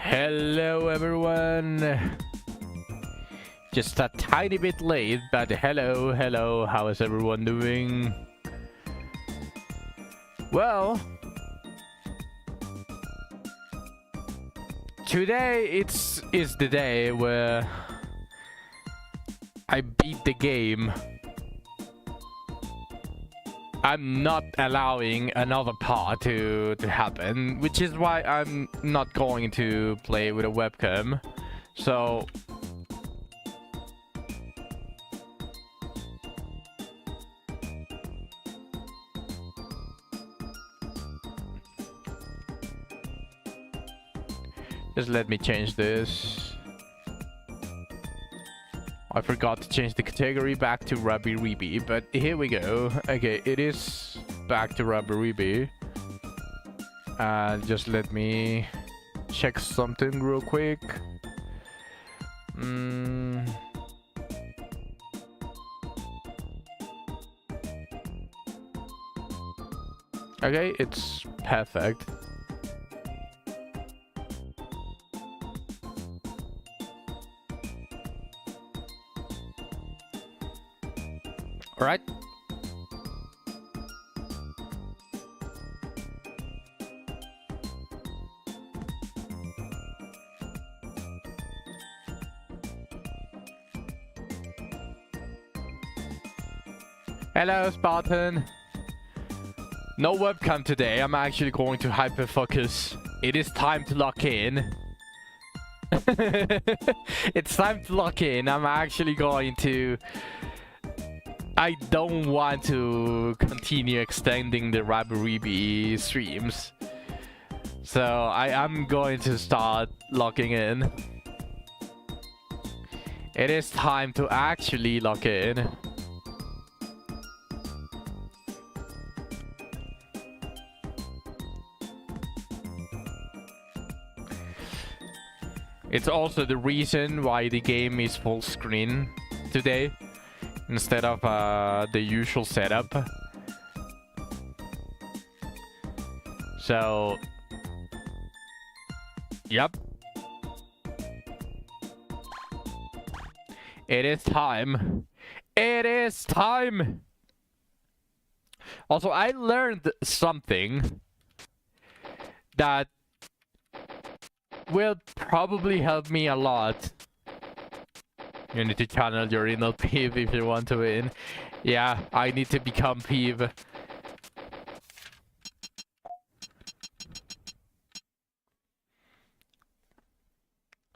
Hello everyone. Just a tiny bit late, but hello. How is everyone doing? Well, today is the day where I beat the game. I'm not allowing another part to happen, which is why I'm not going to play with a webcam. So just let me change this. I forgot to change the category back to Rabi-Ribi, but here we go. Okay, it is back to Rabi-Ribi. Just let me check something real quick. Okay, it's perfect. All right. Hello, Spartan. No webcam today. I'm actually going to hyper focus. It is time to lock in. It's time to lock in. I'm actually going to... I don't want to continue extending the Rabi-Ribi streams. So I am going to start locking in. It is time to actually lock in. It's also the reason why the game is full screen today, instead of the usual setup. So, yep. It is time. It is time! Also, I learned something that will probably help me a lot. You need to channel your inner peeve if you want to win. Yeah, I need to become peeve.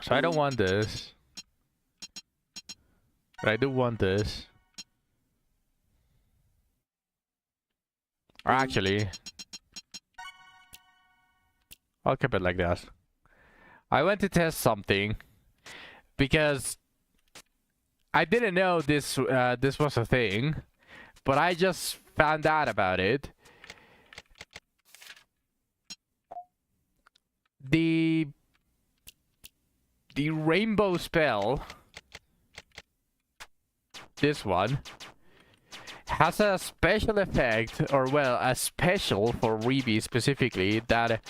So I don't want this. But I do want this. Or actually, I'll keep it like that. I went to test something because I didn't know this this was a thing, but I just found out about it. The rainbow spell, this one, has a special effect, or well, a special for Ribi specifically, that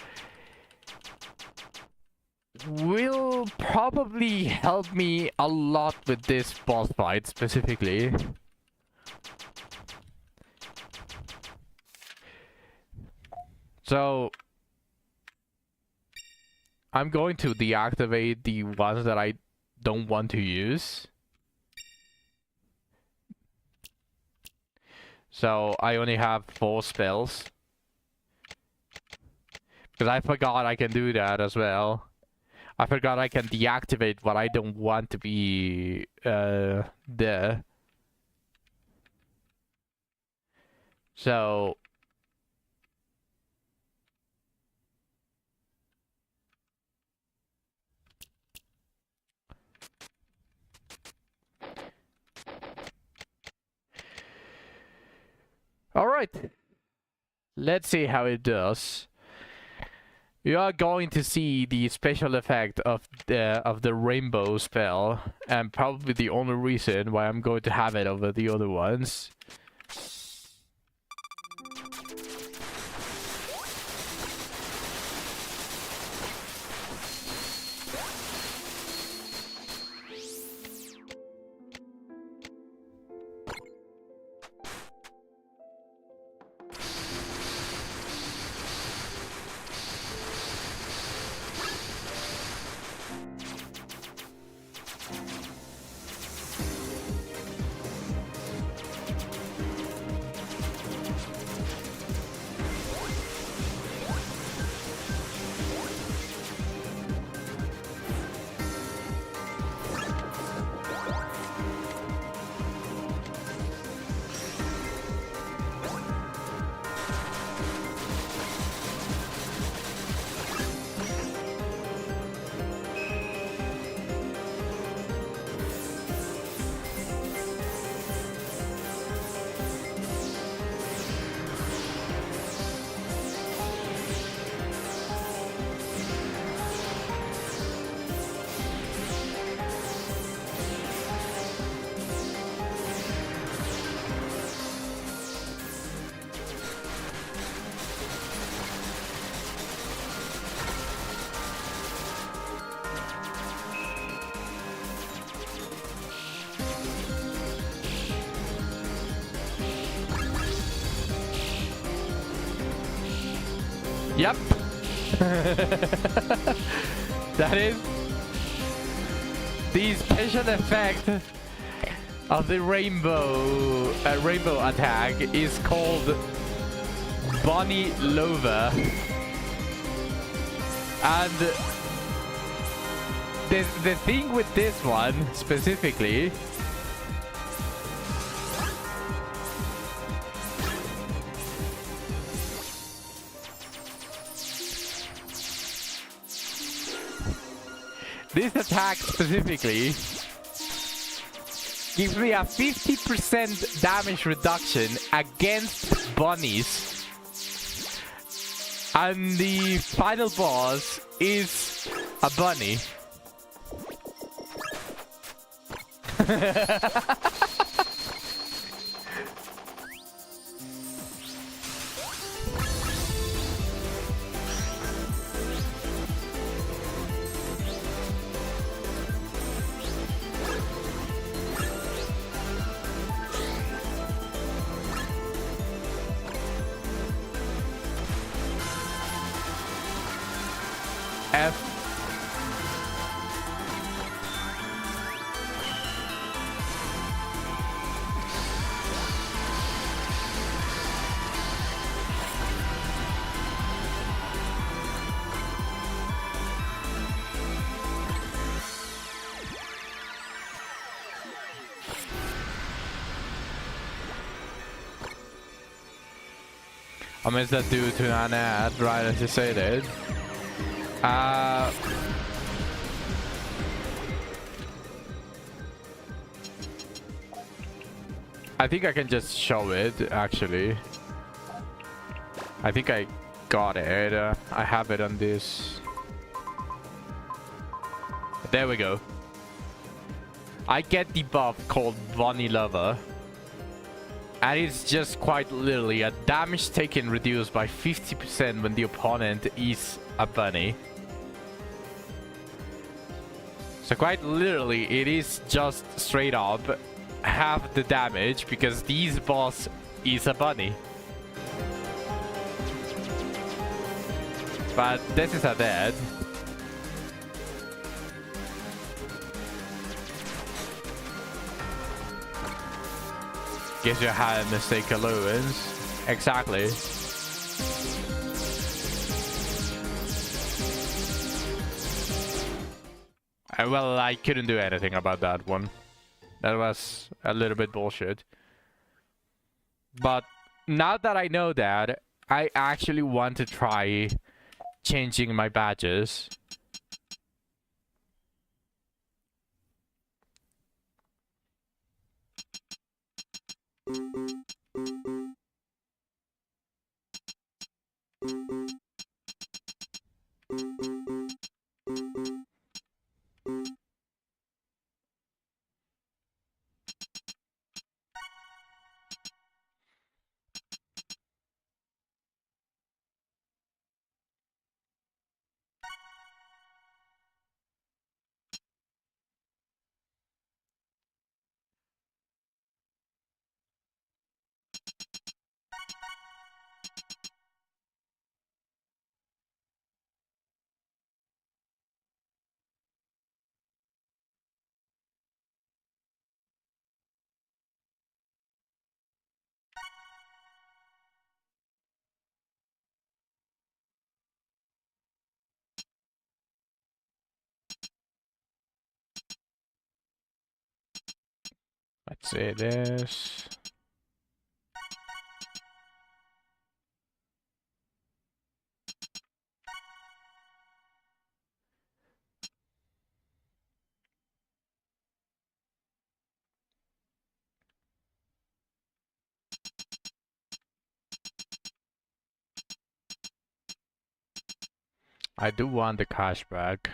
will probably help me a lot with this boss fight specifically. So I'm going to deactivate the ones that I don't want to use. So I only have 4 spells, because I forgot I can do that as well. I forgot I can deactivate what I don't want to be there. So all right, let's see how it does. You are going to see the special effect of the rainbow spell, and probably the only reason why I'm going to have it over the other ones. Yep. That is the special effect of the rainbow attack is called Bunny Lover. And the thing with this one specifically this attack specifically gives me a 50% damage reduction against bunnies. And the final boss is a bunny. F. I missed that due to an ad right as you said it. I think I can just show it, actually. I think I got it. I have it on this. There we go. I get the buff called Bunny Lover. And it's just quite literally a damage taken reduced by 50% when the opponent is a bunny. So quite literally, it is just straight up half the damage because this boss is a bunny. But this is a dead. Guess you had a mistake allowance. Exactly. Well, I couldn't do anything about that one. That was a little bit bullshit. But now that I know that, I actually want to try changing my badges. Let's see this. I do want the cashback.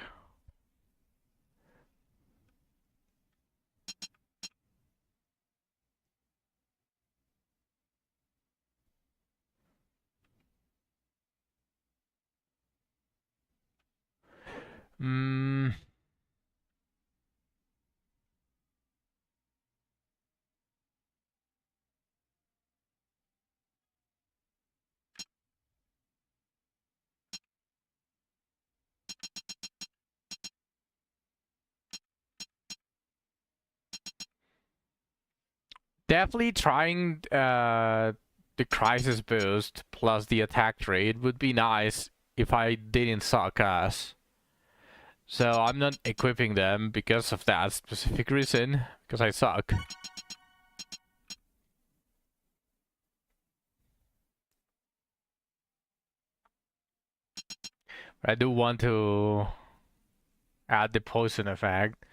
Definitely trying the crisis boost plus the attack rate would be nice if I didn't suck ass. So I'm not equipping them because of that specific reason, because I suck. I do want to add the poison effect.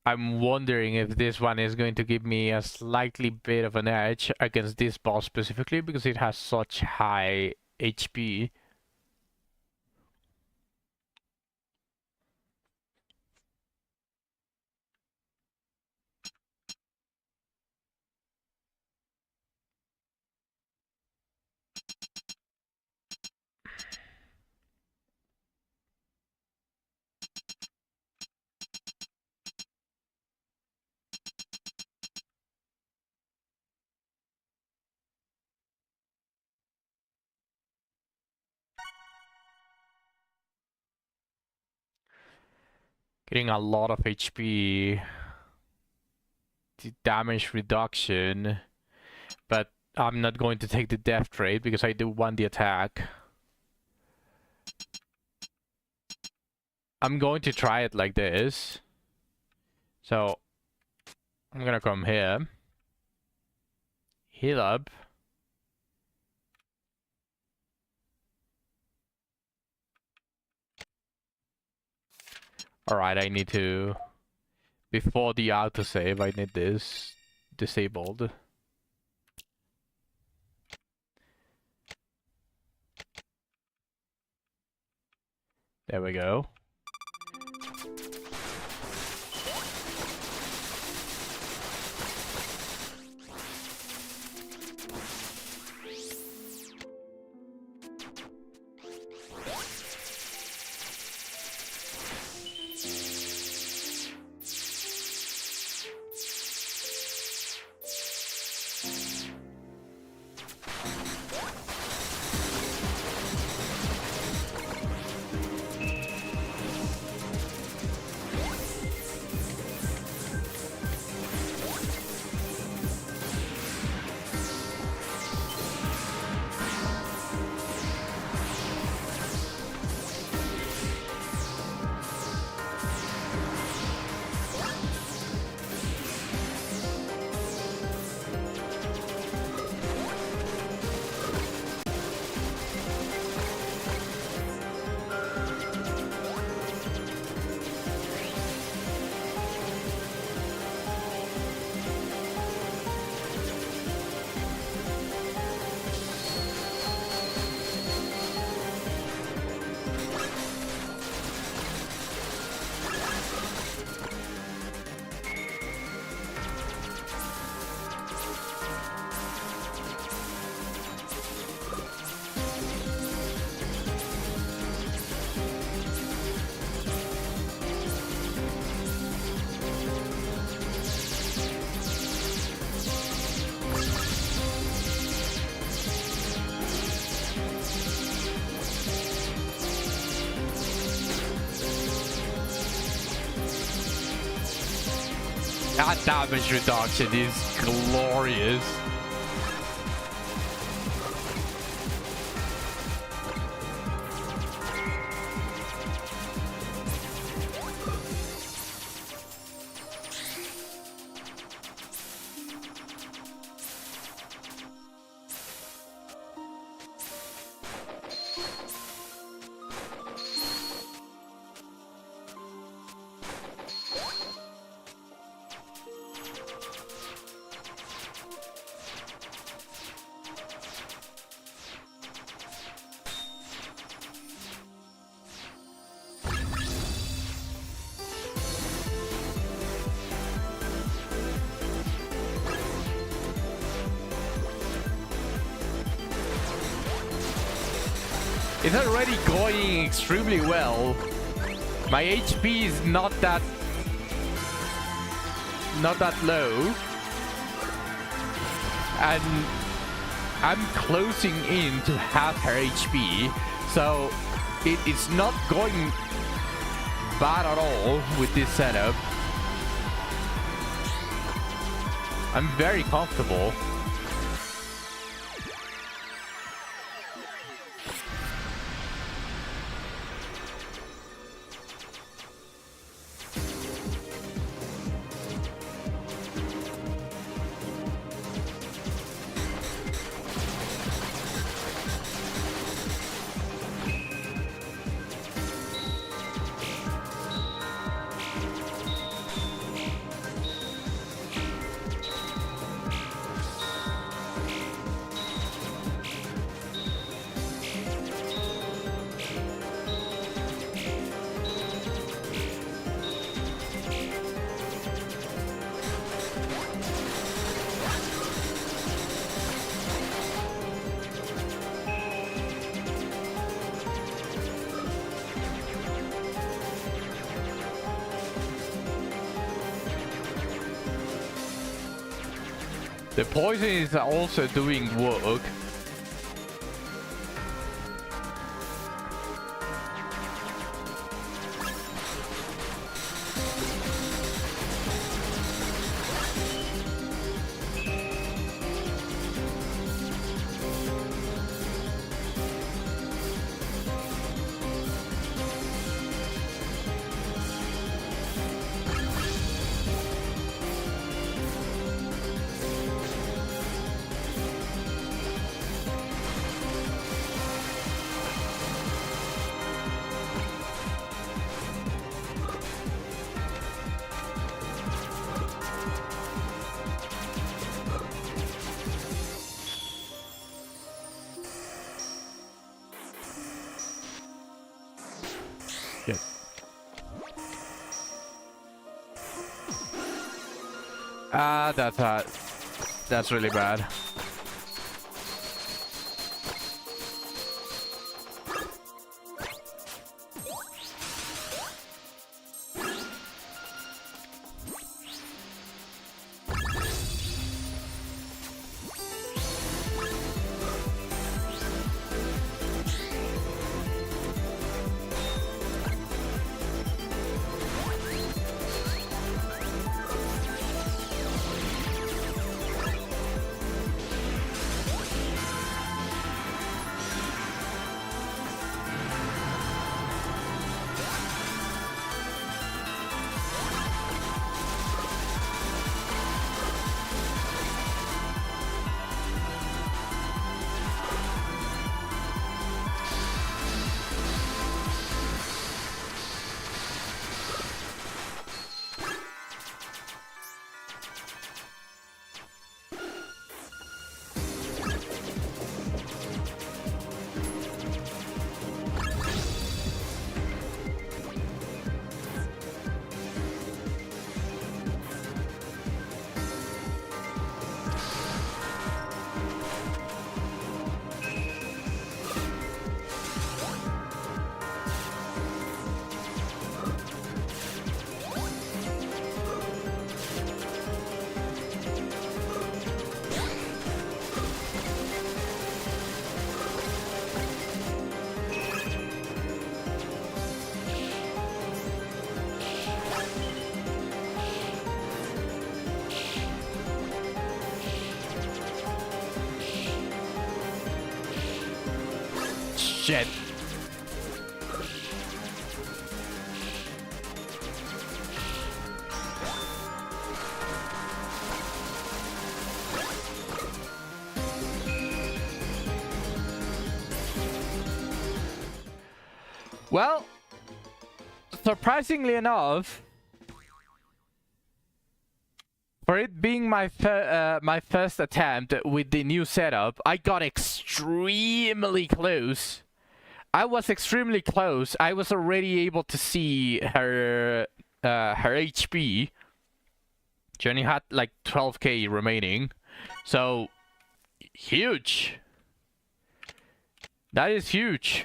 I'm wondering if this one is going to give me a slightly bit of an edge against this boss specifically because it has such high HP. Getting a lot of HP damage reduction, but I'm not going to take the death rate because I do want the attack. I'm going to try it like this. So I'm gonna come here, heal up. Alright, I need to, before the autosave, I need this disabled. There we go. That damage reduction is glorious. It's already going extremely well. My HP is not that low. And I'm closing in to half her HP. So it's not going bad at all with this setup. I'm very comfortable. The poison is also doing work. That's really bad. Shit. Well, surprisingly enough, for it being my first attempt with the new setup, I got extremely close. I was extremely close. I was already able to see her HP. She only had like 12k remaining, so huge. That is huge.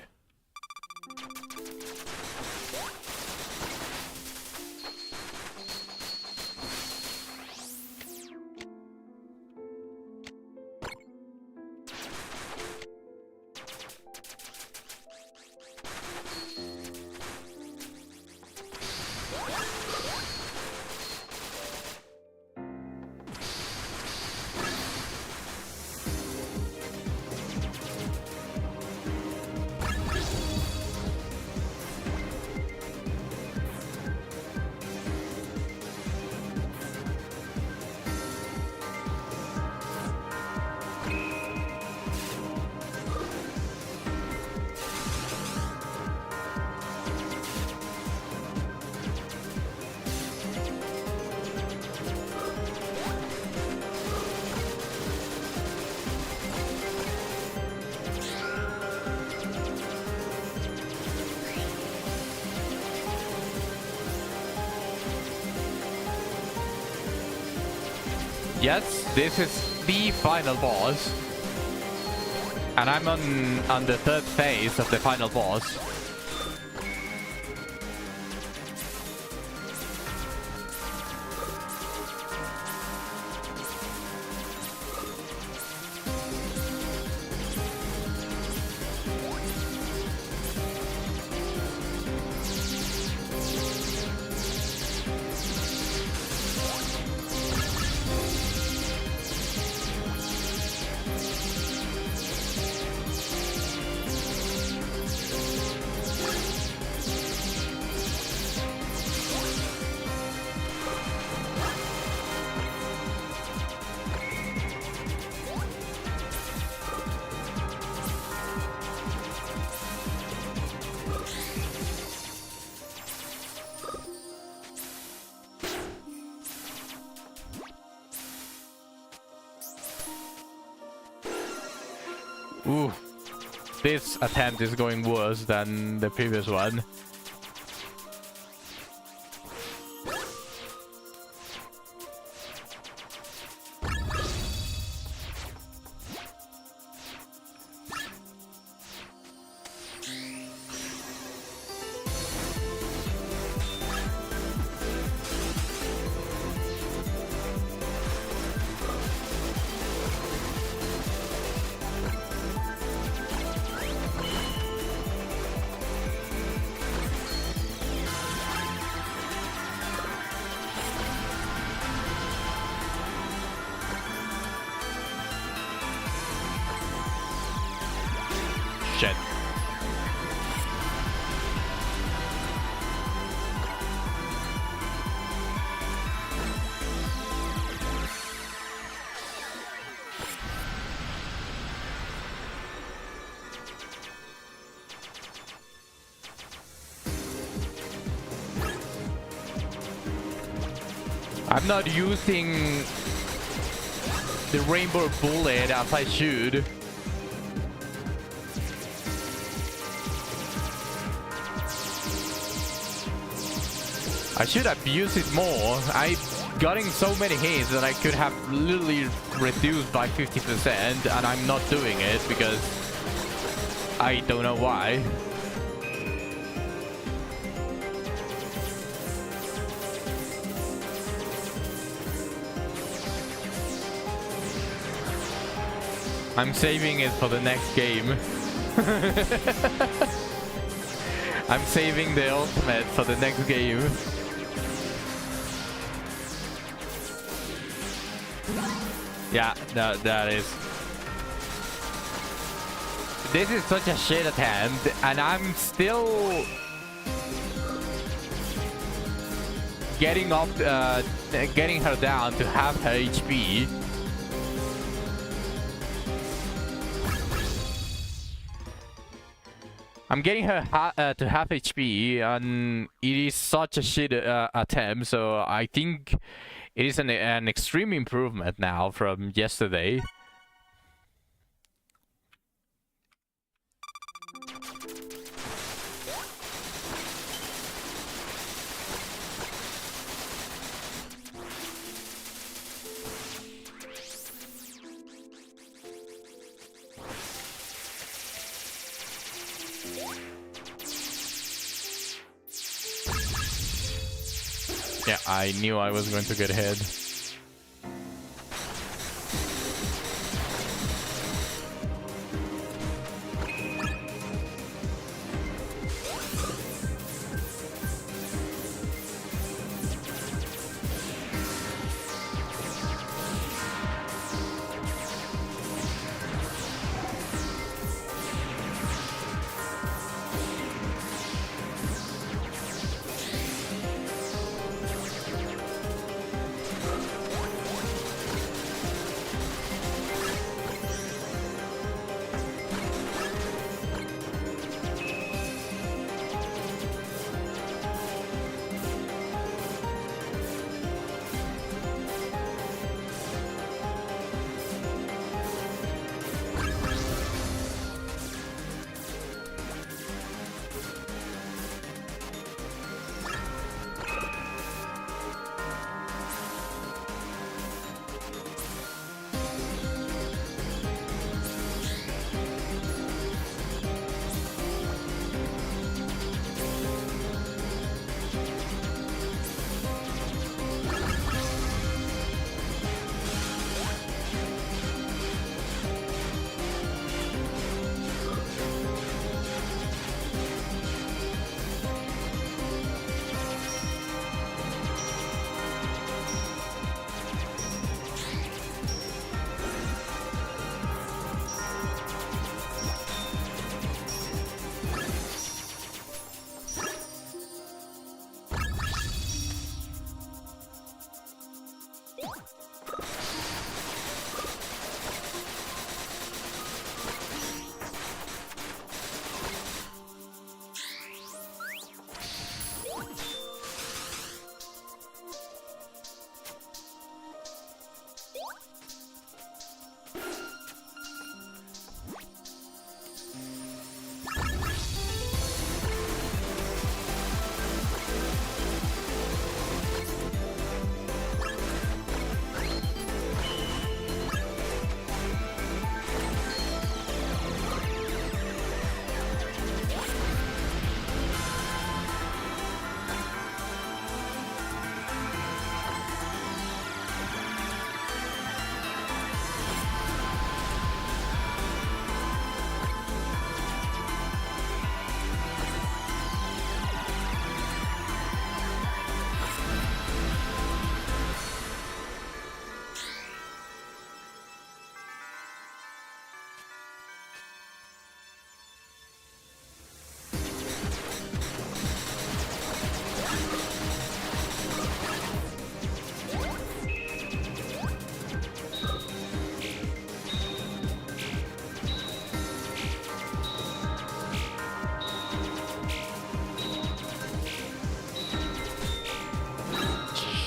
Yes, this is the final boss. And I'm on the third phase of the final boss. Ooh, this attempt is going worse than the previous one. Shit. I'm not using the rainbow bullet as I should. I should have used it more. I gotten so many hits that I could have literally reduced by 50%, and I'm not doing it because I don't know why. I'm saving it for the next game. I'm saving the ultimate for the next game. Yeah, that is. This is such a shit attempt, and I'm still getting up, getting her down to half her HP. I'm getting her to half HP, and it is such a shit attempt. So I think it is an extreme improvement now from yesterday. Yeah, I knew I was going to get hit.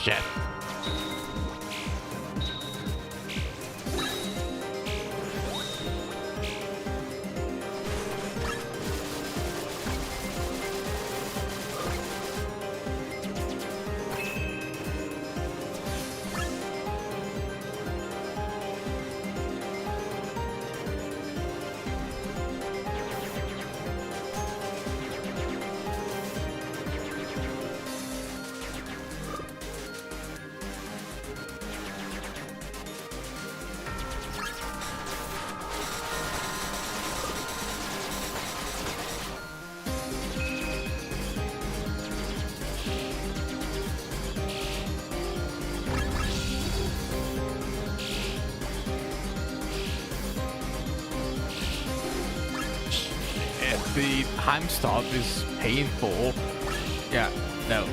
Shit. The time stop is painful. Yeah, no.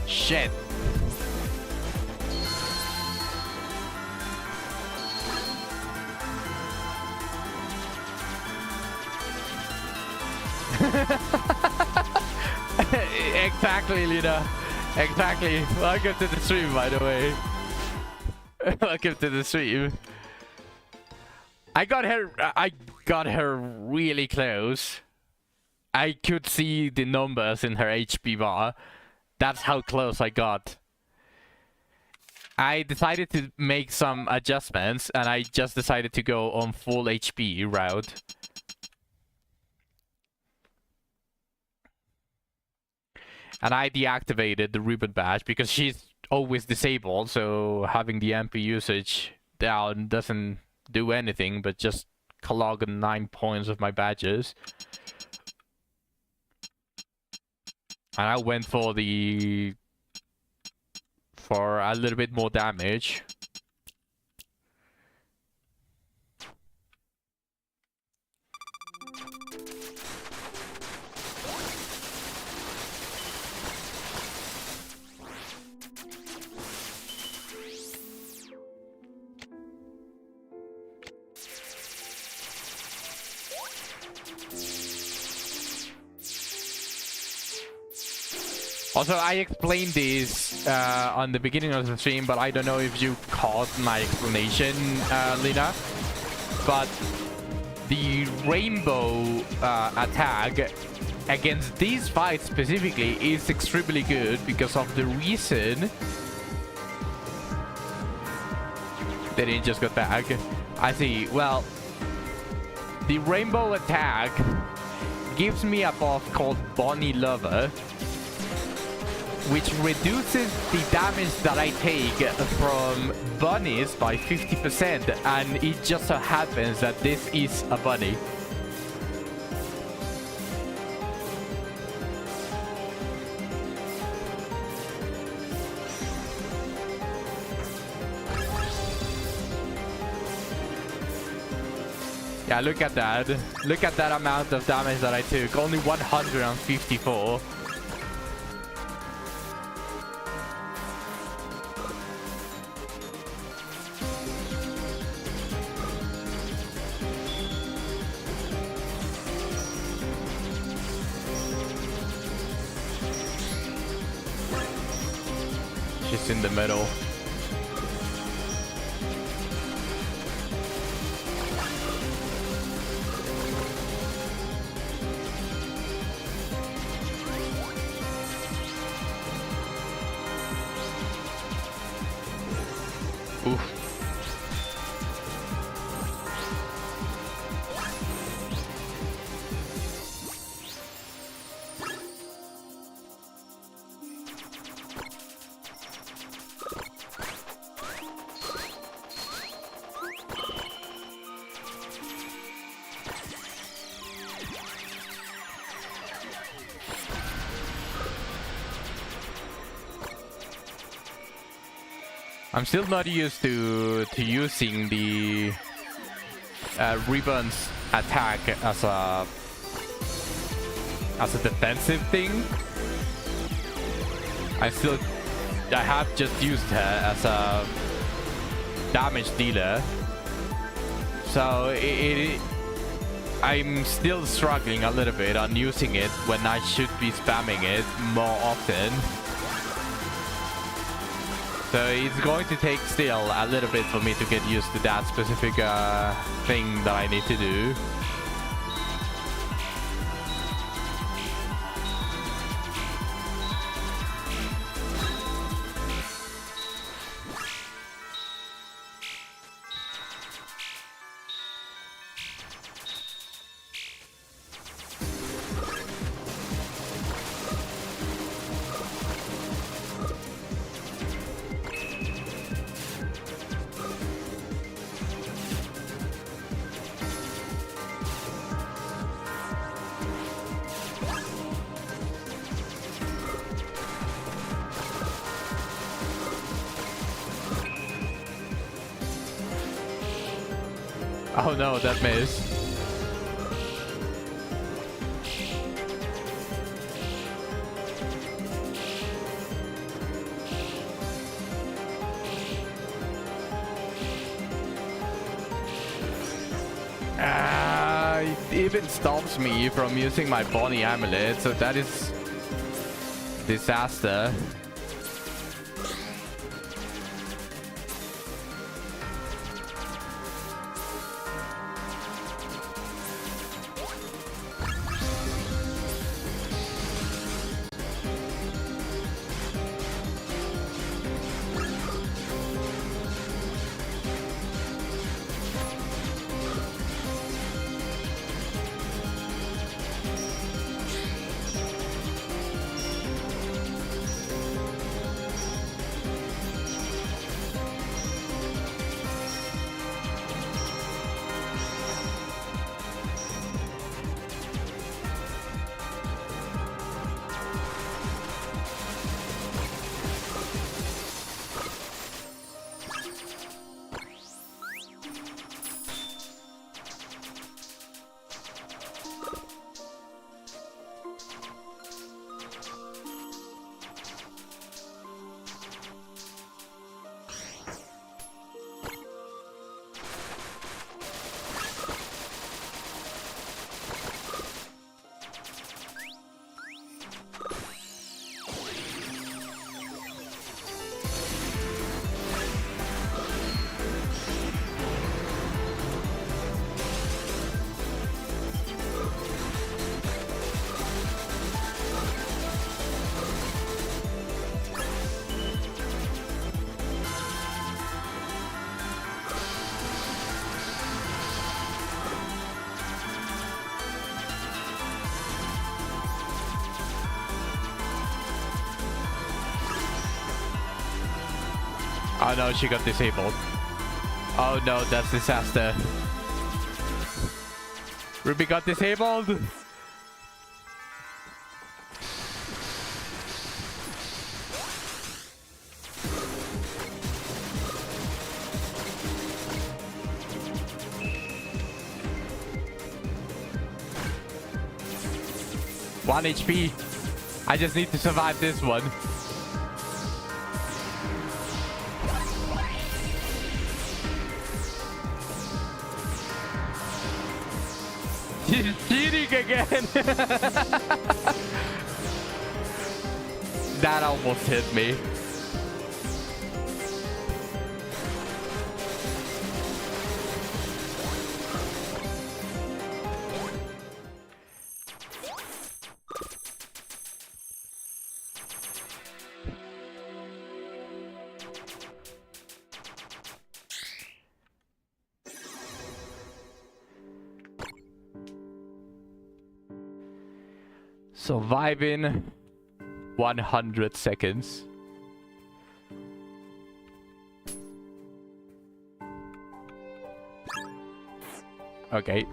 Shit. Exactly, Lina. Exactly. Welcome to the stream, by the way. Welcome to the stream. I got her really close. I could see the numbers in her HP bar. That's how close I got. I decided to make some adjustments, and I just decided to go on full HP route. And I deactivated the ribbon badge because she's always disabled, so having the MP usage down doesn't do anything but just clog 9 points of my badges. And I went for a little bit more damage. Also, I explained this on the beginning of the stream, but I don't know if you caught my explanation, Lina. But the rainbow attack against these fights specifically is extremely good because of the reason... They didn't just got back. I see. Well, the rainbow attack gives me a buff called Bunny Lover, which reduces the damage that I take from bunnies by 50%, and it just so happens that this is a bunny. Yeah, look at that. Look at that amount of damage that I took. Only 154. She's in the middle. Oof. I'm still not used to using the Ribbon's attack as a defensive thing. I have just used her as a damage dealer, so I'm still struggling a little bit on using it when I should be spamming it more often. So it's going to take still a little bit for me to get used to that specific thing that I need to do. Oh no, that missed. It even stops me from using my Bonnie amulet, so that is disaster. Oh no, she got disabled. Oh no, that's disaster. Ruby got disabled. One HP. I just need to survive this one. He's cheating again. That almost hit me. Surviving 100 seconds. Okay.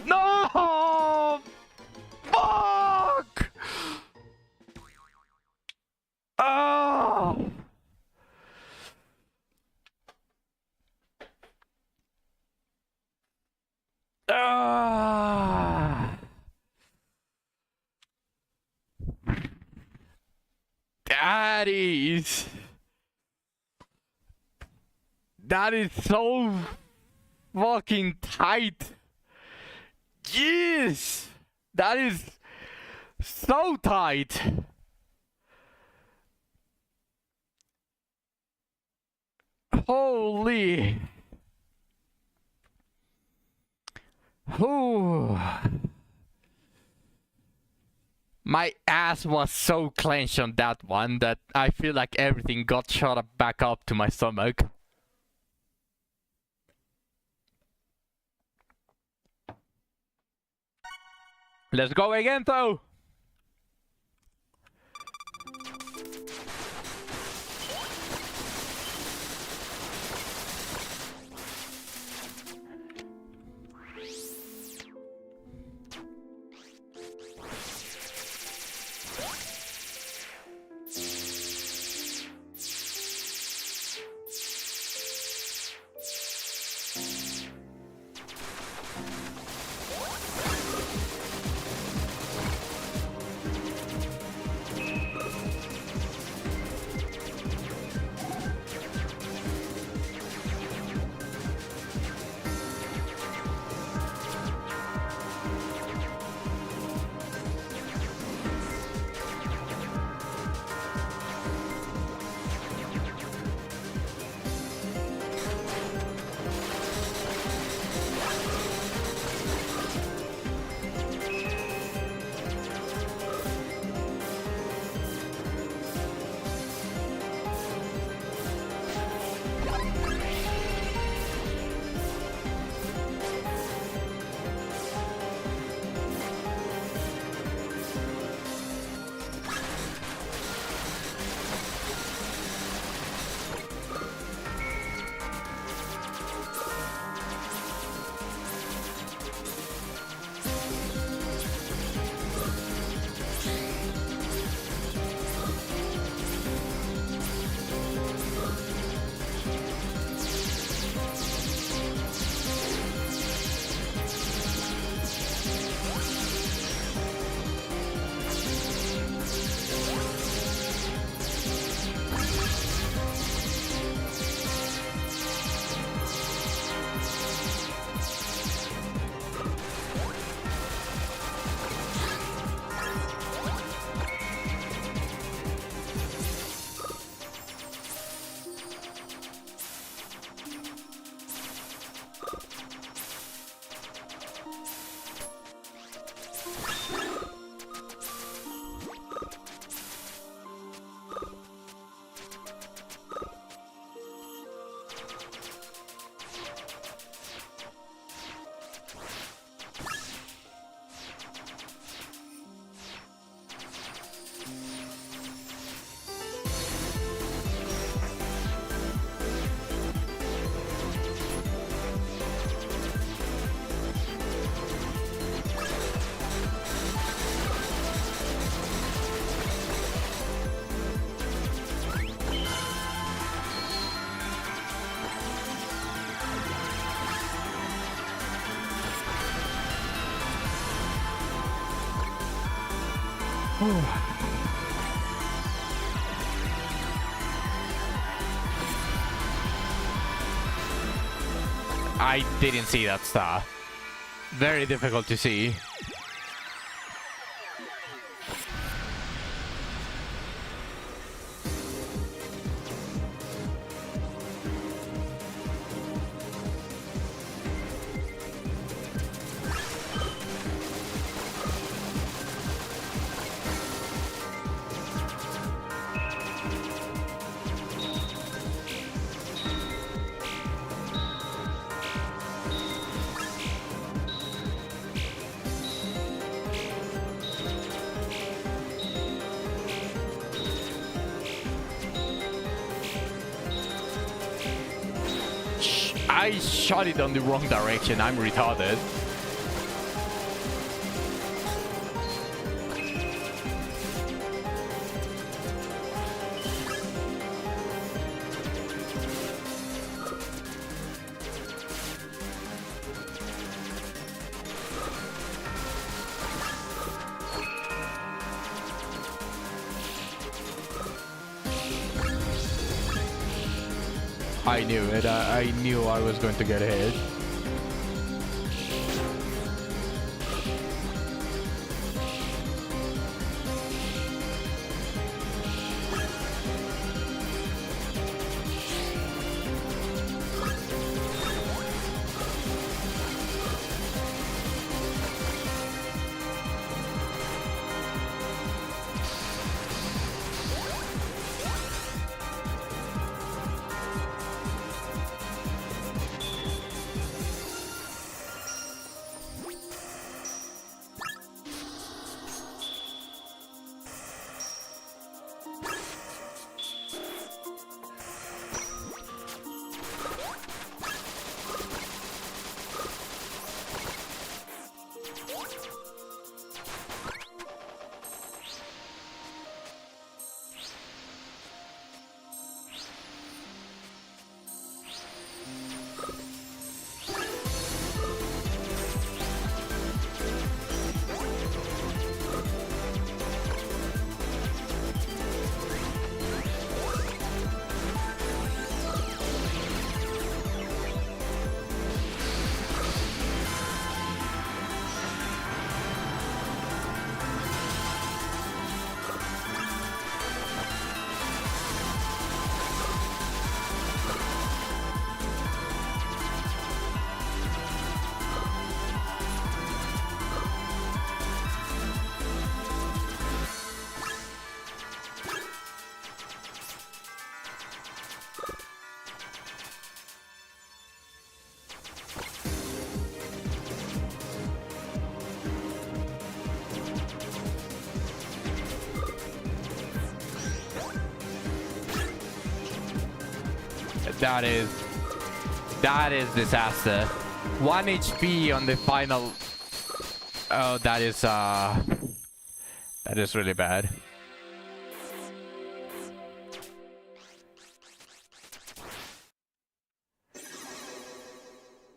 No! Fuck! Ah! Ah! That is so fucking tight. Jeez! That is so tight. Holy. Ooh. My ass was so clenched on that one that I feel like everything got shot up back up to my stomach. Let's go again though! I didn't see that star. Very difficult to see. I shot it on the wrong direction. I'm retarded. I knew it. I knew I was going to get hit. That is disaster. 1 HP on the final. Oh, that is really bad.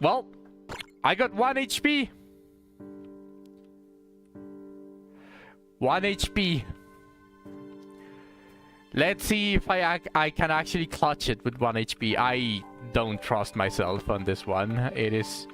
Well, I got 1 HP. 1 HP. Let's see if I can actually clutch it with 1 HP. I don't trust myself on this one. It is...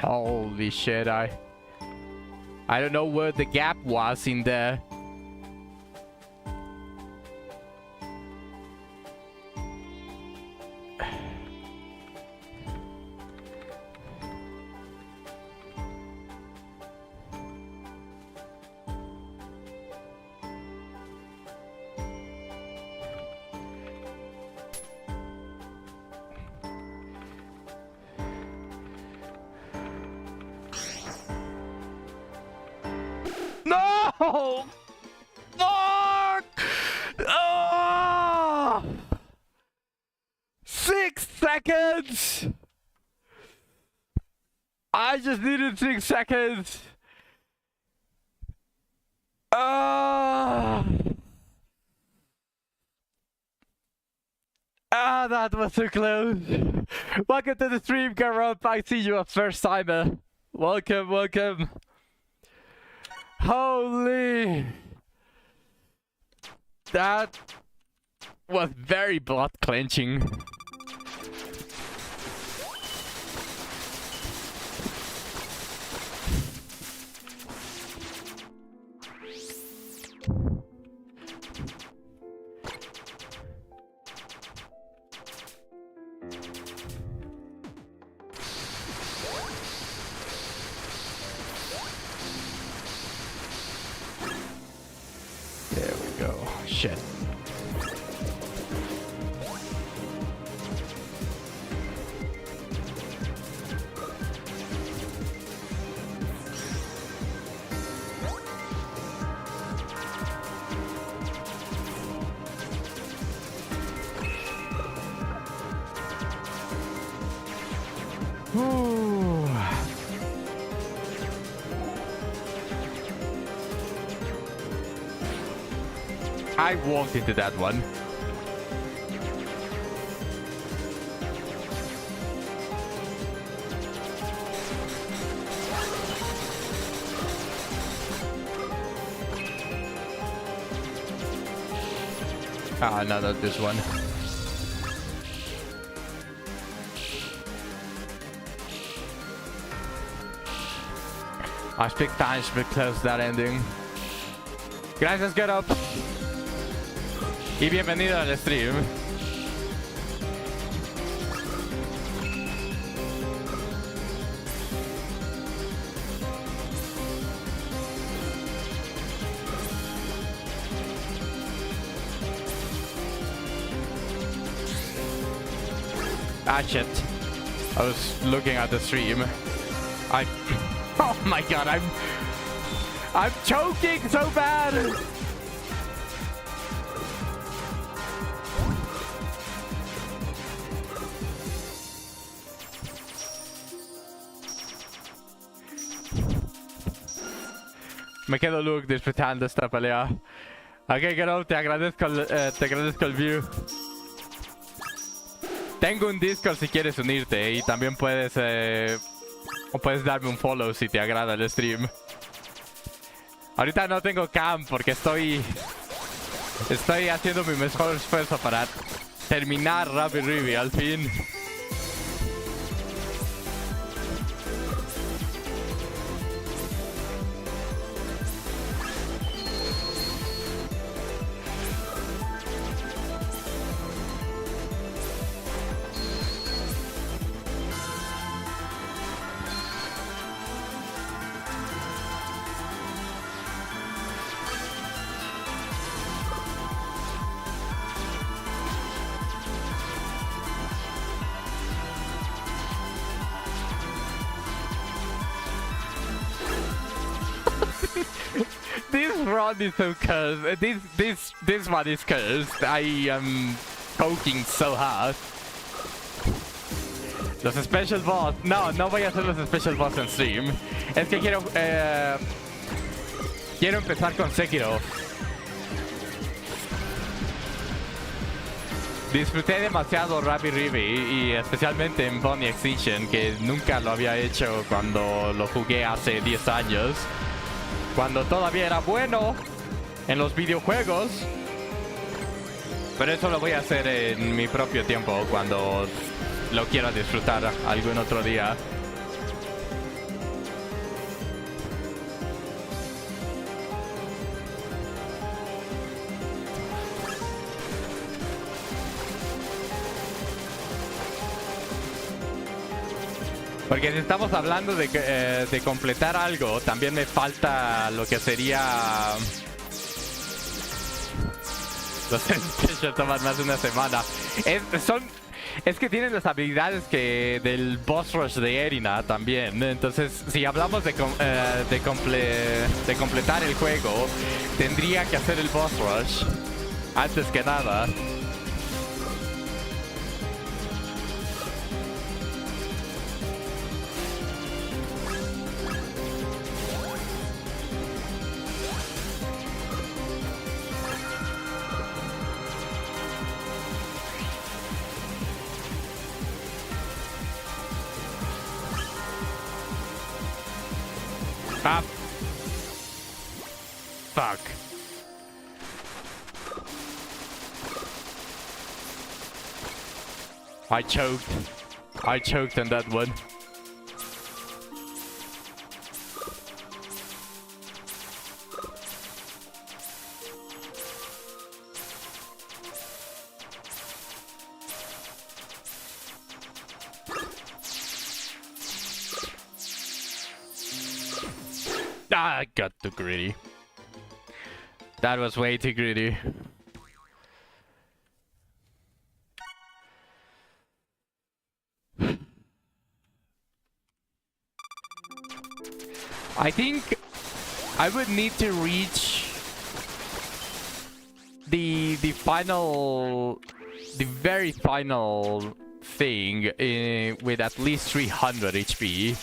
Holy shit, I don't know where the gap was in there. Oh, fuck! Oh! 6 seconds! I just needed 6 seconds. That was so close. Welcome to the stream, Garop. I see you a first timer. Welcome, welcome. Holy. That was very blood clenching. There we go. Shit. Ooh. I walked into that one. Ah, no, not this one. I speak Spanish because that ending. Gracias, Get Up. Y bienvenido al stream. Ah, shit. I was looking at the stream. Oh my god, I'm choking so bad. Me quedo Luke disfrutando esta pelea. Ok, Garo, te agradezco el view. Tengo un Discord si quieres unirte y también puedes darme un follow si te agrada el stream. Ahorita no tengo cam porque estoy haciendo mi mejor esfuerzo para terminar Rabi-Ribi al fin. This run is so cursed. This one is cursed. I am poking so hard. Los special boss. No voy a hacer los special boss en stream. Es que quiero empezar con Sekiro. Disfruté demasiado Rabi-Ribi y especialmente en Bonnie Extinction, que nunca lo había hecho cuando lo jugué hace 10 años. Cuando todavía era bueno en los videojuegos. Pero eso lo voy a hacer en mi propio tiempo, cuando lo quiera disfrutar algún otro día. Porque si estamos hablando de completar algo, también me falta lo que sería... Los specials toman más de una semana. Es que tienen las habilidades que del boss rush de Erina también. Entonces, si hablamos de completar el juego, tendría que hacer el boss rush antes que nada. Ah. Fuck. I choked. I choked on that one. Ah, I got too greedy. That was way too greedy. I think I would need to reach the very final thing with at least 300 HP.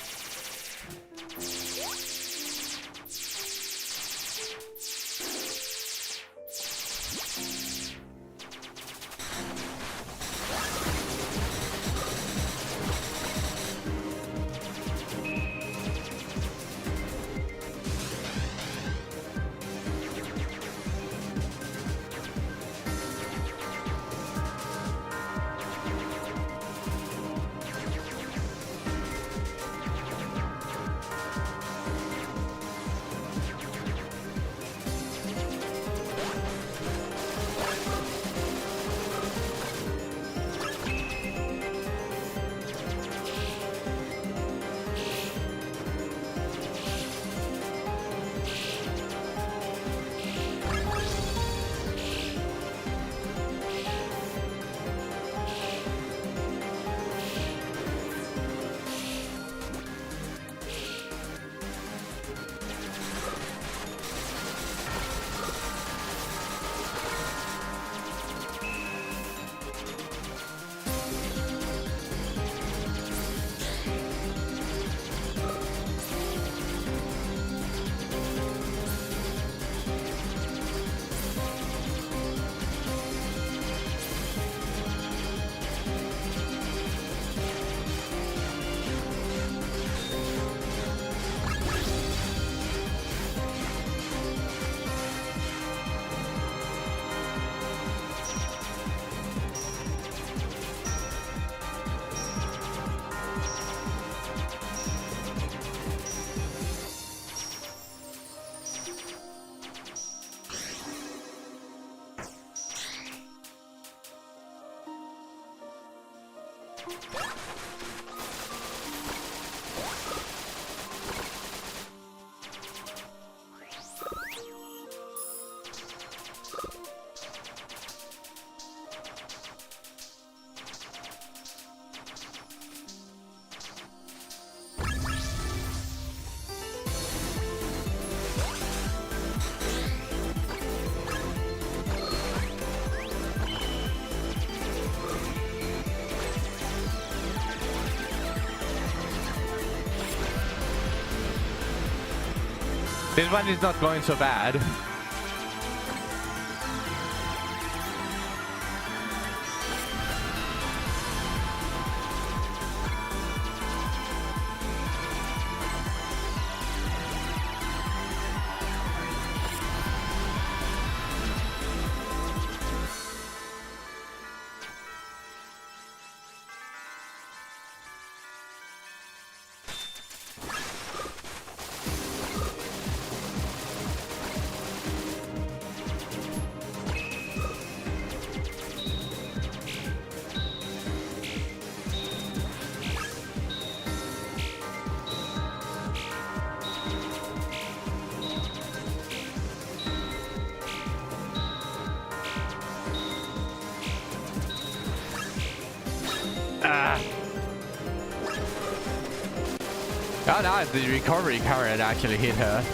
This one is not going so bad. Oh, nice. The recovery current actually hit her.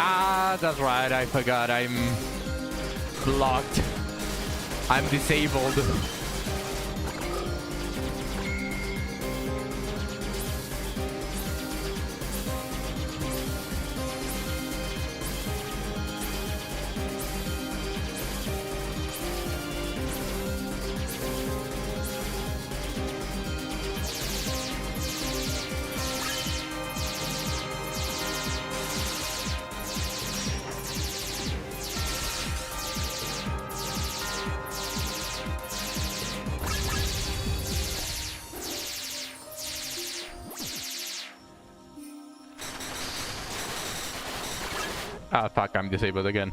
Ah, that's right. I forgot. I'm blocked. I'm disabled. Ah, fuck, I'm disabled again.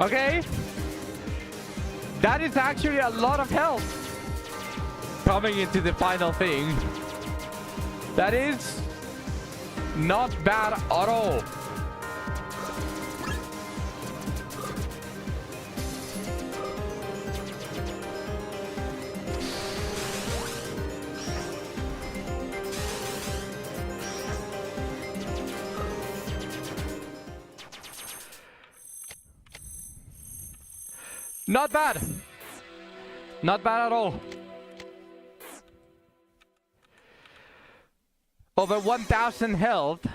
Okay. That is actually a lot of health coming into the final thing. That is not bad at all. Not bad. Not bad at all. Over 1000 health.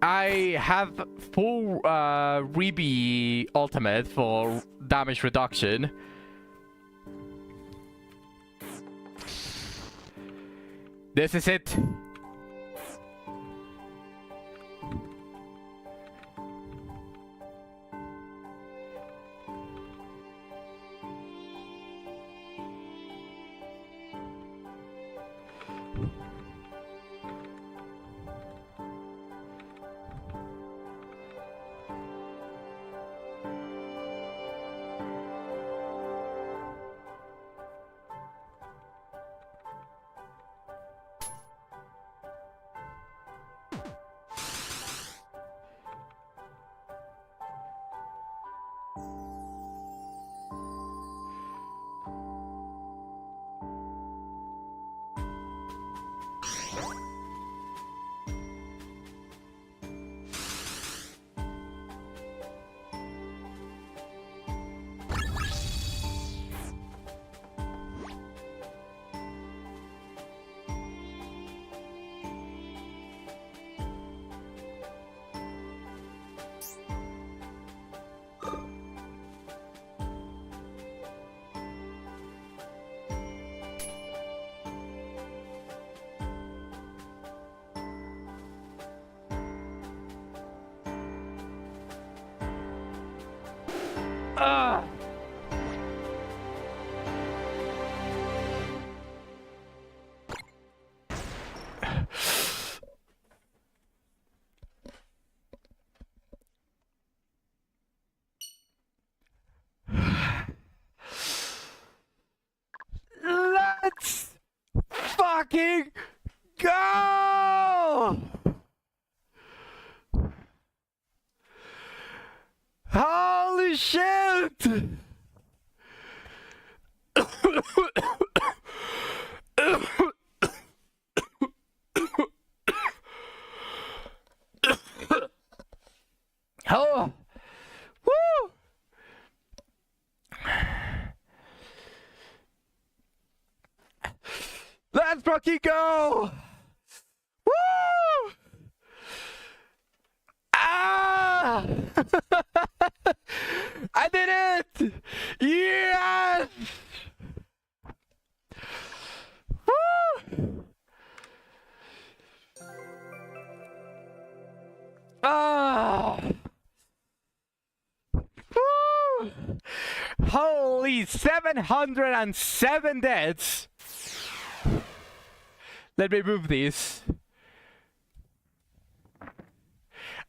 I have full Rabi ultimate for damage reduction. This is it. fucking go! Holy shit! Oh! Woo! Let's fucking go! Woo! Ah! I did it! Yes! Woo! Ah! Woo! Holy 707 deaths! Let me move this.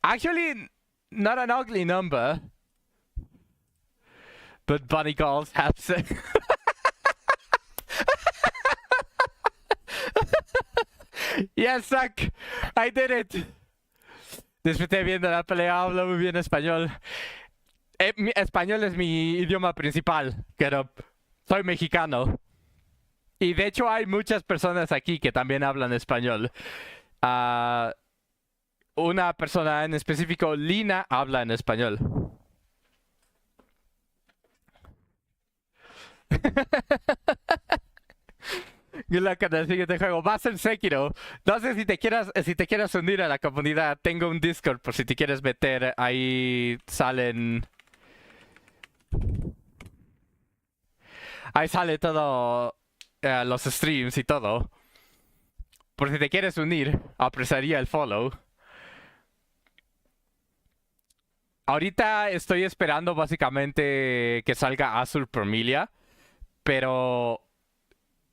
Actually, not an ugly number. But bunny calls have sex. Yes, Zach, I did it. Disfruté viendo la pelea, hablo muy bien español. Español es mi idioma principal, pero soy mexicano. Y de hecho hay muchas personas aquí que también hablan español. Una persona en específico, Lina, habla en español. Good luck en el siguiente juego. Va a ser Sekiro. No sé si te quieras unir a la comunidad. Tengo un Discord por si te quieres meter. Ahí salen... Ahí sale todo... los streams y todo. Por si te quieres unir, apreciaría el follow. Ahorita estoy esperando básicamente que salga Azul Promilia. Pero...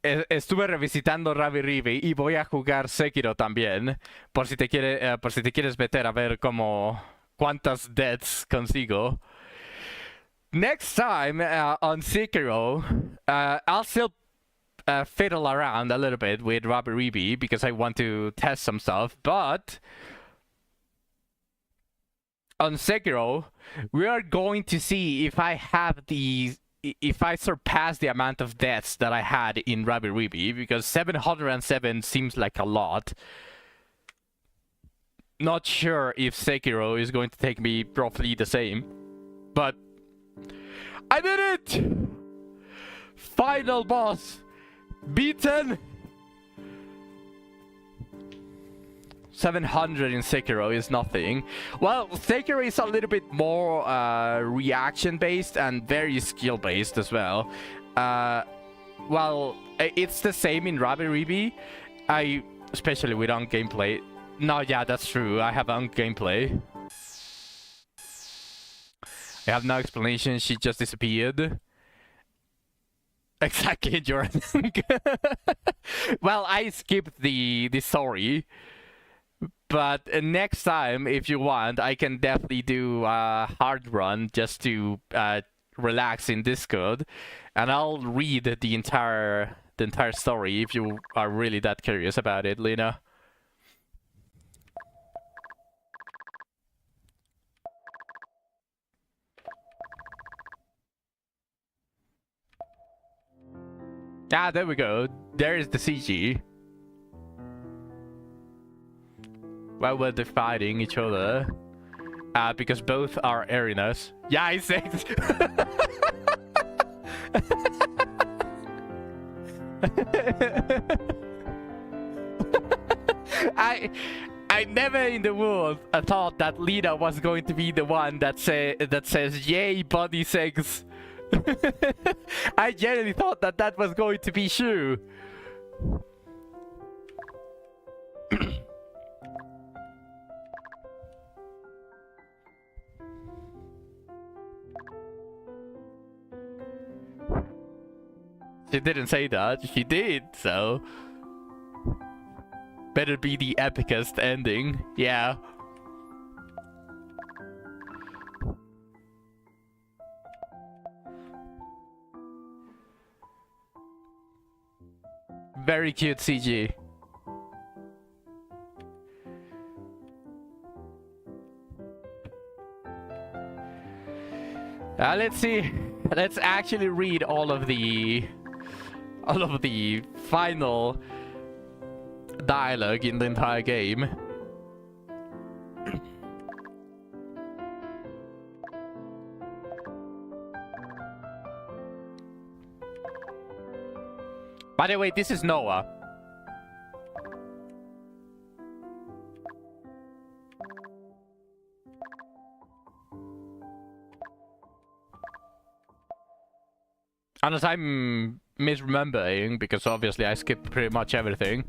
estuve revisitando Rabi-Ribi y voy a jugar Sekiro también. Por si te quieres meter a ver cuántas deaths consigo. Next time on Sekiro, I'll still fiddle around a little bit with Rabi-Ribi because I want to test some stuff. But on Sekiro, we are going to see if I surpass the amount of deaths that I had in Rabi-Ribi, because 707 seems like a lot. Not sure if Sekiro is going to take me roughly the same, but I did it! Final boss beaten. 700 in Sekiro is nothing. Well, Sekiro is a little bit more reaction based and very skill based as well. Well, it's the same in Rabi-Ribi. Especially with on gameplay. No, yeah, that's true. I have on gameplay. I have no explanation. She just disappeared. Exactly, Jordan. Well, I skipped the story. But next time, if you want, I can definitely do a hard run just to relax in Discord, and I'll read the entire story if you are really that curious about it, Lena. Ah, there we go. There is the CG. Why were they fighting each other? Because both are arenas. Yeah, I said. I never in the world thought that Lina was going to be the one that says yay body sex. I genuinely thought that was going to be Shu. She didn't say that. She did, so... Better be the epicest ending. Yeah. Very cute CG. Let's see. Let's actually read all of the final dialogue in the entire game. By the way, this is Noah. Unless I'm misremembering, because obviously I skipped pretty much everything.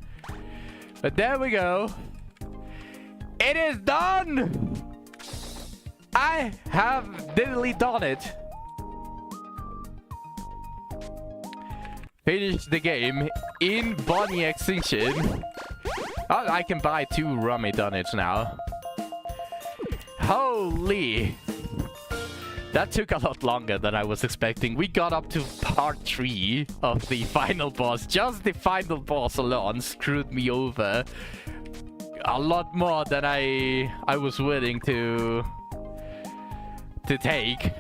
But there we go. It is done! I have literally done it. Finished the game in Bunny Extinction. Oh, I can buy 2 rummy donuts now. Holy! That took a lot longer than I was expecting. We got up to part 3 of the final boss. Just the final boss alone screwed me over a lot more than I was willing to take.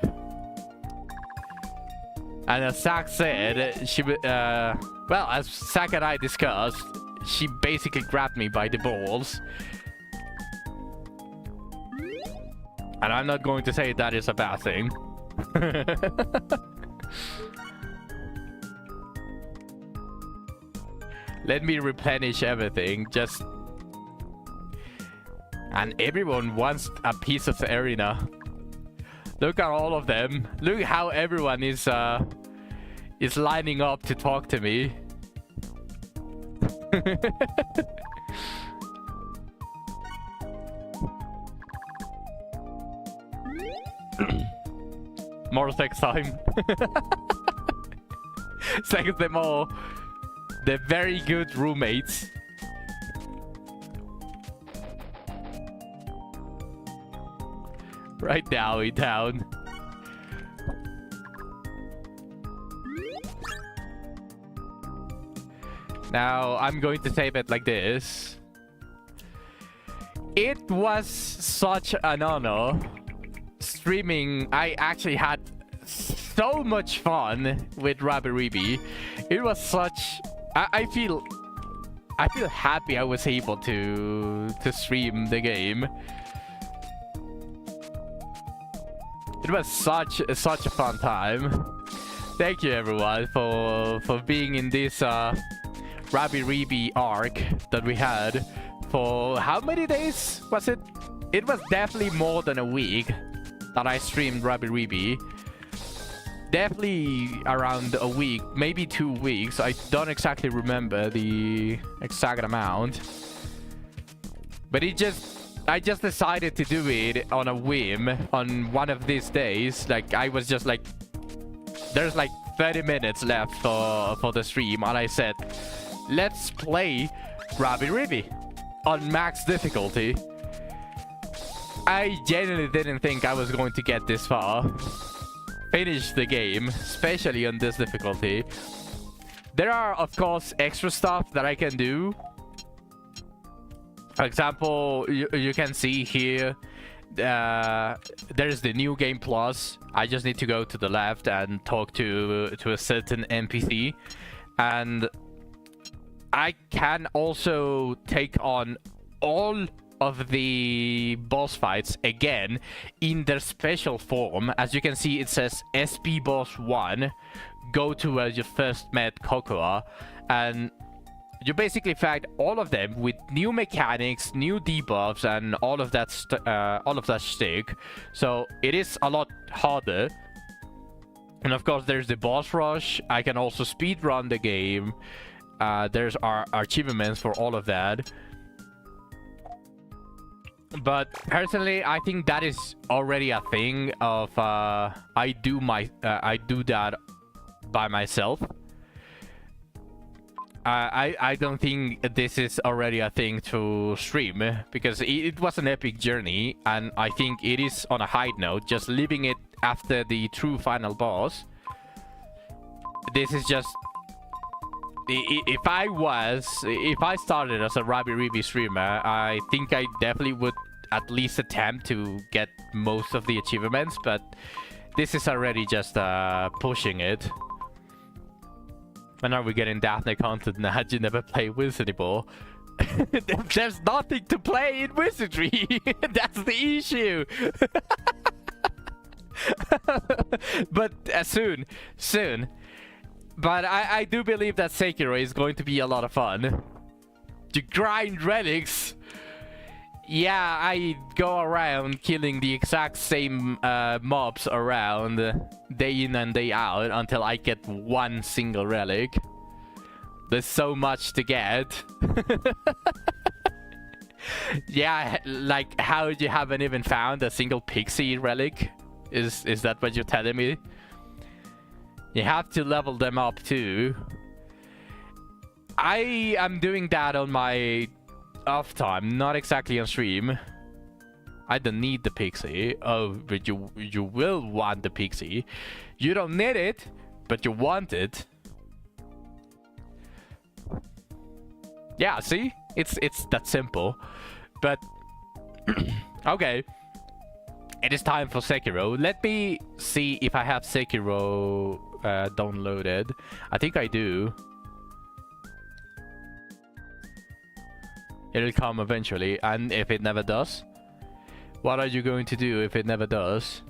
And as Zach said, well, as Zach and I discussed, she basically grabbed me by the balls. And I'm not going to say that is a bad thing. Let me replenish everything, just... And everyone wants a piece of the arena. Look at all of them. Look how everyone is lining up to talk to me. More sex time. Sex them all. They're very good roommates. Right now in town. Now I'm going to save it like this. It was such an honor streaming. I actually had so much fun with Rabi-Ribi. It was such... I feel happy I was able to stream the game. It was such a fun time. Thank you everyone for being in this Rabi-Ribi arc that we had for how many days was it? It was definitely more than a week that I streamed Rabi-Ribi. Definitely around a week, maybe 2 weeks. I don't exactly remember the exact amount. But I just decided to do it on a whim on one of these days. Like, I was just like, there's like 30 minutes left for the stream, and I said, let's play Rabi-Ribi on max difficulty. I genuinely didn't think I was going to get this far. Finish the game, especially on this difficulty. There are, of course, extra stuff that I can do. For example, you can see here, there's the new game plus. I just need to go to the left and talk to a certain NPC. And I can also take on all of the boss fights again in their special form. As you can see, it says SP Boss 1. Go to where you first met Cocoa, and you basically fight all of them with new mechanics, new debuffs, and all of that shtick. So it is a lot harder. And of course, there's the boss rush. I can also speed run the game. There's our achievements for all of that. But personally, I think that is already a thing of I do that by myself. I don't think this is already a thing to stream, because it was an epic journey, and I think it is on a high note, just leaving it after the true final boss. This is just if I started as a Rabi-Ribi streamer, I think I definitely would at least attempt to get most of the achievements, but this is already just pushing it. When are we getting Daphne content now? You never play Wizard anymore. There's nothing to play in Wizardry. That's the issue. But soon. But I do believe that Sekiro is going to be a lot of fun. To grind relics. Yeah, I go around killing the exact same mobs around day in and day out until I get one single relic. There's so much to get. Yeah, like how you haven't even found a single pixie relic? Is that what you're telling me? You have to level them up too. I am doing that on my off time, not exactly on stream. I don't need the pixie. Oh, but you will want the pixie. You don't need it, but you want it. Yeah, see? It's that simple. But okay. It is time for Sekiro. Let me see if I have Sekiro downloaded. I think I do. It'll come eventually. And if it never does? What are you going to do if it never does?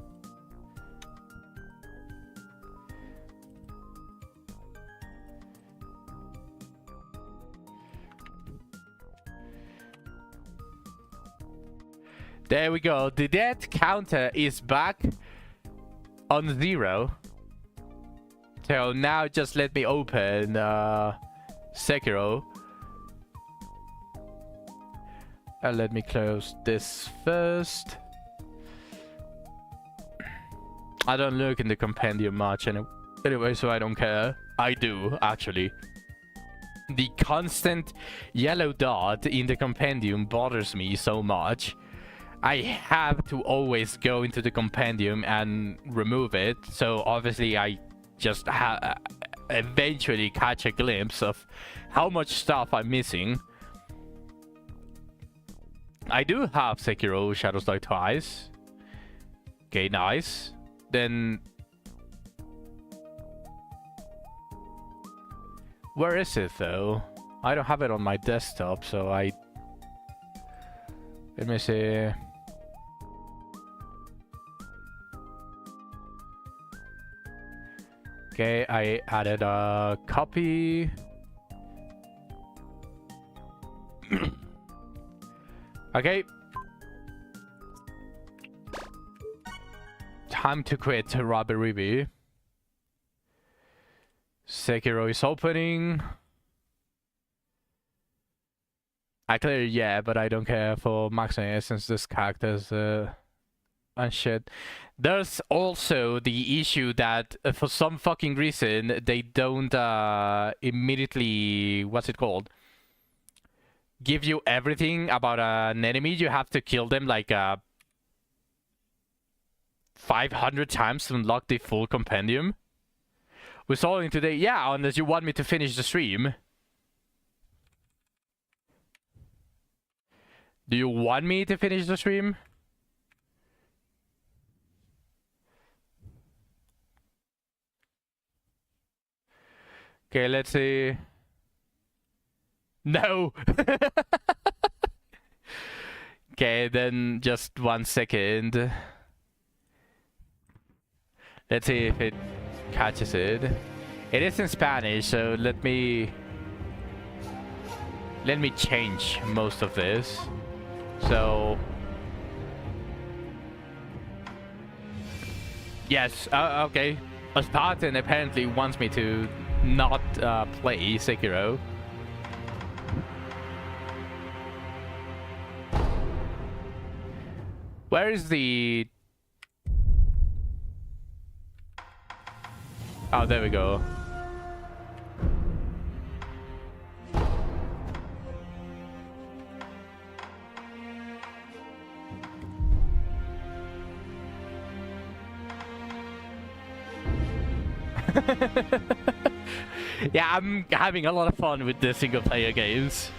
There we go. The death counter is back on 0. So now just let me open Sekiro. And let me close this first. I don't look in the compendium much anyway, so I don't care. I do, actually. The constant yellow dot in the compendium bothers me so much. I have to always go into the compendium and remove it. So obviously I just eventually catch a glimpse of how much stuff I'm missing. I do have Sekiro Shadows Die Twice. Okay, nice. Then where is it though? I don't have it on my desktop, so let me see. Okay, I added a copy. Okay. Time to quit Rabi-Ribi. Sekiro is opening. Actually, yeah, but I don't care for maxing it since this character's and shit. There's also the issue that for some fucking reason they don't immediately, what's it called? Give you everything about an enemy. You have to kill them like 500 times to unlock the full compendium. We're solving today. Yeah, unless you want me to finish the stream. Do you want me to finish the stream? Okay, let's see. No! Okay, then just 1 second. Let's see if it catches it. It is in Spanish, so let me change most of this. So yes, okay. Spartan apparently wants me to not play Sekiro. Where is the... Oh, there we go. Yeah, I'm having a lot of fun with the single player games.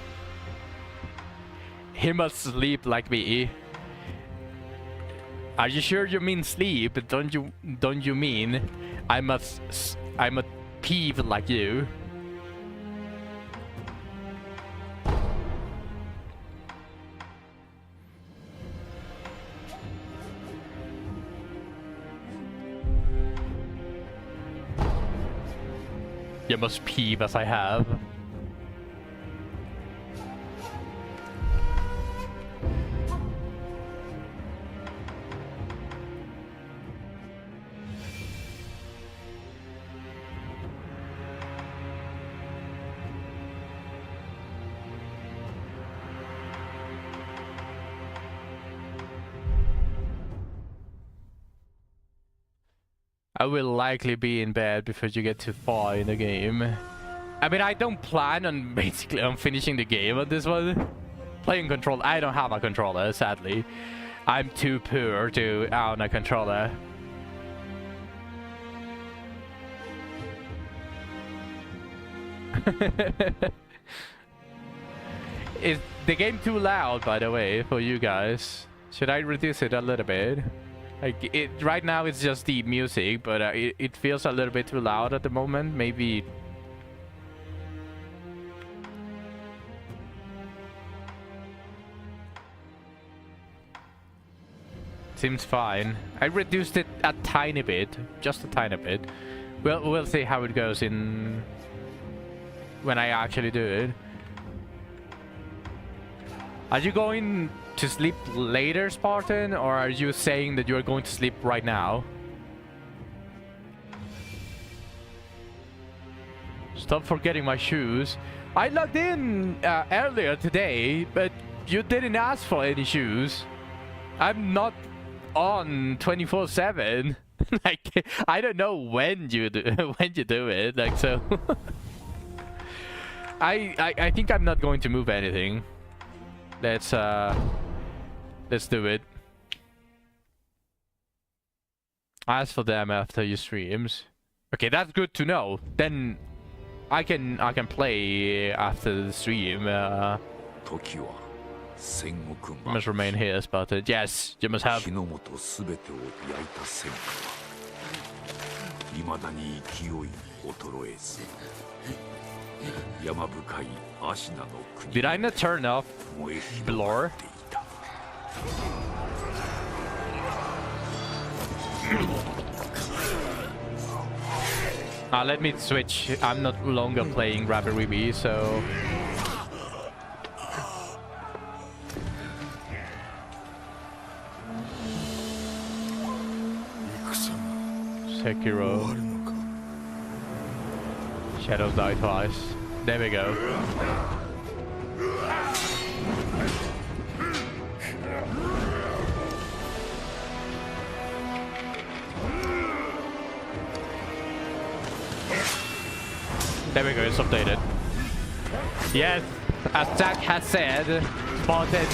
He must sleep like me. Are you sure you mean sleep? Don't you mean I'm a peeve like you? You must peeve as I have. I will likely be in bed before you get too far in the game. I mean, I don't plan on basically on finishing the game on this one. Playing controller, I don't have a controller, sadly. I'm too poor to own a controller. Is the game too loud, by the way, for you guys? Should I reduce it a little bit? Like right now it's just the music, but it feels a little bit too loud at the moment. Maybe. Seems fine. I reduced it a tiny bit, just a tiny bit. We'll see how it goes in when I actually do it. Are you going to sleep later, Spartan, or are you saying that you're going to sleep right now? Stop forgetting my shoes. I logged in earlier today, but you didn't ask for any shoes. I'm not on 24/7. Like, I don't know when you do it. Like, so I think I'm not going to move anything. Let's do it. Ask for them after your streams. Okay, that's good to know. Then I can play after the stream. You must remain here, Spartan. Yes, you must have. Did I not turn off blur? Let me switch. I'm not longer playing Rabi-Ribi, so... Sekiro. Shadows die twice. There we go. There we go, it's updated. Yes, as Jack has said, Spartan,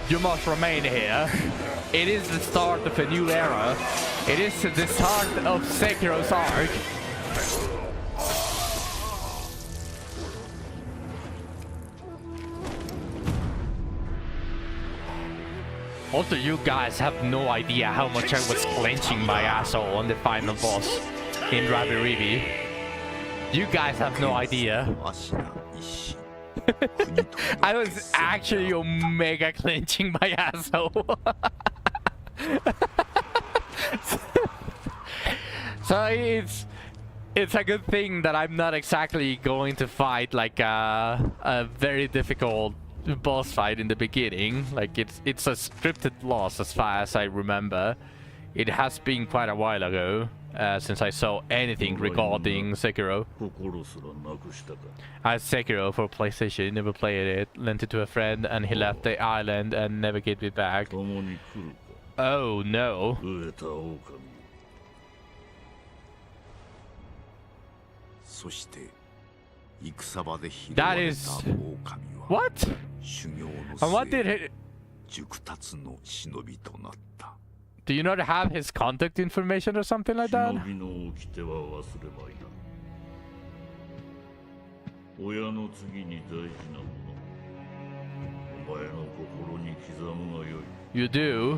you must remain here. It is the start of a new era. It is the start of Sekiro's arc. Also, you guys have no idea how much I was clenching my asshole on the final boss in Rabi-Ribi. You guys have no idea. I was actually mega clenching my asshole. So it's a good thing that I'm not exactly going to fight like a very difficult boss fight in the beginning. Like it's a scripted loss as far as I remember. It has been quite a while ago since I saw anything regarding Sekiro. I had Sekiro for PlayStation, never played it, lent it to a friend and he left the island and never gave it back. Oh no. That is... What? And what did it... Do you not have his contact information or something like that? 親の次に大事なもの。お前の心に刻むがよい。You do?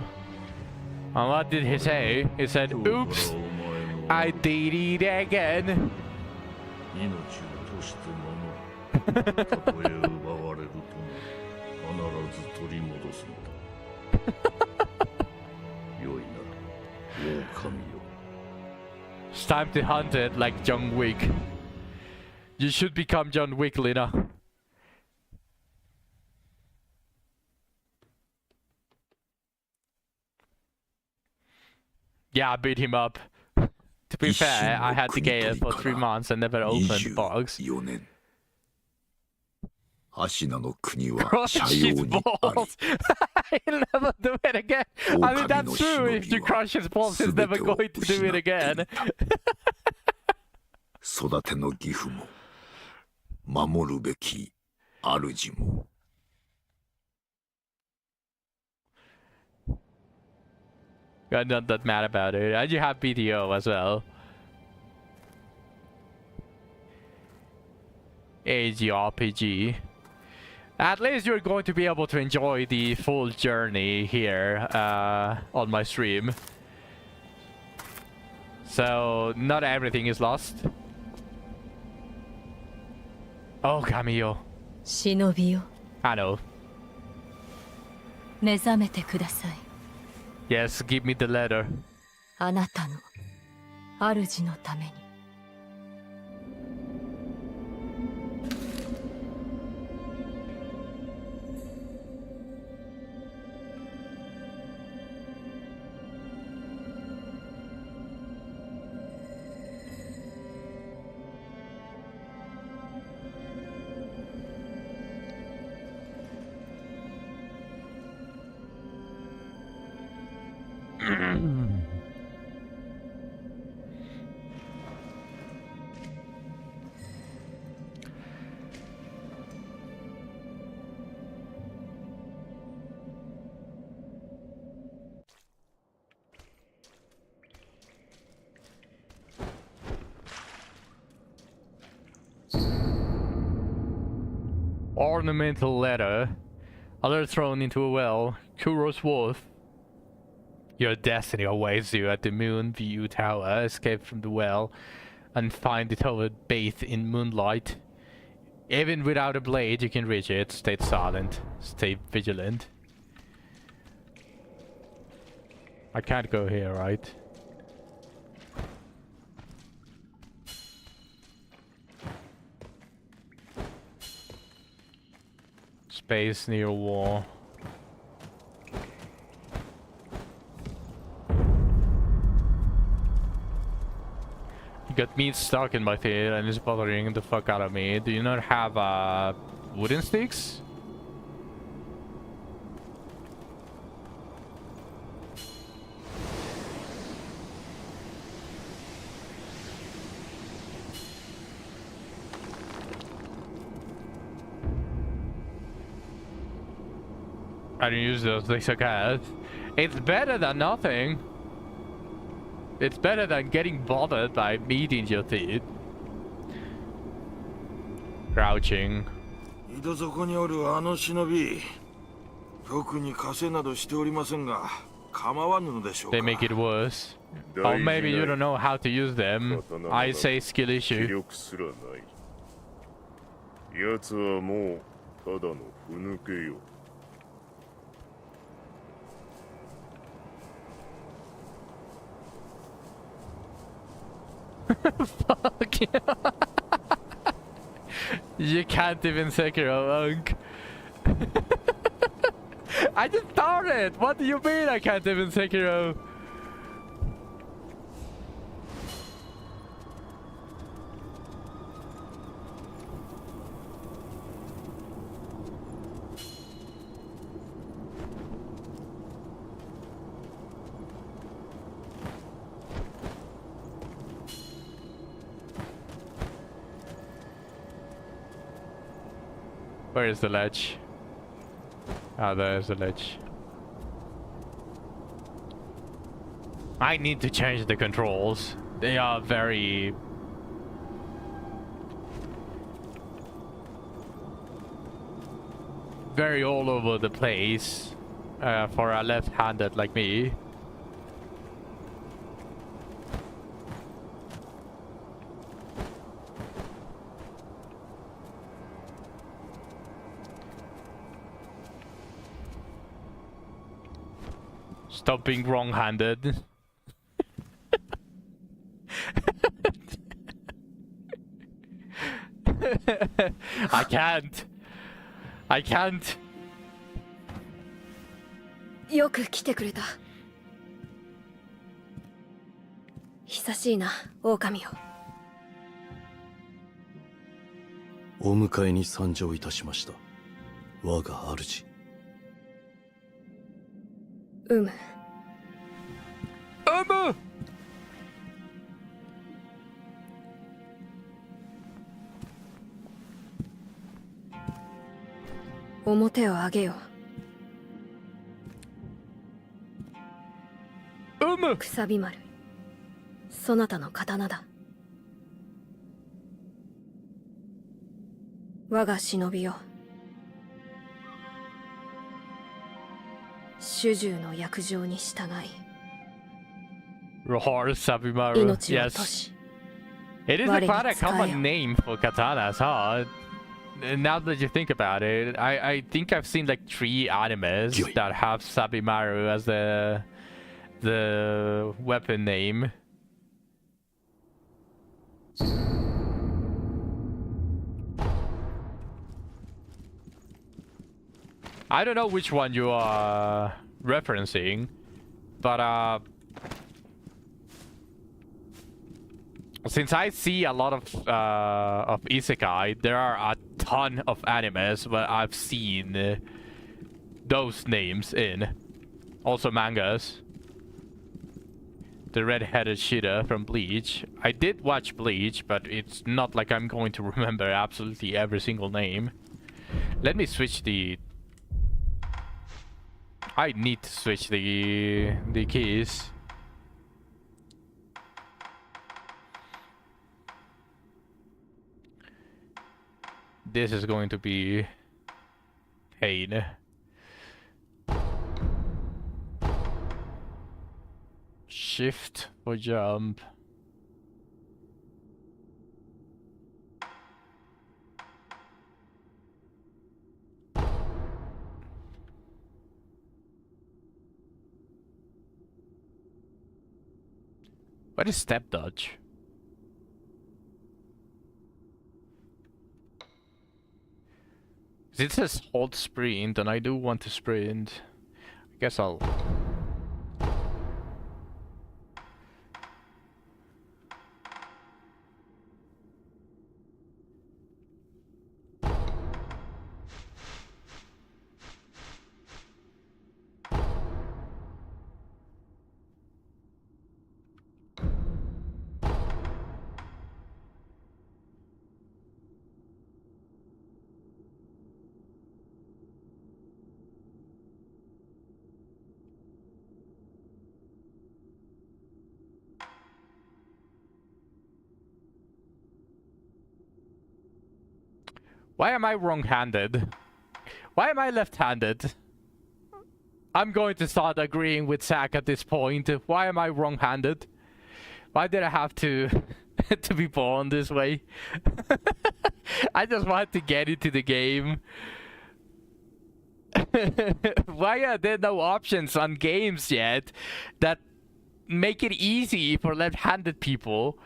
And what did he say? He said, "Oops, I did it again." 命をとして守る。たとえ奪われるとも、必ず取り戻すのだ。よいな、狼よ。It's time to hunt it like John Wick. You should become John Wick, Lina. Yeah, I beat him up. To be fair, I had the game for 3 months and never opened the box. アシナの国は Crush 斜 his 陽にあり balls! He'll never do it again! I mean, that's true! If you crush his balls, he's never going to do it again! 育ての義父も守るべき主も I'm not that mad about it. And you have BTO as well. AGRPG. At least you're going to be able to enjoy the full journey here on my stream. So, not everything is lost. Oh, Camille. 忍びよ I know. 目覚めてください Yes, give me the letter. あなたの主のために Ornamental letter. Other thrown into a well. Kuro's wolf. Your destiny awaits you at the Moon View Tower. Escape from the well and find the tower bathed in moonlight. Even without a blade, you can reach it. Stay silent. Stay vigilant. I can't go here, right? Space near wall. You got meat stuck in my feet and it's bothering the fuck out of me. Do you not have wooden sticks? I don't use those things, okay. It's better than nothing. It's better than getting bothered by meat in your teeth. Crouching. They make it worse. Or maybe you don't know how to use them. I say skill issue. Fuck yeah. You can't even Sekiro, Unk. I just started! What do you mean I can't even Sekiro? Where is the ledge? Ah, there's the ledge. I need to change the controls. They are very... very all over the place for a left-handed like me. Stop being wrong-handed. I can't. I can't. よく来てくれた。久しいな、狼よ。お迎えに参上いたしました。我が主。うむ。表を上げよ。くさび丸。そなたの刀だ。我が忍びよ。主従の約定に従い。Roar Sabimaru. 命を落と Yes. し。 It is a quite a common name for katanas, huh? Now that you think about it, I think I've seen like 3 animes that have Sabimaru as the weapon name. I don't know which one you are referencing, but since I see a lot of isekai, there are a ton of animes where I've seen those names in. Also mangas. The red-headed Shida from Bleach. I did watch Bleach, but it's not like I'm going to remember absolutely every single name. Let me switch the... I need to switch the keys. This is going to be pain. Shift or jump. What is step dodge? It says hold sprint, and I do want to sprint. I guess I'll... Why am I wrong-handed? Why am I left-handed? I'm going to start agreeing with Zack at this point. Why am I wrong-handed? Why did I have to to be born this way? I just want to get into the game. Why are there no options on games yet that make it easy for left-handed people?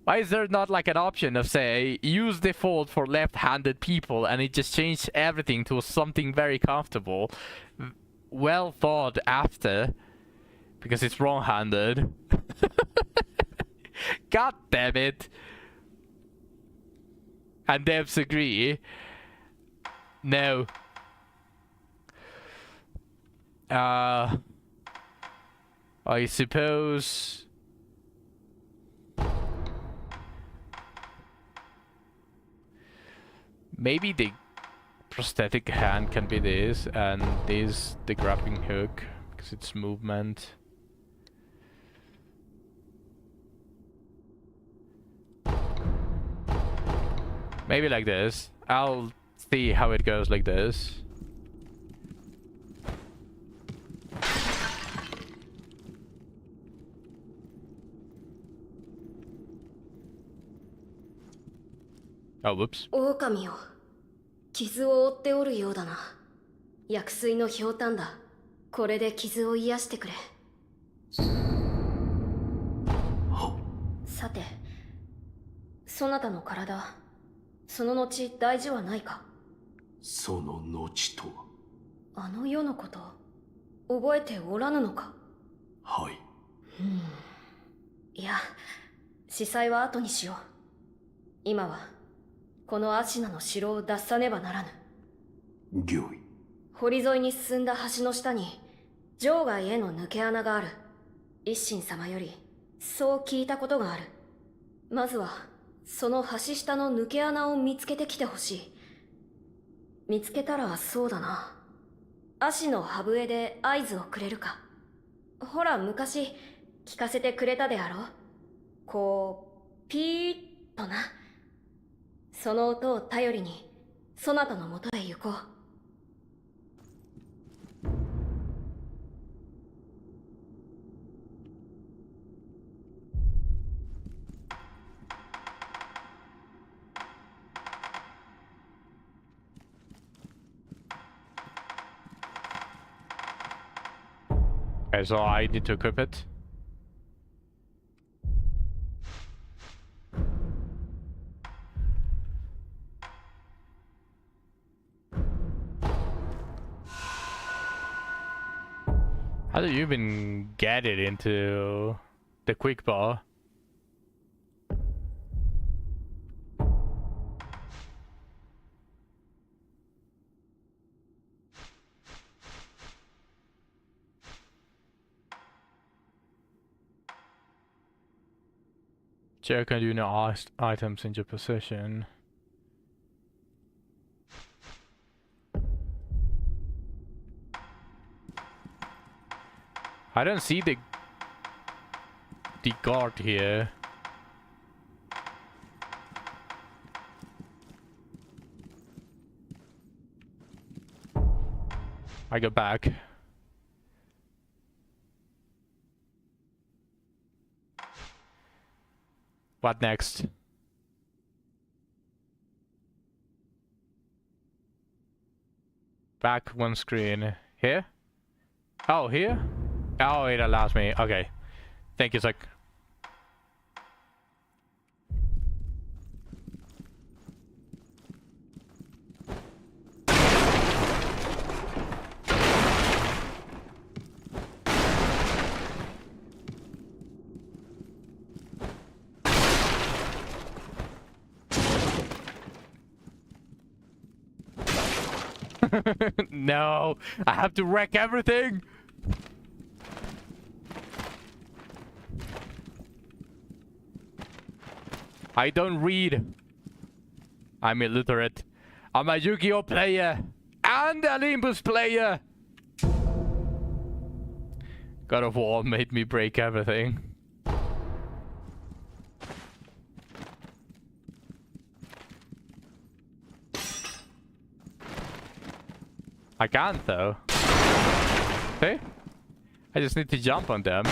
Why is there not like an option of, say, use default for left-handed people and it just changed everything to something very comfortable? Well thought after, because it's wrong-handed. God damn it. And devs agree. No. I suppose... maybe the prosthetic hand can be this, and this the grappling hook, because it's movement. Maybe like this. I'll see how it goes like this. Oh, whoops. 狼よ、傷を負っておるようだな。薬水のひょうたんだ。これで傷を癒してくれ。さて、そなたの体、その後大事はないか？その後とは？あの世のこと、覚えておらぬのか？はい。いや、司祭は後にしよう。今は、このアシナの城を脱さねばならぬ。御意。堀沿いに進んだ橋の下に、場外への抜け穴がある。一心様より、そう聞いたことがある。まずは、その橋下の抜け穴を見つけてきてほしい。見つけたらそうだな。足の歯笛で合図をくれるか。ほら、昔、聞かせてくれたであろう。こう、ピーッとな。その音を頼りに、そなたのもとへ行こう。Okay, so I need to equip it. How do you even get it into the quick bar? Check and do no items in your possession. I don't see the guard here. I go back. What next? Back one screen. Here? Oh, here? Oh, it allows me. Okay. Thank you, Zach. No, I have to wreck everything. I don't read. I'm illiterate. I'm a Yu-Gi-Oh player and a Limbus player. God of War made me break everything. I can't though. See? I just need to jump on them.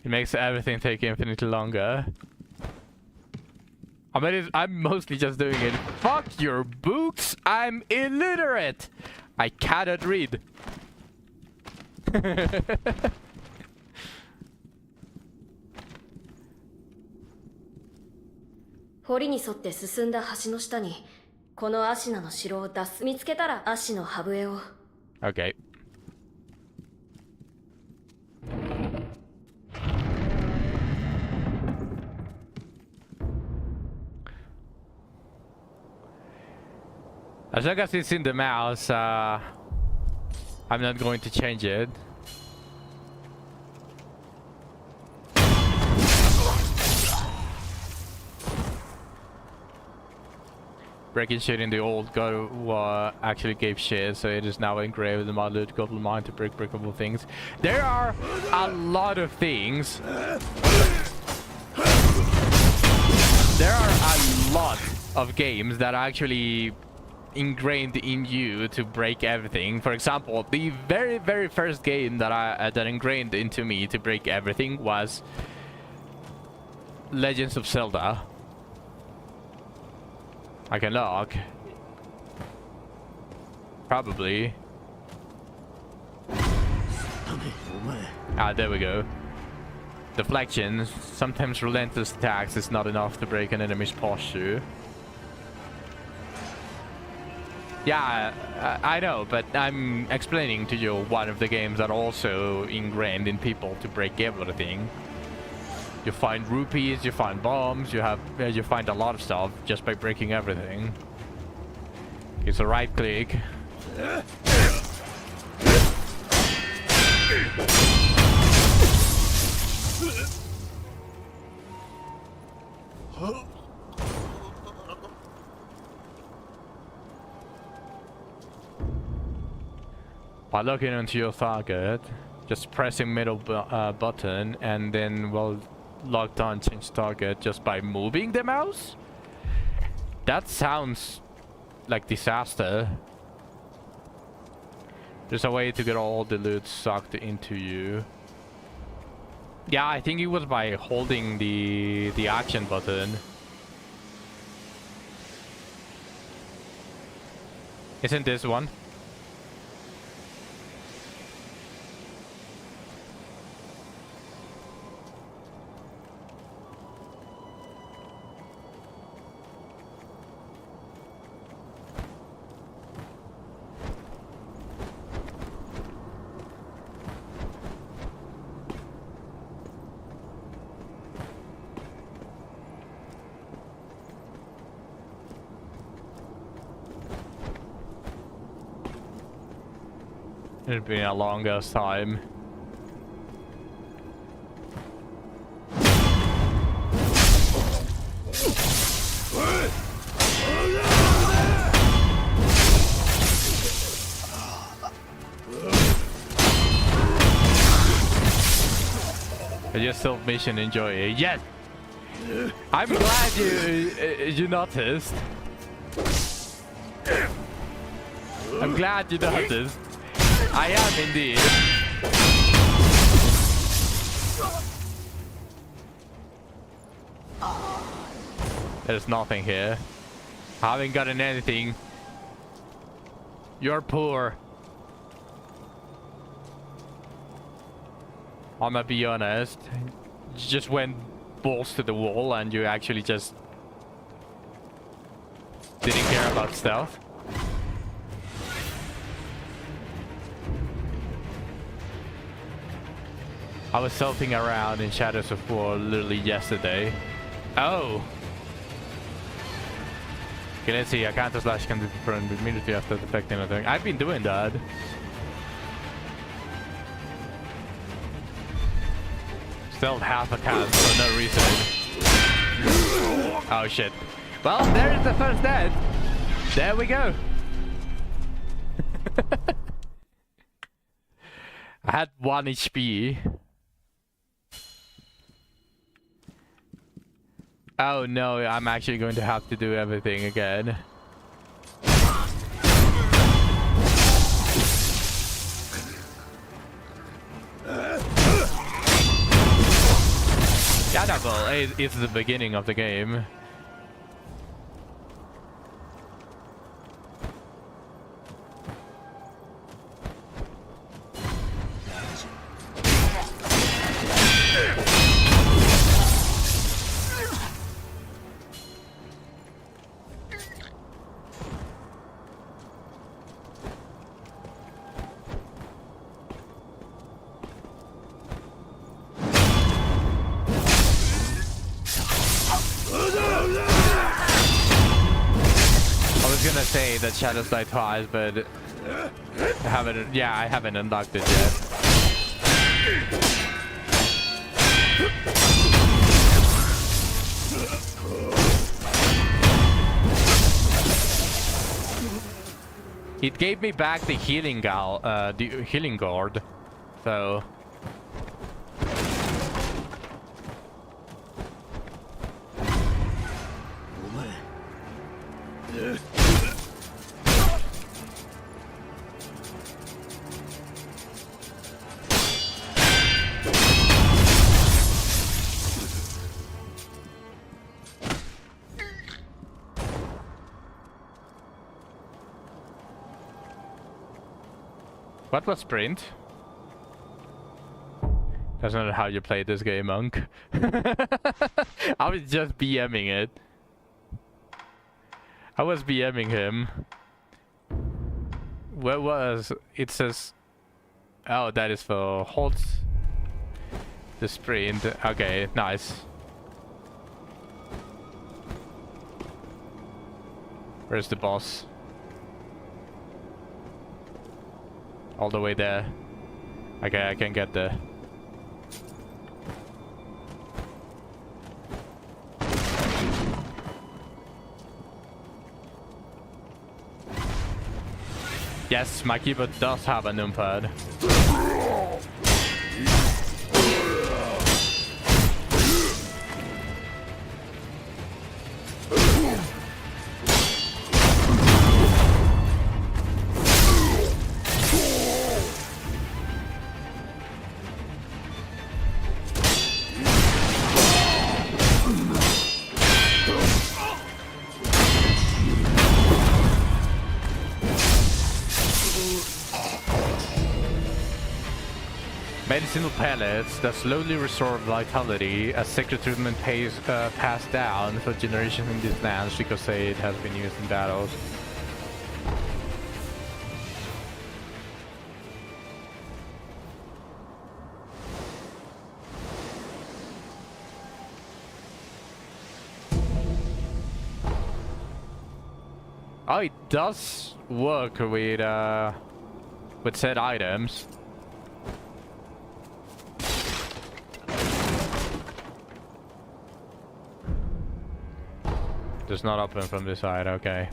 It makes everything take infinitely longer. I mean, I'm mostly just doing it. Fuck your books! I'm illiterate! I cannot read. 堀に沿って進んだ橋の下に、このアシナの城を脱す。見つけたらアシの歯笛を。Okay. As long as it's in the mouse, I'm not going to change it. Breaking shit in the old God of War actually gave shit, so it is now engraved in my loot goblin mind to break breakable things. There are a lot of things there are a lot of games that are actually ingrained in you to break everything. For example, the very first game that ingrained into me to break everything was Legends of Zelda. I can lock. Probably. Ah, there we go. Deflection. Sometimes relentless attacks is not enough to break an enemy's posture. Yeah, I know, but I'm explaining to you one of the games that also ingrained in people to break everything. You find rupees, you find bombs, you find a lot of stuff just by breaking everything. It's a right click. By looking into your target, just pressing middle button and then well locked on change target just by moving the mouse? That sounds like disaster. There's a way to get all the loot sucked into you. Yeah, I think it was by holding the action button. Isn't this one? It's been a long ass time. I just self-mission enjoy it. Yes! I'm glad you noticed. I'm glad you noticed. I am indeed. There's nothing here. I haven't gotten anything. You're poor. I'm gonna be honest. You just went balls to the wall and you actually just didn't care about stuff. I was surfing around in Shadows of War literally yesterday. Oh! Okay, let's see. A counter slash can be performed immediately after detecting anything. I've been doing that. Still half a can for no reason. Oh shit. Well, there's the first death. There we go. I had 1 HP. Oh no, I'm actually going to have to do everything again. Yeah, no, well, it's the beginning of the game. Say that Shadows Die Twice, but I haven't unlocked it yet. It gave me back the healing guard, so. What was sprint? That's not how you play this game, Monk. I was just BMing it. I was BMing him. Where was... It says... Oh, that is for hold the sprint. Okay, nice. Where's the boss? All the way there. Okay, I can get there. Yes, my keyboard does have a numpad. Medicinal pellets that slowly restore vitality as secret treatment passed down for generations in these lands because it has been used in battles. Oh, it does work with said items. Does not open from this side, okay.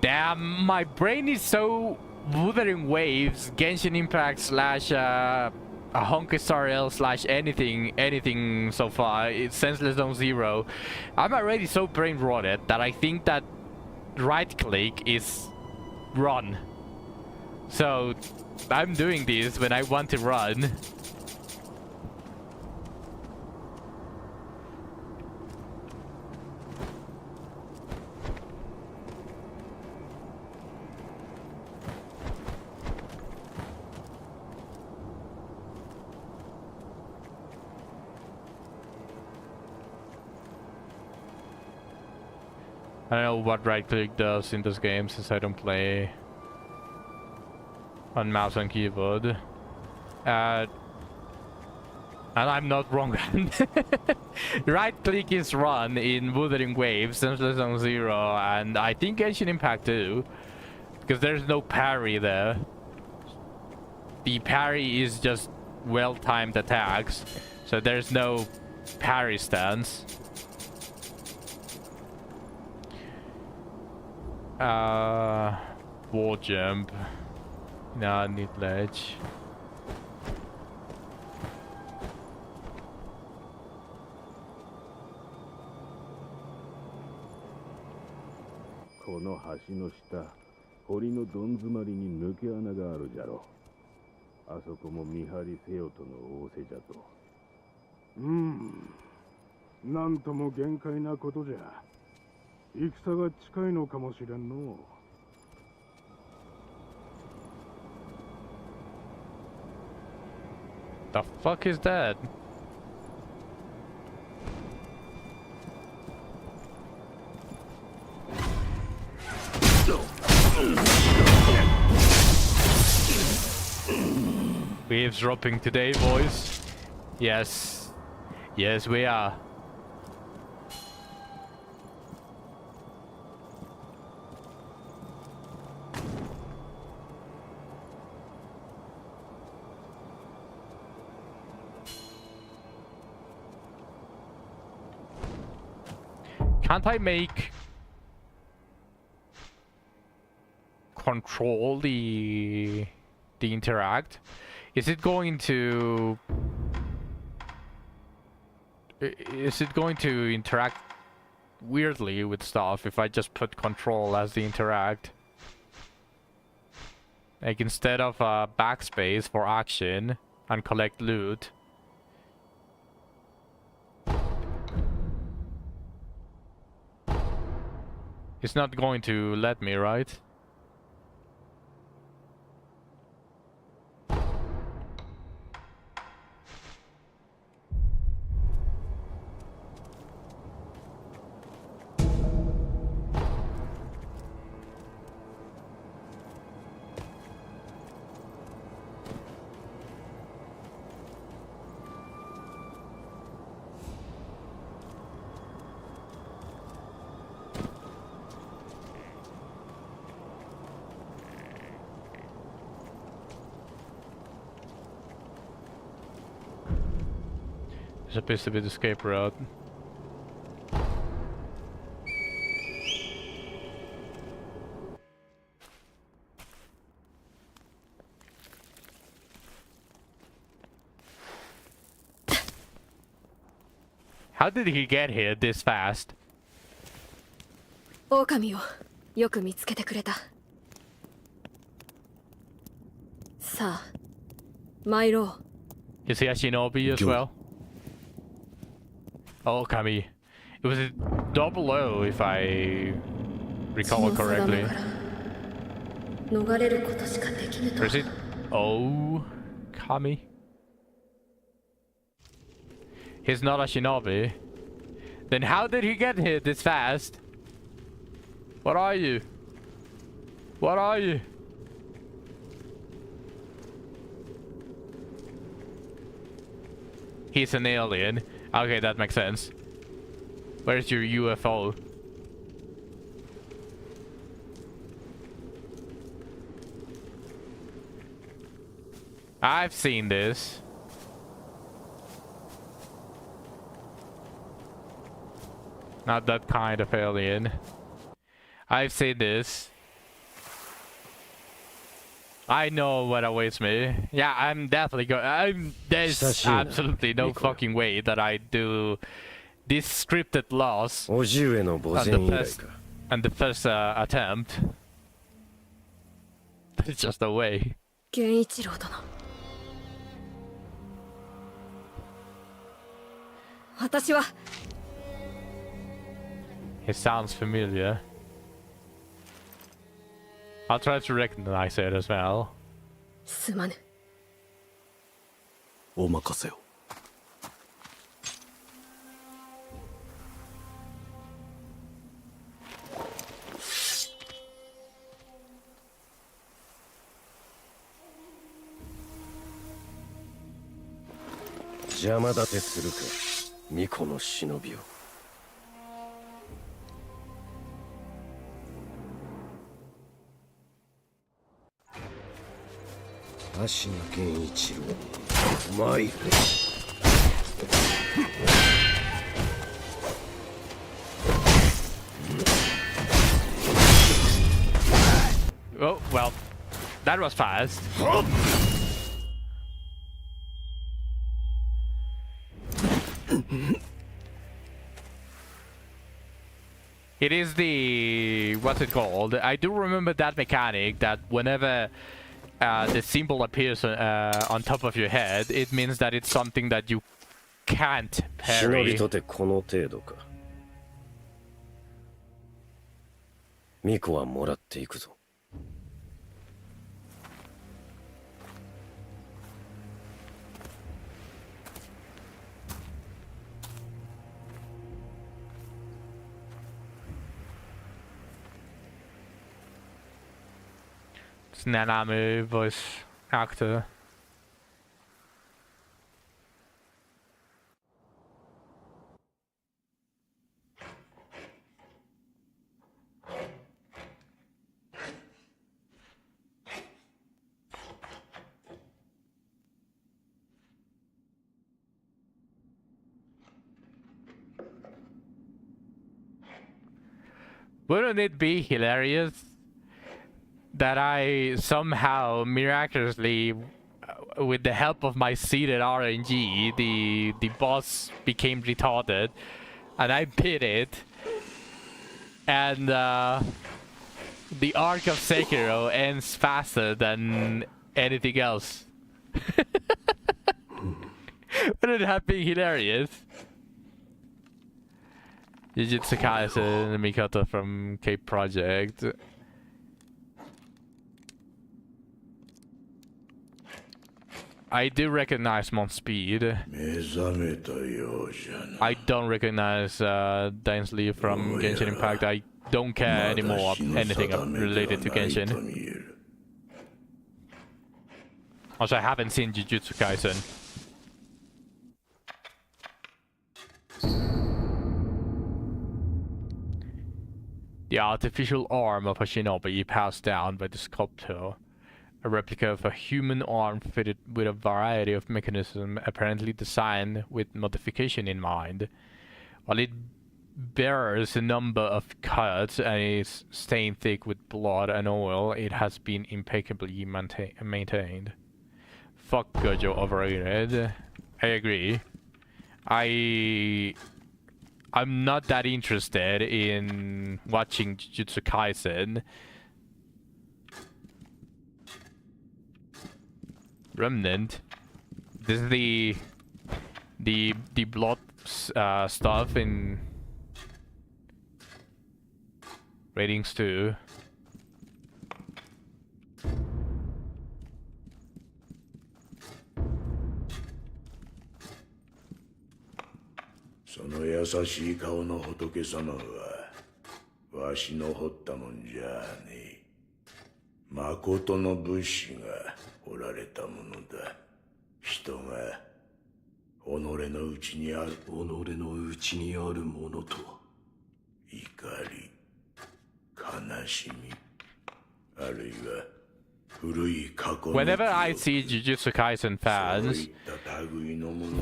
Damn, my brain is so Wuthering Waves, Genshin Impact slash a Honky Star Rail slash anything so far. It's Senseless Zone Zero. I'm already so brain rotted that I think that right click is run. So I'm doing this when I want to run. I don't know what right click does in this game since I don't play on mouse and keyboard. And I'm not wrong. Right click is run in Wuthering Waves, Senseless Zone Zero, and I think Genshin Impact too. Because there's no parry there. The parry is just well-timed attacks, so there's no parry stance. Wall jump. No, I need ledge. This の橋の下、堀のどん詰まりに抜け穴があるじゃろ。あそこも見張りせよとの仰せじゃと。なんとも限界なことじゃ。戦が近いのかもしれんの。The fuck is that? Waves dropping today, boys. Yes. Yes, we are. Can't I make control the interact? Is it going to interact weirdly with stuff if I just put control as the interact? Like instead of backspace for action and collect loot. It's not going to let me, right? There's supposed to be the escape route. How did he get here this fast? 狼をよく見つけてくれた。さあ、参ろう。 Is he a shinobi as well? Oh, Kami. It was a double O if I recall correctly. 逃れることしかできぬと。 Or is it O Kami? He's not a shinobi. Then how did he get here this fast? What are you? What are you? He's an alien. Okay, that makes sense. Where's your UFO? I've seen this. Not that kind of alien. I've seen this. I know what awaits me. Yeah, I'm definitely going. There's absolutely no fucking way that I do this scripted loss on the first attempt. There's just no way. 源一郎殿。私は It sounds familiar. I'll try to recognize it as well. すまぬ。お任せを。邪魔立てするか、巫女の忍びを。芦名源一郎、参る。Oh, well, that was fast. It is the... what's it called? I do remember that mechanic that whenever the symbol appears on top of your head, it means that it's something that you can't 忍び parry. とてこの程度か。巫女はもらっていくぞ。It's Nanami voice actor. Wouldn't it be hilarious that I somehow miraculously, with the help of my seeded RNG, the boss became retarded, and I beat it, and the arc of Sekiro ends faster than anything else. Wouldn't that be hilarious? Jujutsu Kaisen, Mikoto from Cape Project. I do recognize Mon Speed. 目覚めたようじゃな。 I don't recognize Dainsley from Genshin Impact. I don't care anymore anything related to Genshin. Also, I haven't seen Jujutsu Kaisen. The artificial arm of a shinobi passed down by the sculptor. A replica of a human arm fitted with a variety of mechanisms apparently designed with modification in mind. While it bears a number of cuts and is stained thick with blood and oil, it has been impeccably maintained. Fuck Gojo, overrated. I agree. I'm not that interested in watching Jujutsu Kaisen. Remnant. This is the blood stuff in ratings too. So の優しい顔の仏様はわしの彫ったもんじゃねえ。誠の仏師が彫られたものだ。人が己の内にあるものとは怒り、悲しみ、あるいは古い過去の Whenever I see Jujutsu Kaisen fans,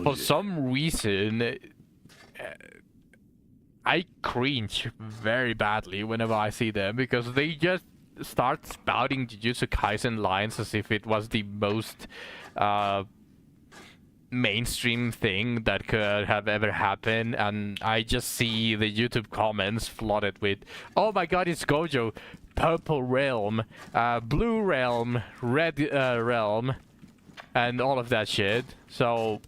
for some reason, I cringe very badly whenever I see them because they just start spouting Jujutsu Kaisen lines as if it was the most mainstream thing that could have ever happened, and I just see the YouTube comments flooded with, "Oh my god, it's Gojo, Purple Realm, Blue Realm, Red Realm," and all of that shit. So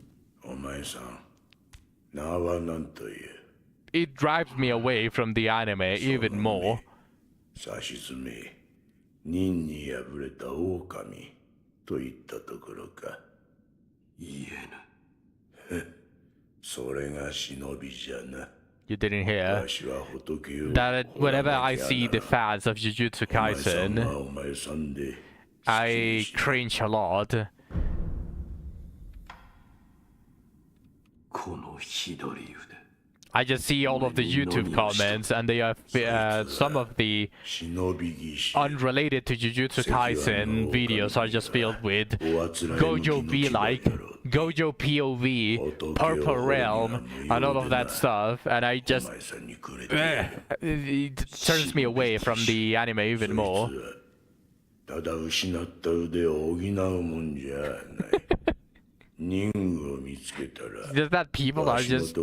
it drives me away from the anime even more. 忍に敗れた狼といったところか。言えぬ。それが忍びじゃな。 You didn't hear that whenever I see the fans of Jujutsu Kaisen, I cringe a lot. この左腕。 I just see all of the YouTube comments, and they are some of the unrelated to Jujutsu Kaisen videos are just filled with Gojo be like, Gojo POV, Purple Realm, and all of that stuff, and I just it turns me away from the anime even more. Just that people are just...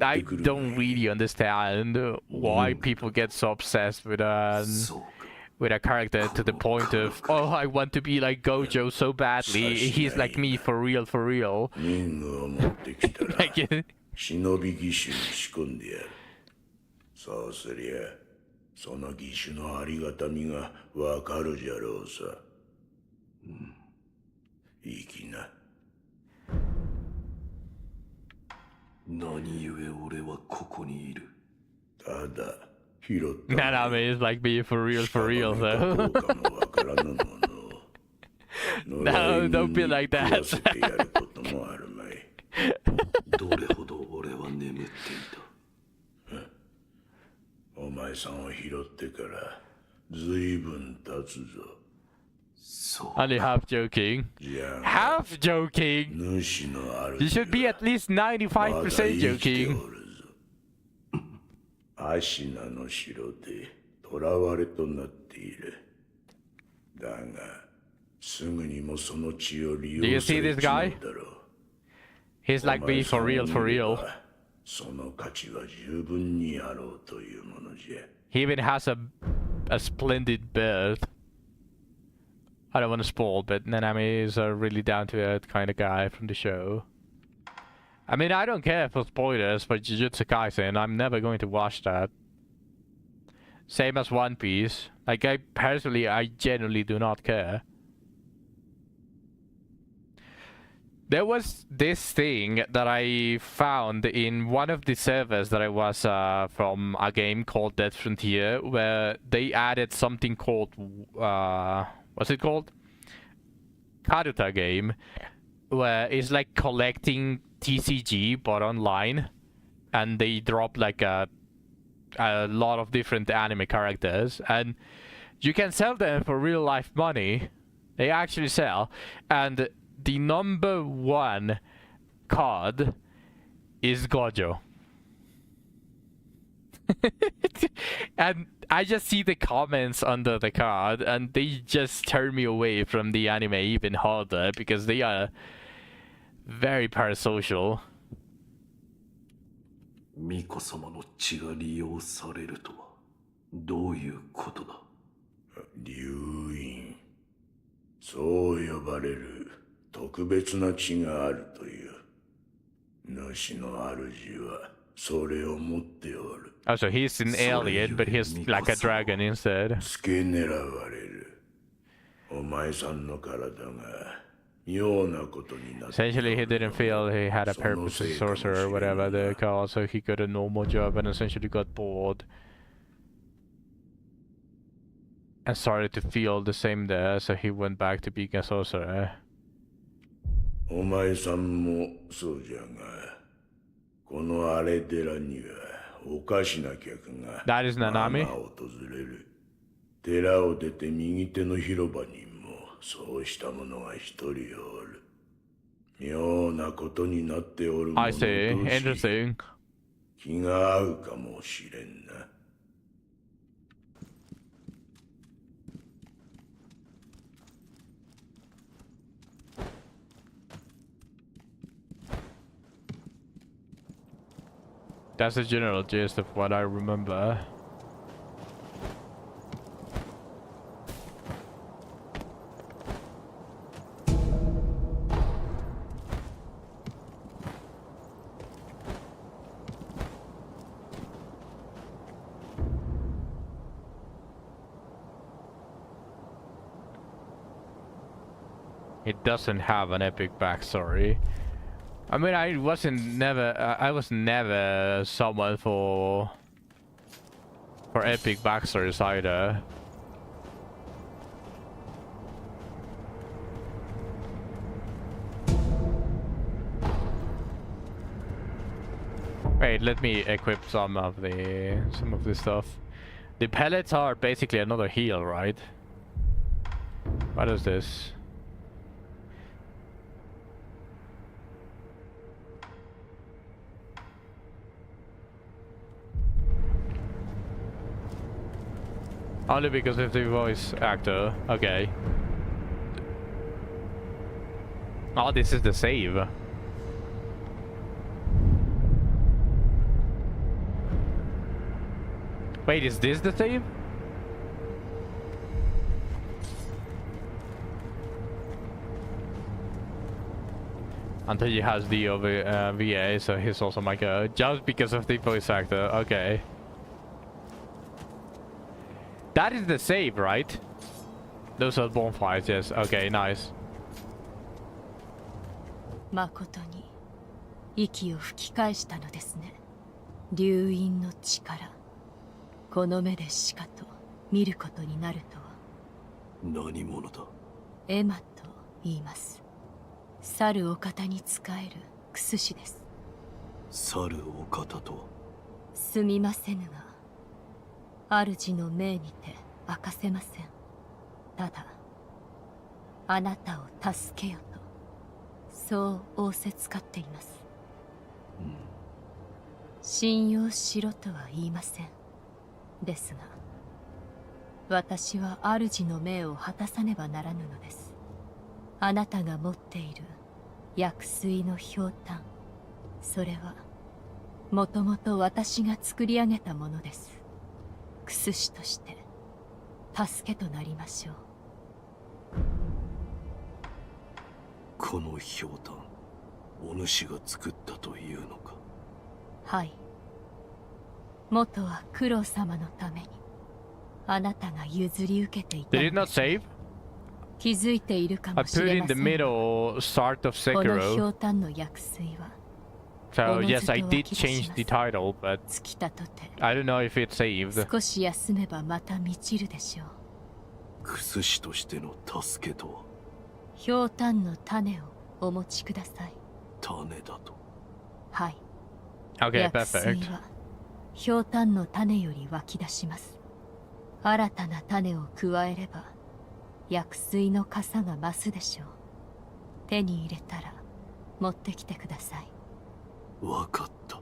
I don't really understand why people get so obsessed with a character to the point of, oh, I want to be like Gojo so badly. He's like me for real, for real. Like, 忍び義手に仕込んでやる。そうすりゃ、その義手のありがたみがわかるじゃろうさ。いい気な。何故俺はここにいる。ただ、拾った。Nanami is like me for real, though. No, don't be like that. どれほど俺は眠っていた。お前さんを拾ってからずいぶん経つぞ。Only half joking. Half joking? You should be at least 95% joking. アシナの城で囚われとなっている。だが、すぐにもその血を利用するだろう。He's like me for real, for real. その価値は十分にあろうというものじゃ。He even has a splendid birth. I don't want to spoil, but Nanami is a really down-to-earth kind of guy from the show. I mean, I don't care for spoilers for Jujutsu Kaisen. I'm never going to watch that. Same as One Piece. Like, I genuinely do not care. There was this thing that I found in one of the servers that I was from a game called Dead Frontier, where they added something called what's it called? Karuta game, where it's like collecting TCG but online, and they drop like a lot of different anime characters, and you can sell them for real life money. They actually sell, and the number one card is Gojo. And I just see the comments under the card, and they just turn me away from the anime even harder because they are very parasocial. 巫女様の血が利用されるとはどういうことだ。流院、そう呼ばれる特別な血があるという。主の主はそれを持っておる。Oh, so he's an alien, but he's like a dragon instead. 付け狙われる。お前さんの体が妙なことになって。 Essentially, he didn't feel he had a purpose as a sorcerer or whatever they're called, so he got a normal job and essentially got bored. And started to feel the same there, so he went back to being a sorcerer. お前さんもそうじゃが、この荒れ寺にはおかしな客が That is Nanami? 訪れる。寺を出て右手の広場にもそうした者が一人おる。妙なことになっておる者 I 同 see. 士 Interesting. 気が合うかもしれんな。That's the general gist of what I remember. It doesn't have an epic backstory. I mean, I was never someone for epic backstories either. Wait, let me equip some of this stuff. The pellets are basically another heal, right? What is this? Only because of the voice actor. Okay. Oh, this is the save. Wait, is this the save? Until he has the VA, so he's also my guy. Just because of the voice actor. Okay. That is the save, right? Those are bonfires, yes. Okay, nice. 誠に息を吹き返したのですね。流因の力、この目でしかと見ることになるとは。何者だ。エマと言います。猿お方に仕えるクス氏です。猿お方とは。すみませぬが、主の命にて明かせません。ただ、あなたを助けよと、そう仰せつかっています。信用しろとは言いません。ですが、私は主の命を果たさねばならぬのです。あなたが持っている薬水のひょうたん、それはもともと私が作り上げたものです。クス師として助けとなりましょう。このひょうたん、お主が作ったというのか。はい。元は九郎様のためにあなたが譲り受けていた Did の it not です。 save? 気づいているか I もし put れ in ま the せんが、 middle start of この Sekiro. ひょうたんの薬水は So おのず yes, と I 湧 did き出し change ます。 the title, but 尽きたとて I don't know if it saved. 少し休めばまた満ちるでしょう。クス師としての助けとはひょうたんの種をお持ちください。種だと。はい。 Okay, 薬水 perfect. はひょうたんの種より湧き出します。新たな種を加えれば薬水の傘が増すでしょう。手に入れたら持ってきてください。わかった。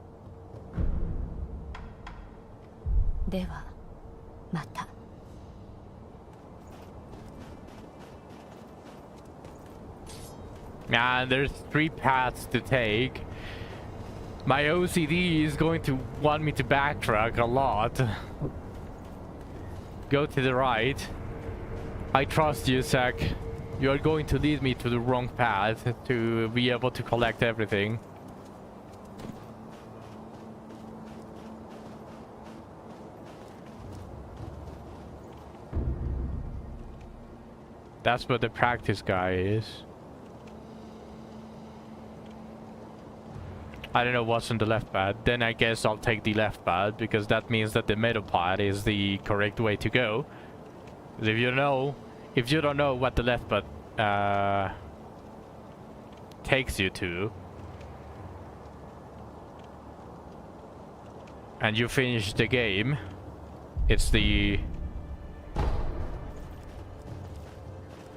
ではまた。Yeah, there's 3 paths to take. My OCD is going to want me to backtrack a lot. Go to the right. I trust you, Zack. You are going to lead me to the wrong path to be able to collect everything. That's what the practice guy is. I don't know what's on the left path. Then I guess I'll take the left path because that means that the middle path is the correct way to go. If you don't know what the left path takes you to, and you finish the game, it's the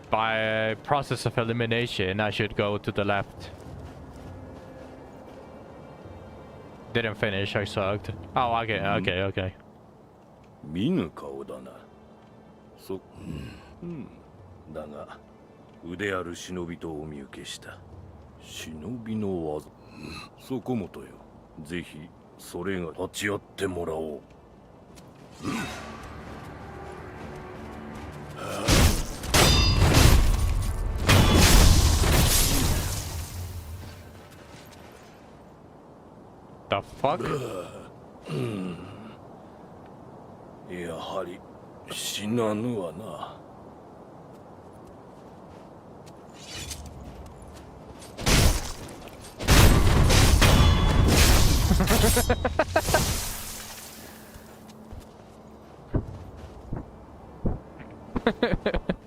by process of elimination. I should go to the left. Didn't finish, I sucked. Oh, okay. 見ぬ顔だな。だが腕ある忍びとお見受けした。忍びの技。そこもとよ。ぜひそれが立ち会ってもらおう。The fuck? やはり死なぬわな。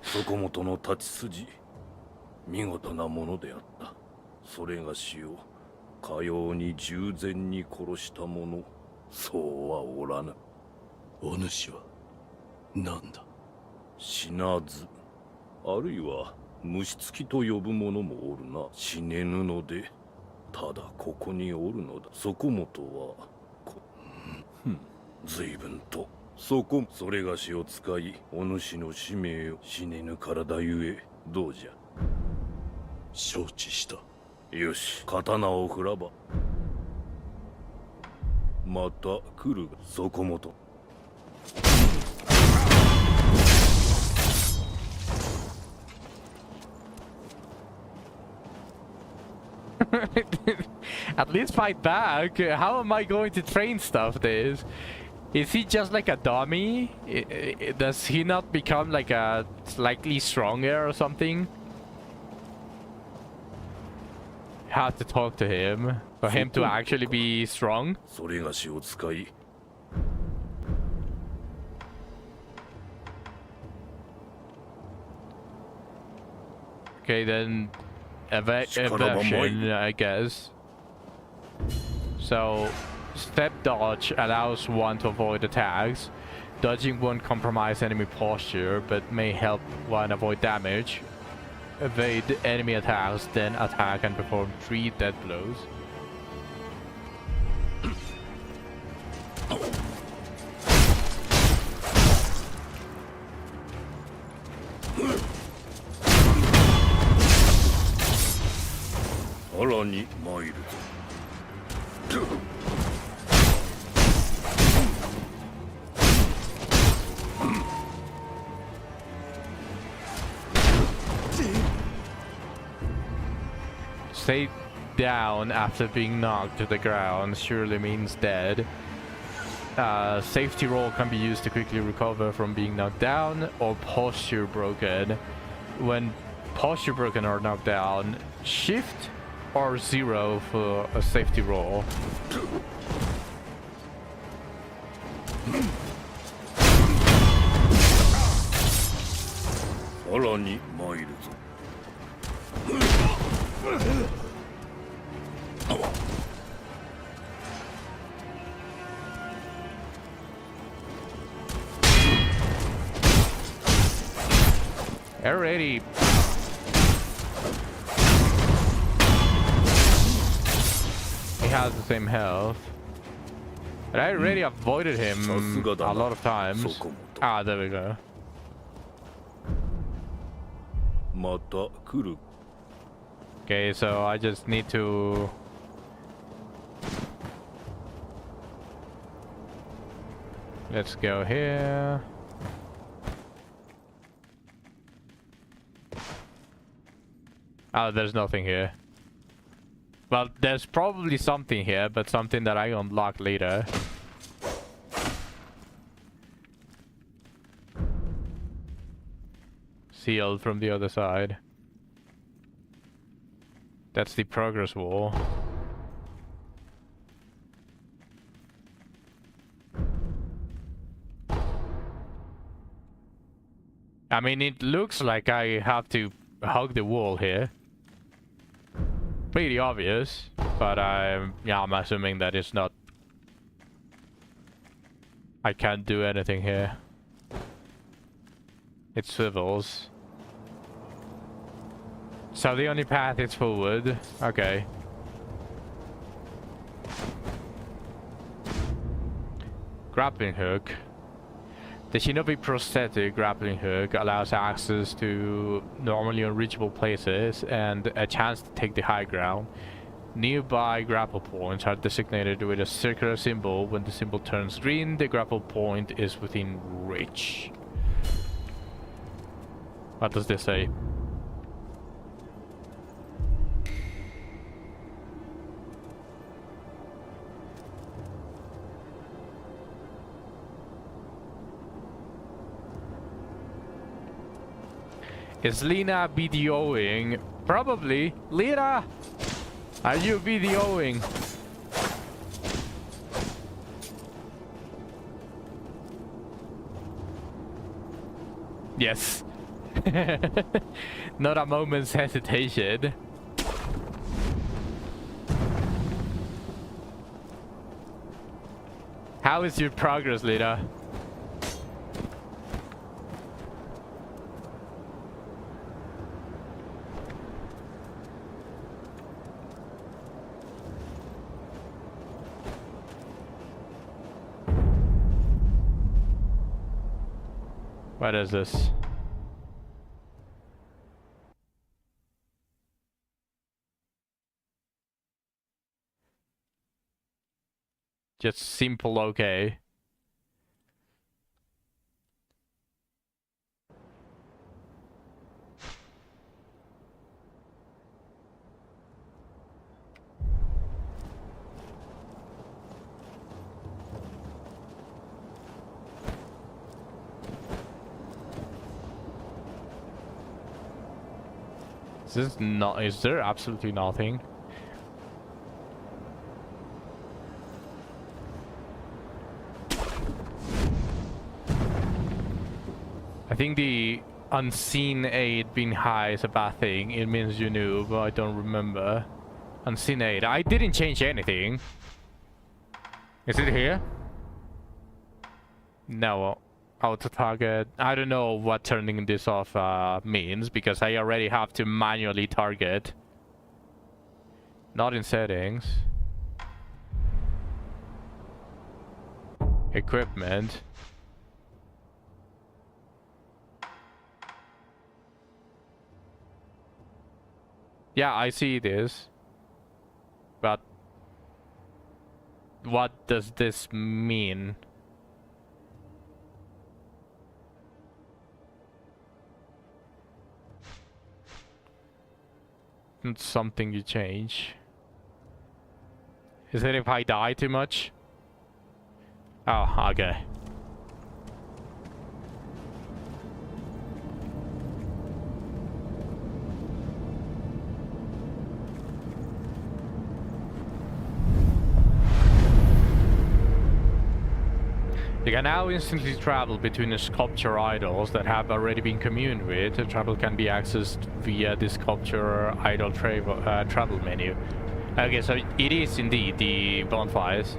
そこもとの立ち筋、見事なものであった。それがしをかように従前に殺した者、そうはおらぬ。お主は何だ。死なず、あるいは虫つきと呼ぶ者もおるな。死ねぬのでただここにおるのだ。そこもとは随分とそれがしを使い、お主の使命を死ねぬ体ゆえどうじゃ。承知した。よし、刀を振らば。また来るが、そこもと。At least fight back. How am I going to train stuff this? Is he just like a dummy? Does he not become like a slightly stronger or something? Have to talk to him for him to actually be strong. それがしを使い。Okay, then evasion, I guess. So, step dodge allows one to avoid attacks. Dodging won't compromise enemy posture, but may help one avoid damage. Evade enemy attacks, then attack and perform 3 death blows. down after being knocked to the ground surely means dead. Safety roll can be used to quickly recover from being knocked down, or posture broken. When posture broken or knocked down, shift or 0 for a safety roll. さらに参るぞ。 Alrighty. He has the same health. But I already avoided him a lot of times. Ah, there we go. また来る。 Okay, so I just need to... Let's go here. Oh, there's nothing here. Well, there's probably something here, but something that I unlock later. Sealed from the other side. That's the progress wall. I mean, it looks like I have to hug the wall here. Pretty obvious, but I'm assuming that it's not. I can't do anything here. It swivels. So the only path is forward. Okay. Grappling hook. The Shinobi prosthetic grappling hook allows access to normally unreachable places and a chance to take the high ground. Nearby grapple points are designated with a circular symbol. When the symbol turns green, the grapple point is within reach. What does this say? Is Lena BDOing? Probably. Lena! Are you BDOing? Yes. Not a moment's hesitation. How is your progress, Lena? What is this? Just simple okay. Is there absolutely nothing? I think the unseen aid being high is a bad thing. It means you knew, but I don't remember. Unseen aid. I didn't change anything. Is it here? No. Auto target. I don't know what turning this off means, because I already have to manually target. Not in settings. Equipment. Yeah, I see this. But what does this mean? It's something you change. Is it if I die too much? Oh, okay. You can now instantly travel between the sculpture idols that have already been communed with. The travel can be accessed via the sculpture idol travel menu. Okay, so it is indeed the bonfires.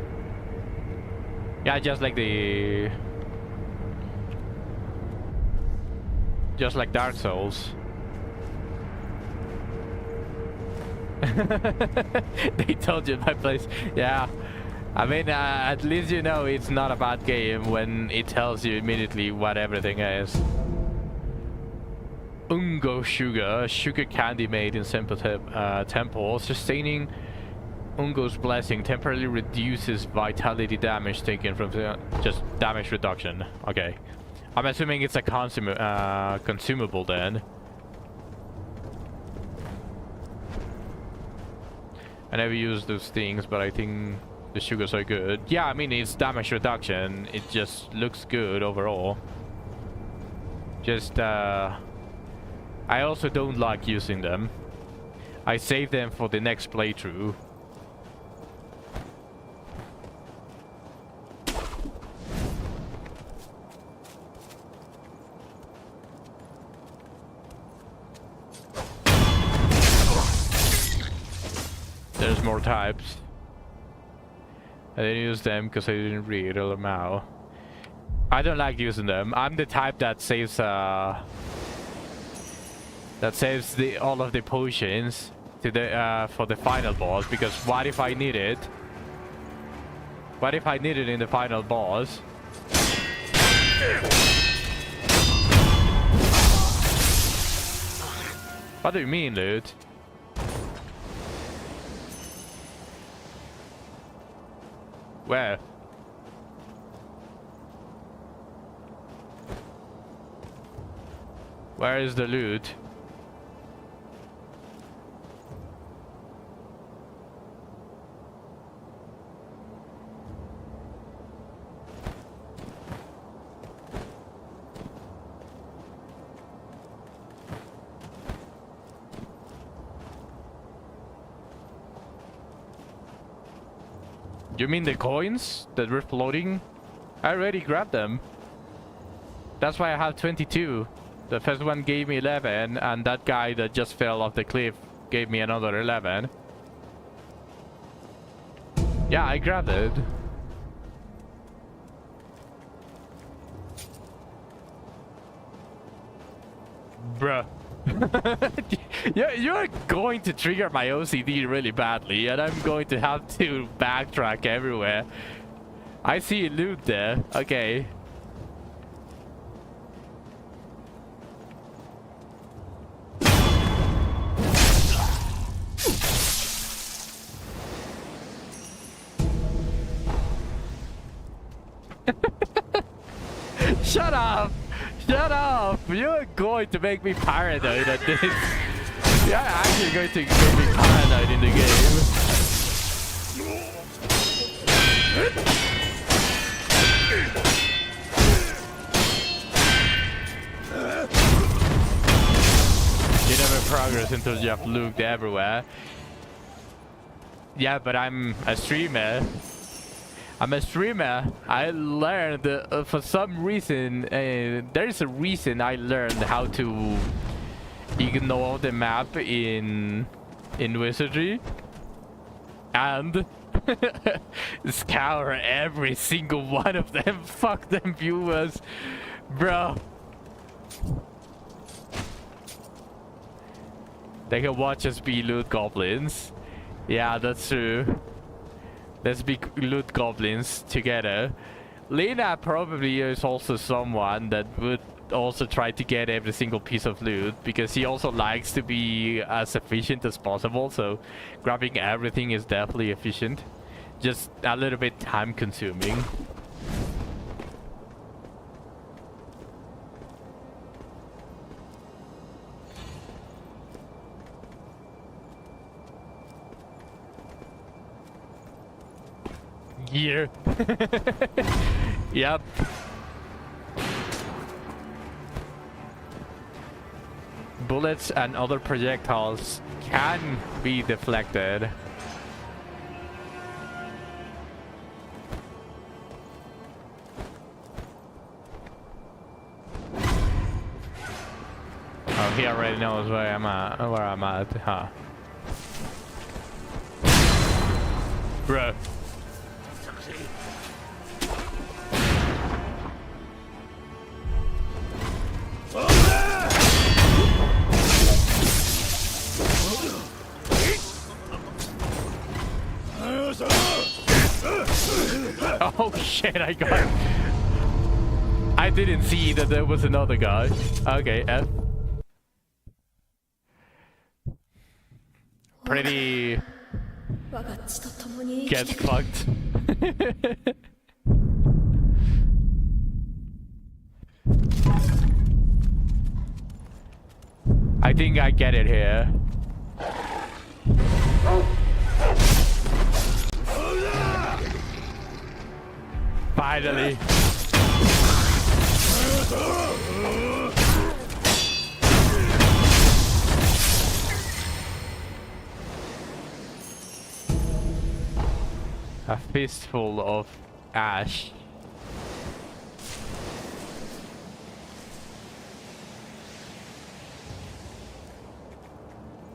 Yeah, just like Dark Souls. They told you my place. Yeah. I mean, at least you know it's not a bad game when it tells you immediately what everything is. Ungo sugar, sugar candy made in simple temple. Sustaining Ungo's blessing temporarily reduces vitality damage taken from just damage reduction. Okay. I'm assuming it's a consumable then. I never used those things, but I think the sugars are good. Yeah, I mean, it's damage reduction. It just looks good overall. Just, I also don't like using them. I save them for the next playthrough. There's more types. I didn't use them because I didn't read them out. I don't like using them. I'm the type that saves all of the potions to the for the final boss, because what if I need it? What if I need it in the final boss? What do you mean, dude? Where? Where is the loot? You mean the coins that were floating? I already grabbed them. That's why I have 22. The first one gave me 11, and that guy that just fell off the cliff gave me another 11. Yeah, I grabbed it. Bruh. You're going to trigger my OCD really badly, and I'm going to have to backtrack everywhere. I see loot there. Okay. Shut up! Shut up! You're going to make me paranoid at this. You're actually going to make me paranoid in the game. You never progress until you have looked everywhere. Yeah, but I'm a streamer. I'm a streamer. I learned for some reason. There is a reason I learned how to ignore the map in Wizardry and scour every single one of them. Fuck them viewers, bro. They can watch us be loot goblins. Yeah, that's true. Let's be loot goblins together. Lena probably is also someone that would also try to get every single piece of loot, because he also likes to be as efficient as possible, so grabbing everything is definitely efficient. Just a little bit time consuming. gear. Yep. Bullets and other projectiles can be deflected. Oh, he already knows where I'm at, huh? Bruh. Oh shit, I got... I didn't see that there was another guy. Okay, F. Pretty... Get fucked. I think I get it here. Finally. A fistful of ash.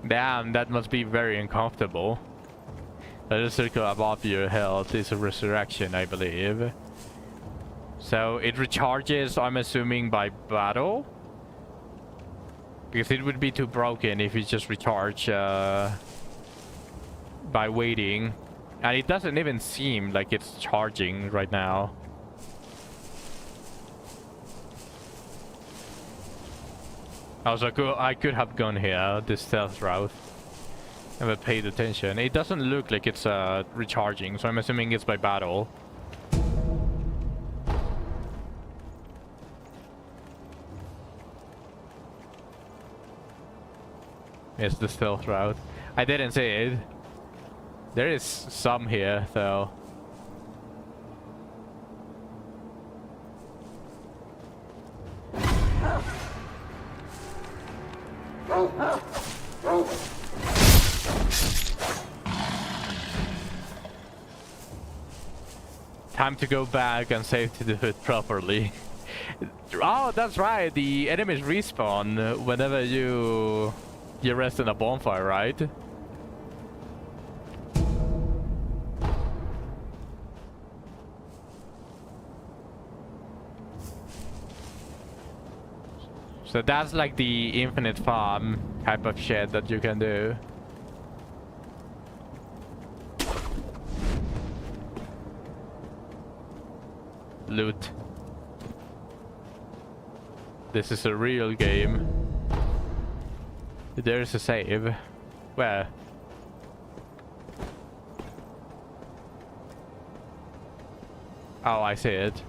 Damn, that must be very uncomfortable. The circle above your health is a resurrection, I believe. So it recharges, I'm assuming, by battle? Because it would be too broken if you just recharge by waiting. And it doesn't even seem like it's charging right now. Also, I could have gone here, this stealth route. Never paid attention. It doesn't look like it's recharging, so I'm assuming it's by battle. It's the stealth route. I didn't see it. There is some here, though. Time to go back and save to do it properly. Oh, that's right. The enemies respawn whenever you rest in a bonfire, right? So that's like the infinite farm type of shit that you can do. Loot. This is a real game. There's a save. Where? Oh, I see it.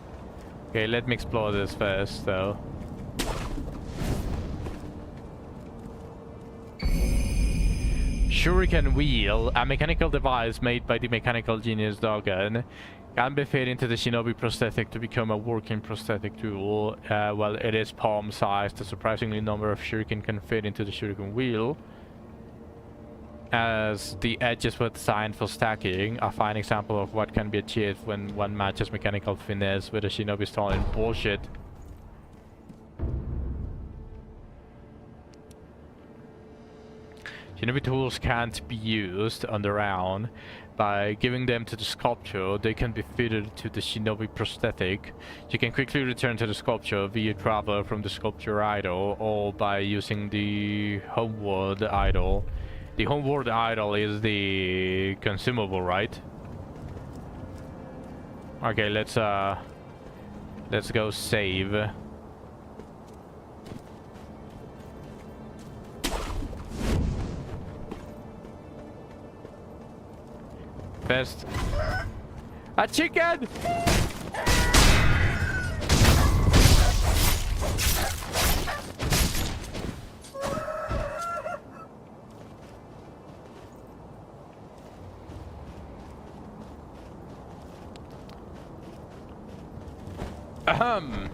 Okay, let me explore this first, though. Shuriken Wheel, a mechanical device made by the mechanical genius Dogen, can be fed into the shinobi prosthetic to become a working prosthetic tool. Well, it is palm-sized. A surprisingly number of shuriken can fit into the shuriken wheel, as the edges were designed for stacking. A fine example of what can be achieved when one matches mechanical finesse with a shinobi style in bullshit. Shinobi tools can't be used on their own. By giving them to the sculpture, they can be fitted to the shinobi prosthetic. You can quickly return to the sculpture via traveler from the sculpture idol, or by using the homeward idol. The homeward idol is the consumable, right? Okay, let's go save. Best. A chicken! Ahem.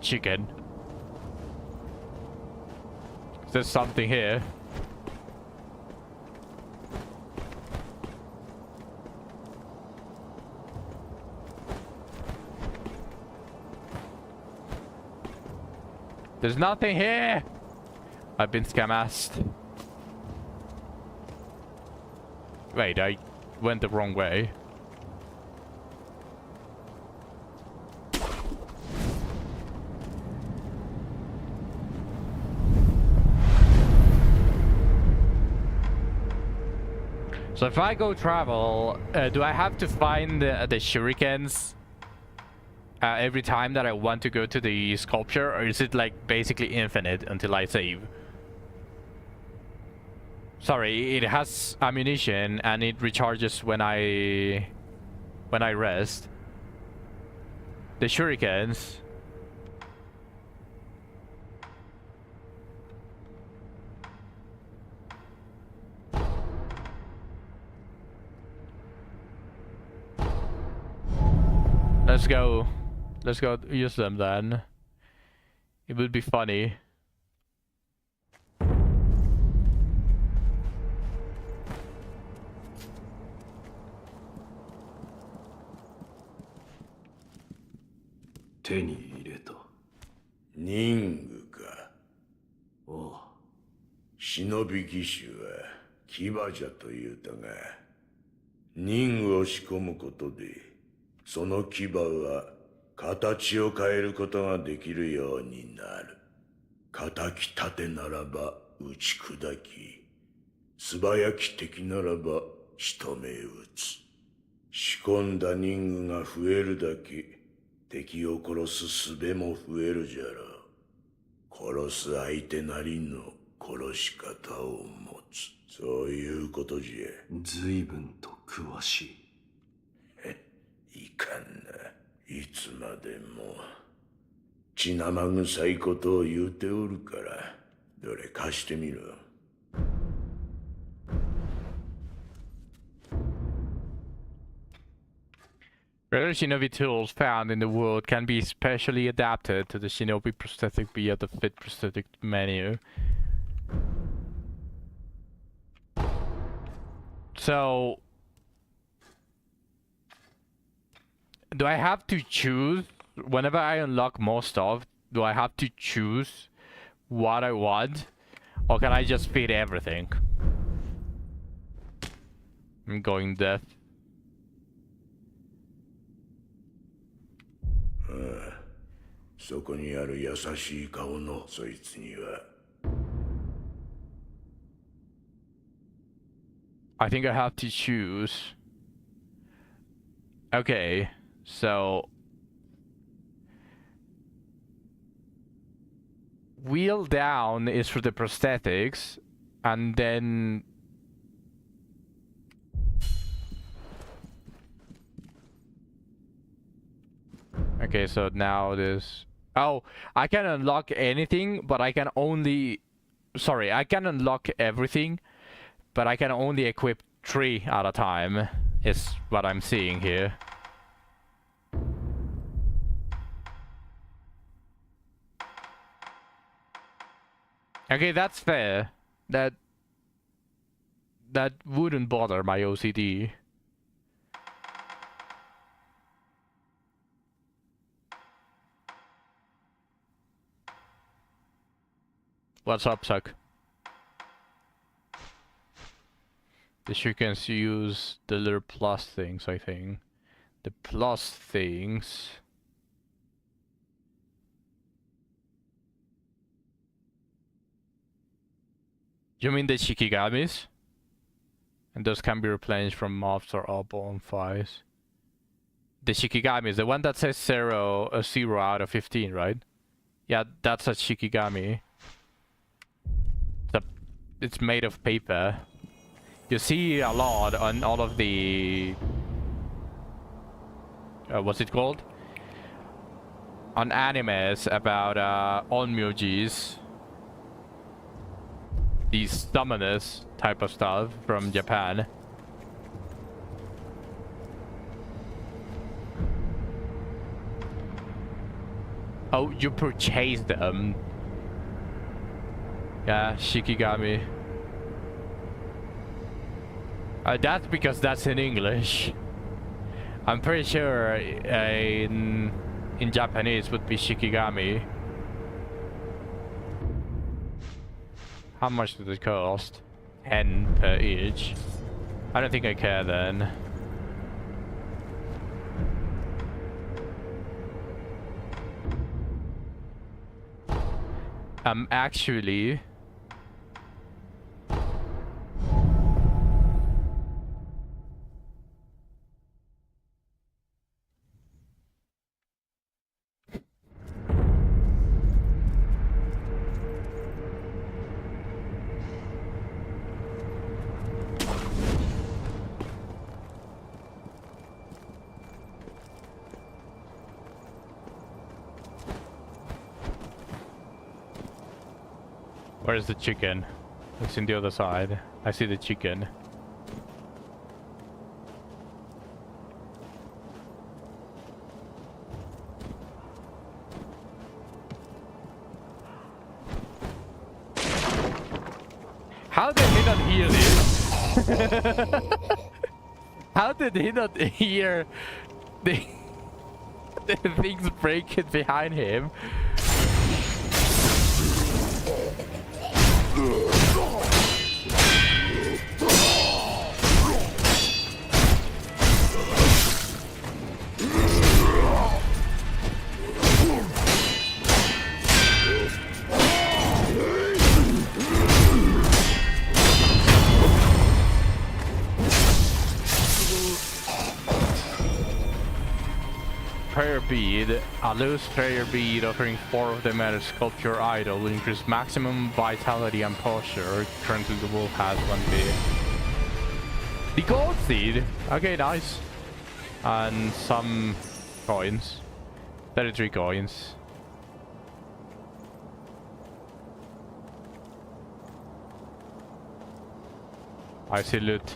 Chicken. There's something here. There's nothing here. I've been scamassed. Wait, I went the wrong way. So if I go travel, do I have to find the shurikens every time that I want to go to the sculpture, or is it like basically infinite until I save? Sorry, it has ammunition and it recharges when I rest. The shurikens. Let's go. Let's go use them then. It would be funny.人具か。おう。忍び義手は牙じゃと言うたが、人具を仕込むことで、その牙は形を変えることができるようになる。敵盾ならば打ち砕き、素早き敵ならば仕留め撃つ。仕込んだ人具が増えるだけ、敵を殺す術も増えるじゃろう。殺す相手なりの殺し方を持つ。そういうことじゃ。随分と詳しい。いかんな。いつまでも血生臭いことを言うておるから、どれ貸してみろ。Regular shinobi tools found in the world can be specially adapted to the shinobi prosthetic via the fit prosthetic menu. So, do I have to choose, whenever I unlock more stuff, do I have to choose what I want? Or can I just fit everything? I'm going deaf. そこにある優しい顔のそいつには。I think I have to choose. Okay, so wheel down is for the prosthetics, and then okay, so now this. Oh, I can unlock anything, but I can only. Sorry, I can unlock everything, but I can only equip 3 at a time. Is what I'm seeing here. Okay, that's fair. That wouldn't bother my OCD. What's up, Suck? The shurikens use the little plus things, I think. The plus things. You mean the shikigamis? And those can be replenished from mobs or all bonfires. The shikigamis, the one that says 0 out of 15, right? Yeah, that's a shikigami. It's made of paper. You see a lot on all of the... what's it called? On animes about onmyojis. These summoners type of stuff from Japan. Oh, you purchased them. Yeah, Shikigami. That's because that's in English. I'm pretty sure in Japanese would be Shikigami. How much did it cost? 10 per each. I don't think I care then. Actually... Where's the chicken? It's in the other side. I see the chicken. How did he not hear this? How did he not hear the, the things breaking behind him? Prayer bead. A loose prayer bead offering 4 of them at a sculpture idol will increase maximum vitality and posture. Currently the wolf has 1 bead. The gold seed! Okay, nice. And some coins. 33 coins. I see loot.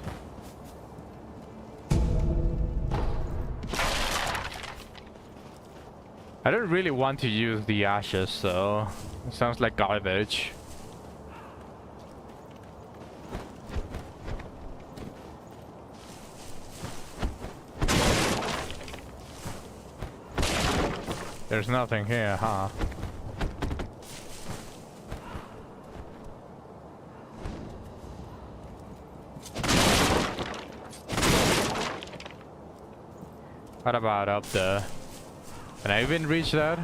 I don't really want to use the ashes, so it sounds like garbage. There's nothing here, huh? What about up there? Can I even reach that?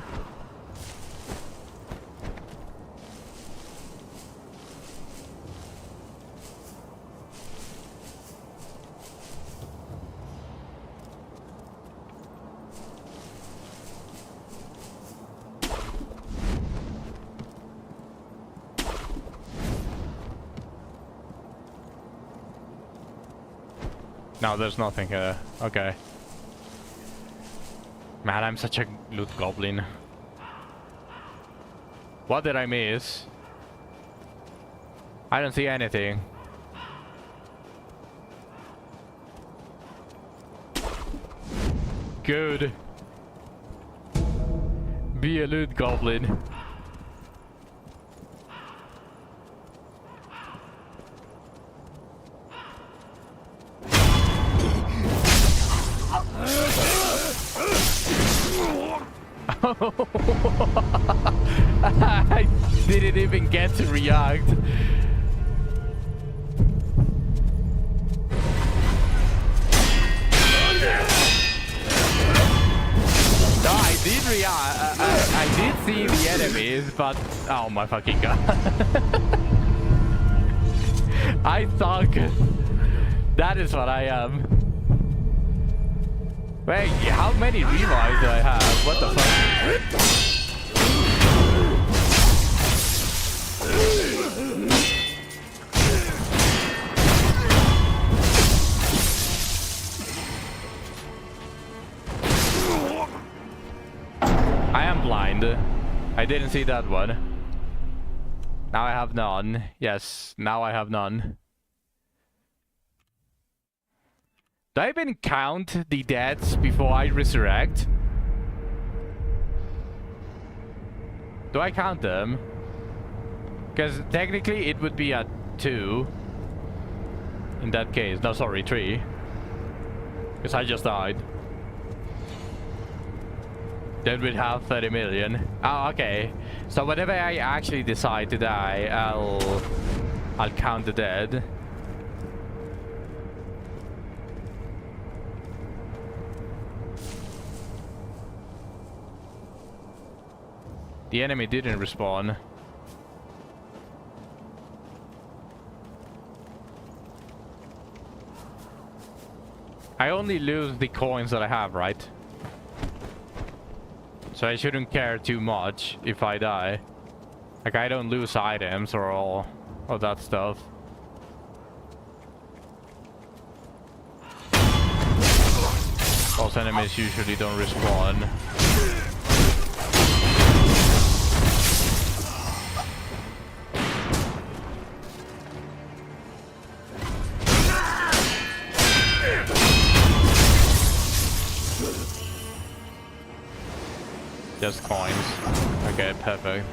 No, there's nothing here. Okay. Man, I'm such a loot goblin. What did I miss? I don't see anything. Good. Be a loot goblin. I didn't even get to react. No, I did react. I did see the enemies, but oh my fucking god. I suck. That is what I am. Wait, how many revives do I have? What the fuck? I am blind. I didn't see that one. Now I have none. Yes, now I have none. Do I even count the deaths before I resurrect? Do I count them? Because technically it would be at 2. In that case. No, sorry, 3. Because I just died. Then we'd have 30 million. Oh, okay. So whenever I actually decide to die, I'll count the dead. The enemy didn't respawn. I only lose the coins that I have, right? So I shouldn't care too much if I die. Like, I don't lose items or all of that stuff. Those enemies usually don't respawn. Just coins. Okay, perfect.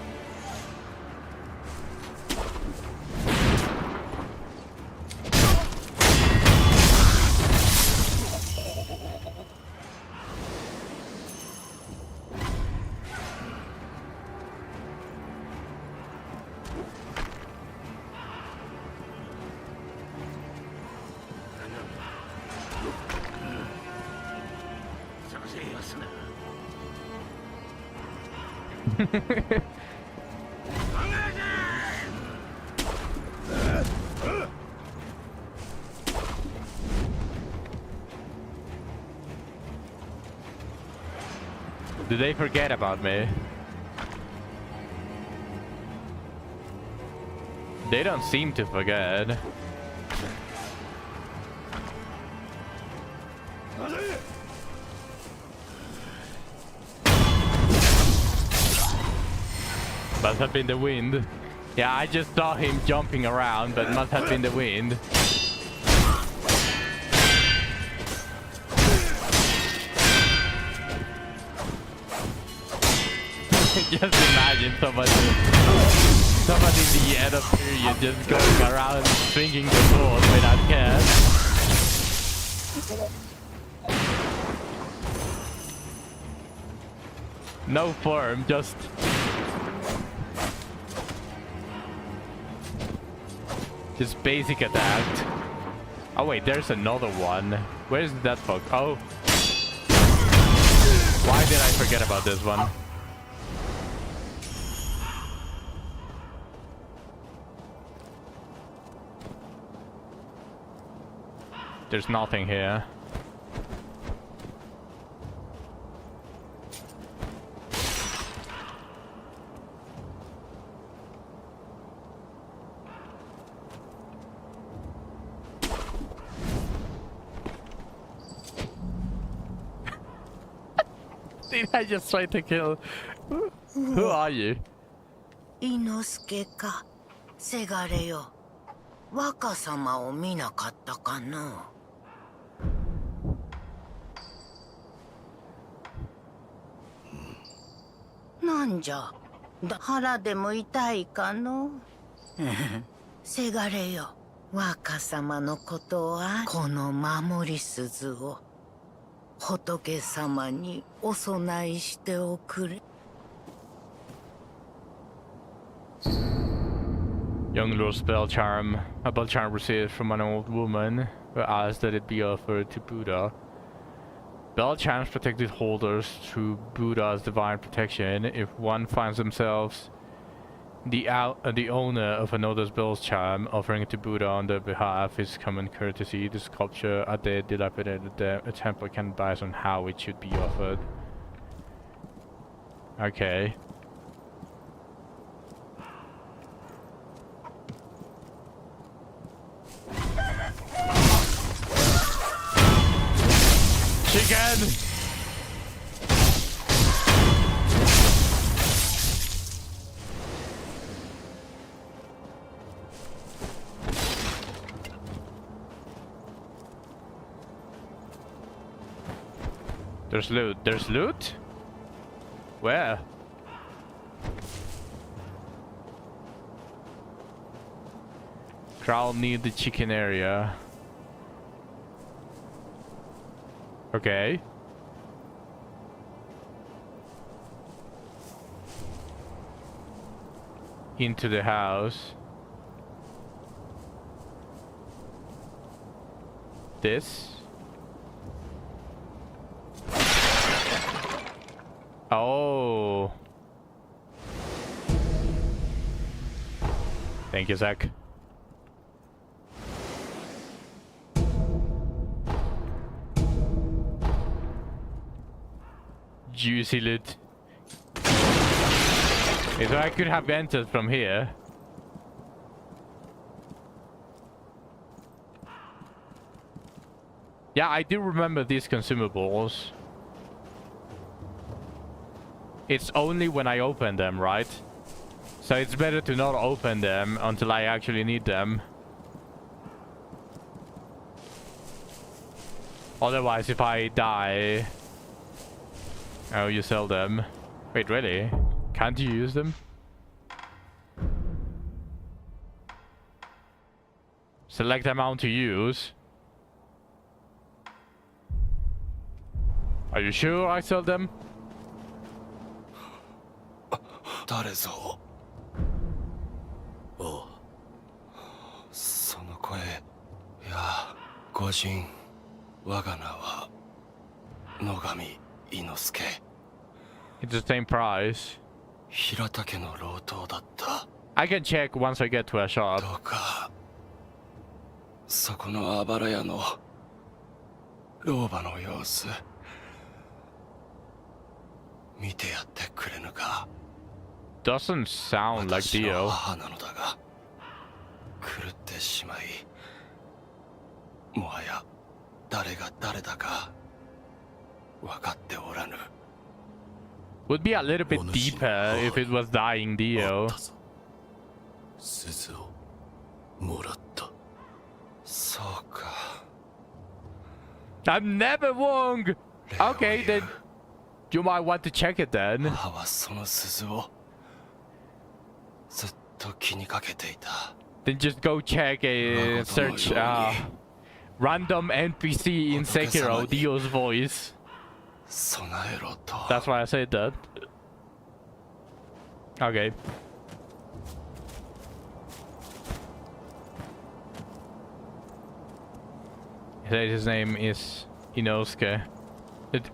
Did they forget about me? They don't seem to forget. Must have been the wind. Yeah, I just saw him jumping around, but must have been the wind. Just imagine somebody in the Edo period just going around swinging the sword without care. No form, just basic attack. Oh wait, there's another one. Where's that fuck? Oh. Why did I forget about this one? There's nothing here. Did I just try to kill? Who are you? 伊之助か、せがれよ。若様を見なかったかな。なんじゃ、腹でも痛いかの。せがれよ、若様のことはこの守り鈴を仏様にお供えしておくれ。Young Lord's bell charm. A bell charm received from an old woman who asked that it be offered to Buddha. Bell charms protected holders through Buddha's divine protection. If one finds themselves the owner of another's bell charm, offering it to Buddha on their behalf is common courtesy. The sculpture at the dilapidated temple can advise on how it should be offered. Okay. Chicken! There's loot. There's loot? Where? Crawl near the chicken area. Okay. Into the house. This. Oh. Thank you, Zach. Juicy loot. Okay, so I could have entered from here. Yeah, I do remember these consumables. It's only when I open them, right? So it's better to not open them until I actually need them. Otherwise, if I die... Oh, you sell them. Wait, really? Can't you use them? Select amount to use. Are you sure I sell them? 誰ぞ。おう。その声。いや、御人。我が名は野上伊之助。It's the same price. 平田家の老頭だった。I can check once I get to a shop. どうかそこのあばら屋の老婆の様子見てやってくれぬか。 Doesn't sound like 私の Dio. 母なのだが狂ってしまいもはや誰が誰だか分かっておらぬ。 Would be a little bit deeper if it was dying Dio. 鈴をもらった。そうか。 I'm never wrong! Okay, then you might want to check it then. 母はその鈴をずっと気にかけていた。 Then just go check a search random NPC in Sekiro, Dio's voice. 備えろと。 That's why I said that. Okay. His name is Inosuke.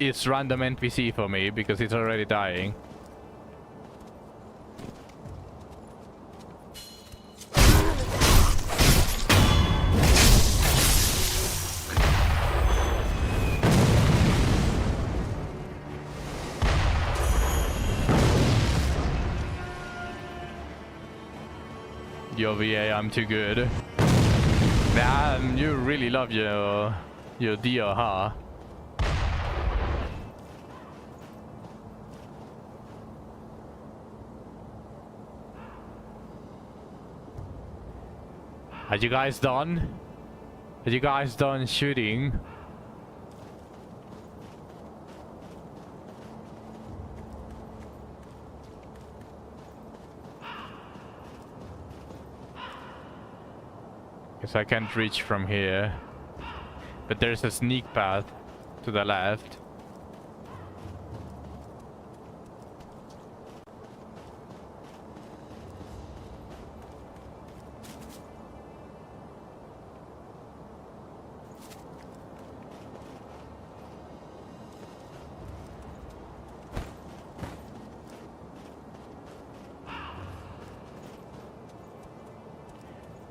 It's random NPC for me because it's already dying. Yo, VA, I'm too good. Damn, you really love your Dio, huh? Are you guys done? Are you guys done shooting? Guess I can't reach from here. But there's a sneak path to the left.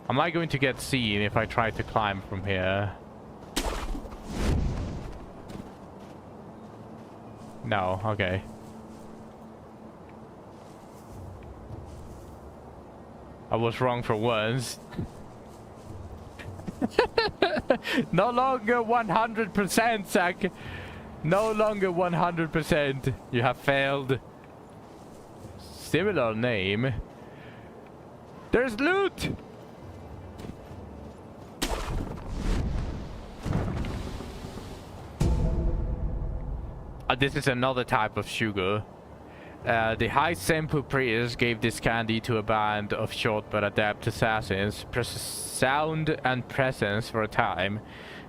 Am I going to get seen if I try to climb from here? No, okay. I was wrong for once. No longer 100%, Zach. No longer 100%. You have failed. Similar name. There's loot! This is another type of sugar. The High Senpu priest gave this candy to a band of short but adept assassins. Press sound and presence for a time,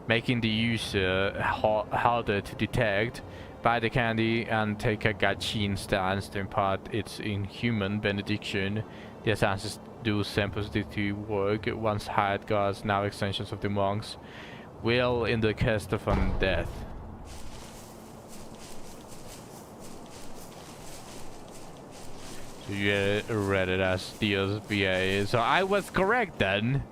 making the user harder to detect. Buy the candy and take a Gachin stance to impart its inhuman benediction. The assassins do Senpu's duty work, once hired guards, now extensions of the monks, will in the quest of undeath. So you read it as Dios BA. So I was correct then.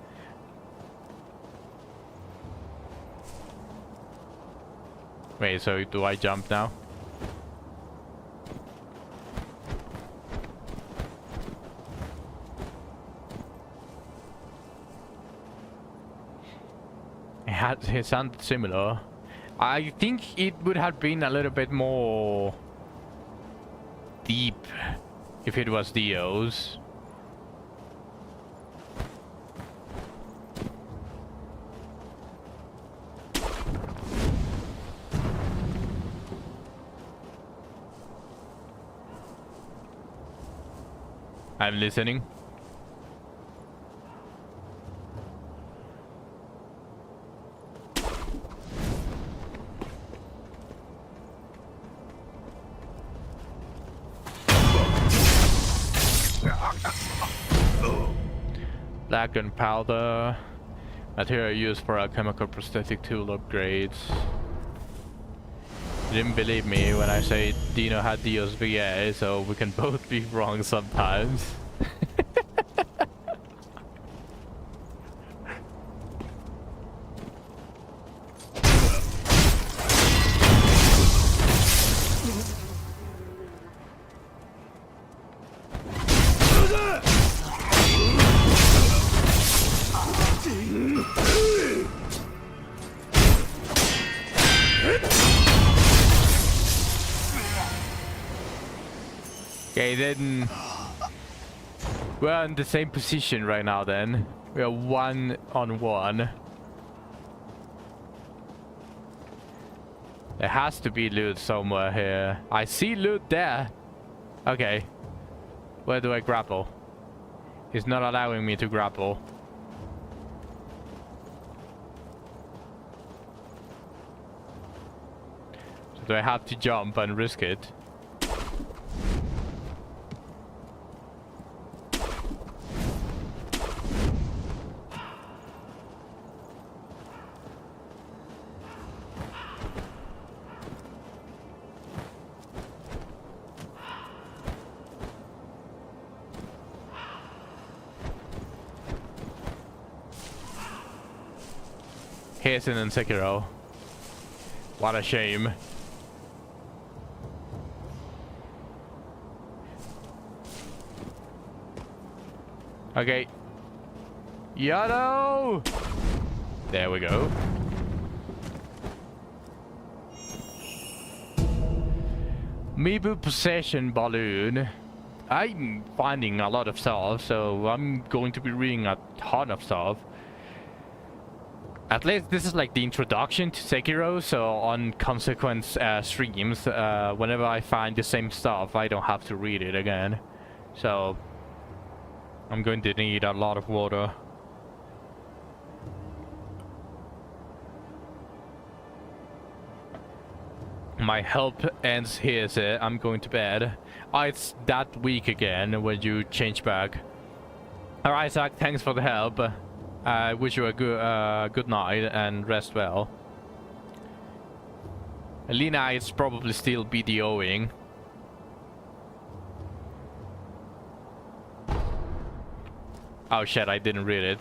Wait, so do I jump now? It sounded similar. I think it would have been a little bit more deep if it was Dio's. I'm listening. Black gunpowder. Material used for alchemical prosthetic tool upgrades. You didn't believe me when I say Dino had Dios VA, so we can both be wrong sometimes. Okay, then we're in the same position right now then. We are 1-on-1. There has to be loot somewhere here. I see loot there. Okay. Where do I grapple? He's not allowing me to grapple. So do I have to jump and risk it? Hasten and Sekiro. What a shame. Okay. Yado! There we go. Mibu Possession Balloon. I'm finding a lot of stuff, so I'm going to be reading a ton of stuff. At least this is like the introduction to Sekiro, so on consequent streams, whenever I find the same stuff, I don't have to read it again. So I'm going to need a lot of water. My help ends here, so I'm going to bed. Oh, it's that week again when you change back. Alright, Zach, thanks for the help. I wish you a good night and rest well. Lena is probably still BDOing. Oh shit, I didn't read it.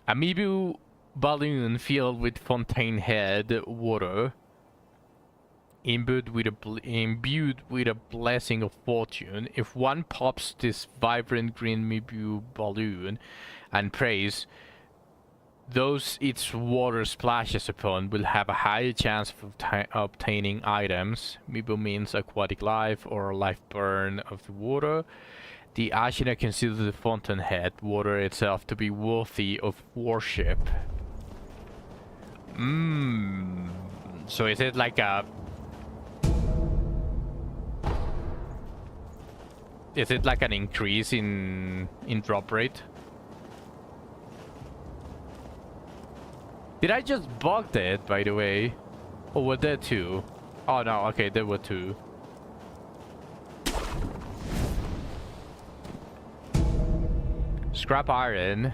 Amiibo balloon filled with fontaine head water. Imbued with a blessing of fortune. If one pops this vibrant green Mibu balloon and prays, those its water splashes upon will have a higher chance of obtaining items. Mibu means aquatic life or life burn of the water. The Ashina considers the fountainhead water itself to be worthy of worship. So is it like a Is it like an increase in drop rate? Did I just bug it, by the way? Or were there two? Oh no, okay, there were two. Scrap iron.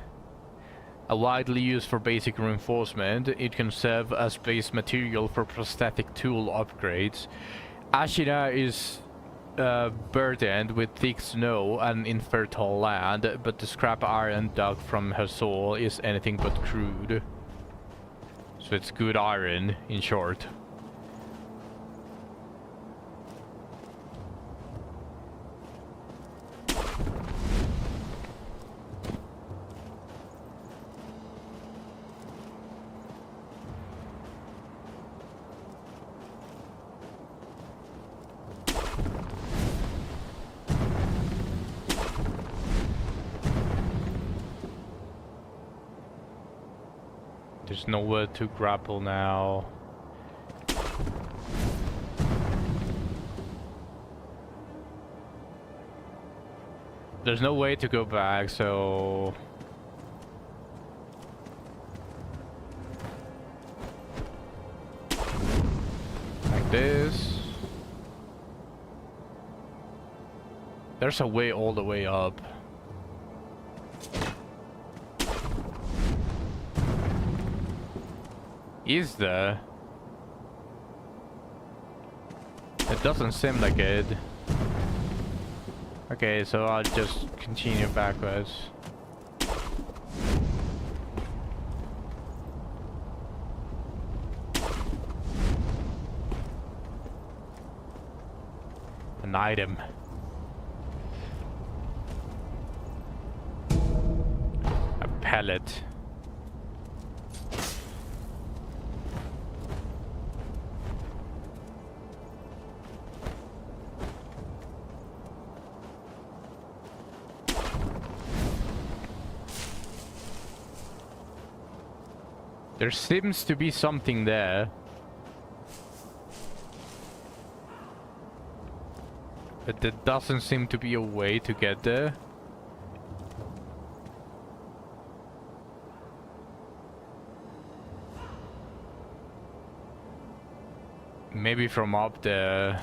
A widely used for basic reinforcement, it can serve as base material for prosthetic tool upgrades. Ashina is burdened with thick snow and infertile land, but the scrap iron dug from her soul is anything but crude. So it's good iron, in short. There's nowhere to grapple now. There's no way to go back, so... like this. There's a way all the way up. Is there? It doesn't seem like it. Okay, so I'll just continue backwards. An item. A pellet. There seems to be something there. But there doesn't seem to be a way to get there. Maybe from up there.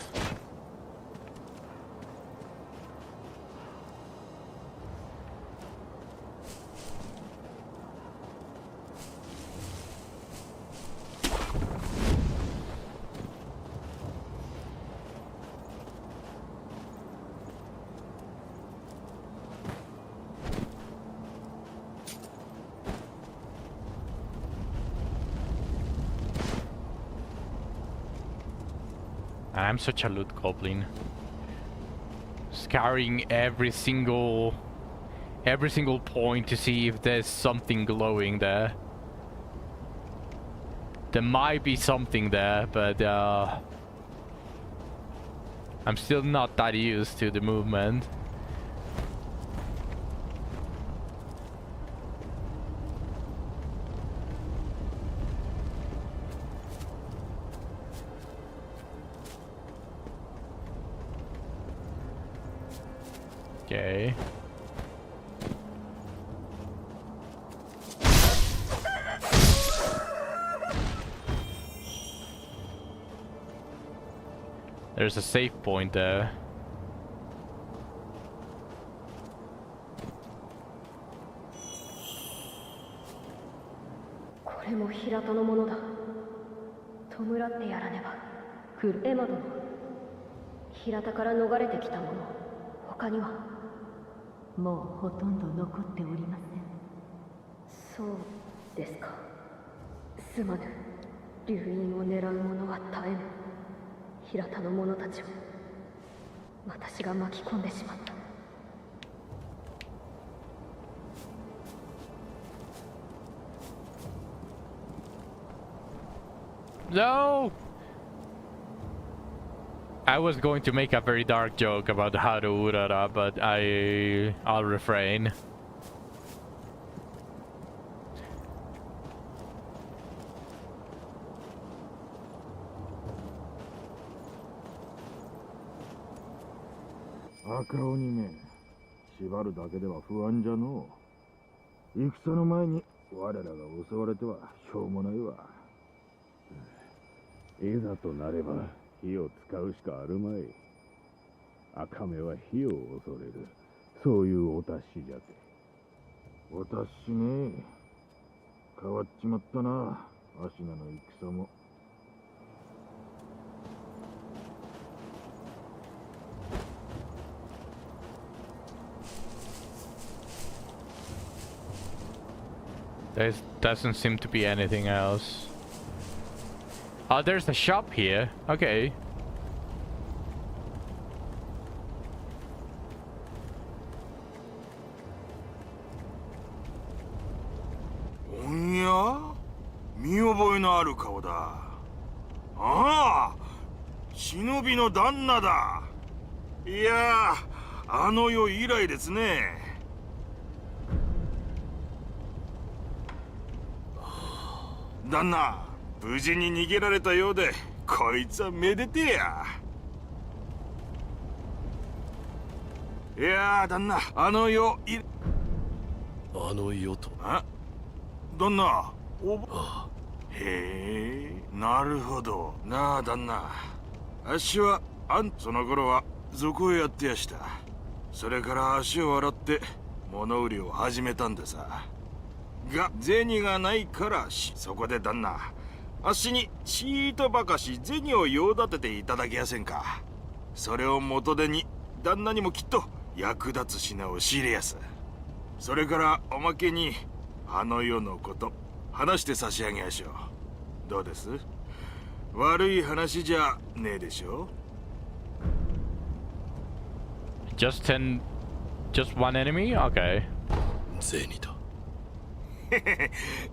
I'm such a loot goblin. Scouring every single point to see if there's something glowing there. There might be something there, but I'm still not that used to the movement. Okay. There's a safe point there. No! I was going to make a very dark joke about Haru Urara, but I'll refrain. 赤鬼め、縛るだけでは不安じゃのう。戦の前に我らが襲われてはしょうもないわ。いざとなれば火を使うしかあるまい。赤目は火を恐れる、そういうお達しじゃて。お達しね。変わっちまったな、アシナの戦も。There doesn't seem to be anything else. Oh, there's a shop here. Okay.おや？見覚えのある顔だ。ああ、忍びの旦那だ。いやあの世以来ですね。旦那、無事に逃げられたようで、こいつはめでてえや。いや旦那、あの世と。あ、旦那、へえ、なるほど。なあ旦那、あっしはその頃は賊をやってやした。それから足を洗って物売りを始めたんでさ。が銭がないからそこで旦那、あっしにちーとばかし銭を用立てていただけやせんか。それを元手に旦那にもきっと役立つ品を仕入れやす。それからおまけにあの世のこと話して差し上げやしょう。どうです？悪い話じゃねえでしょ。 Just one enemy? Okay. 銭だ。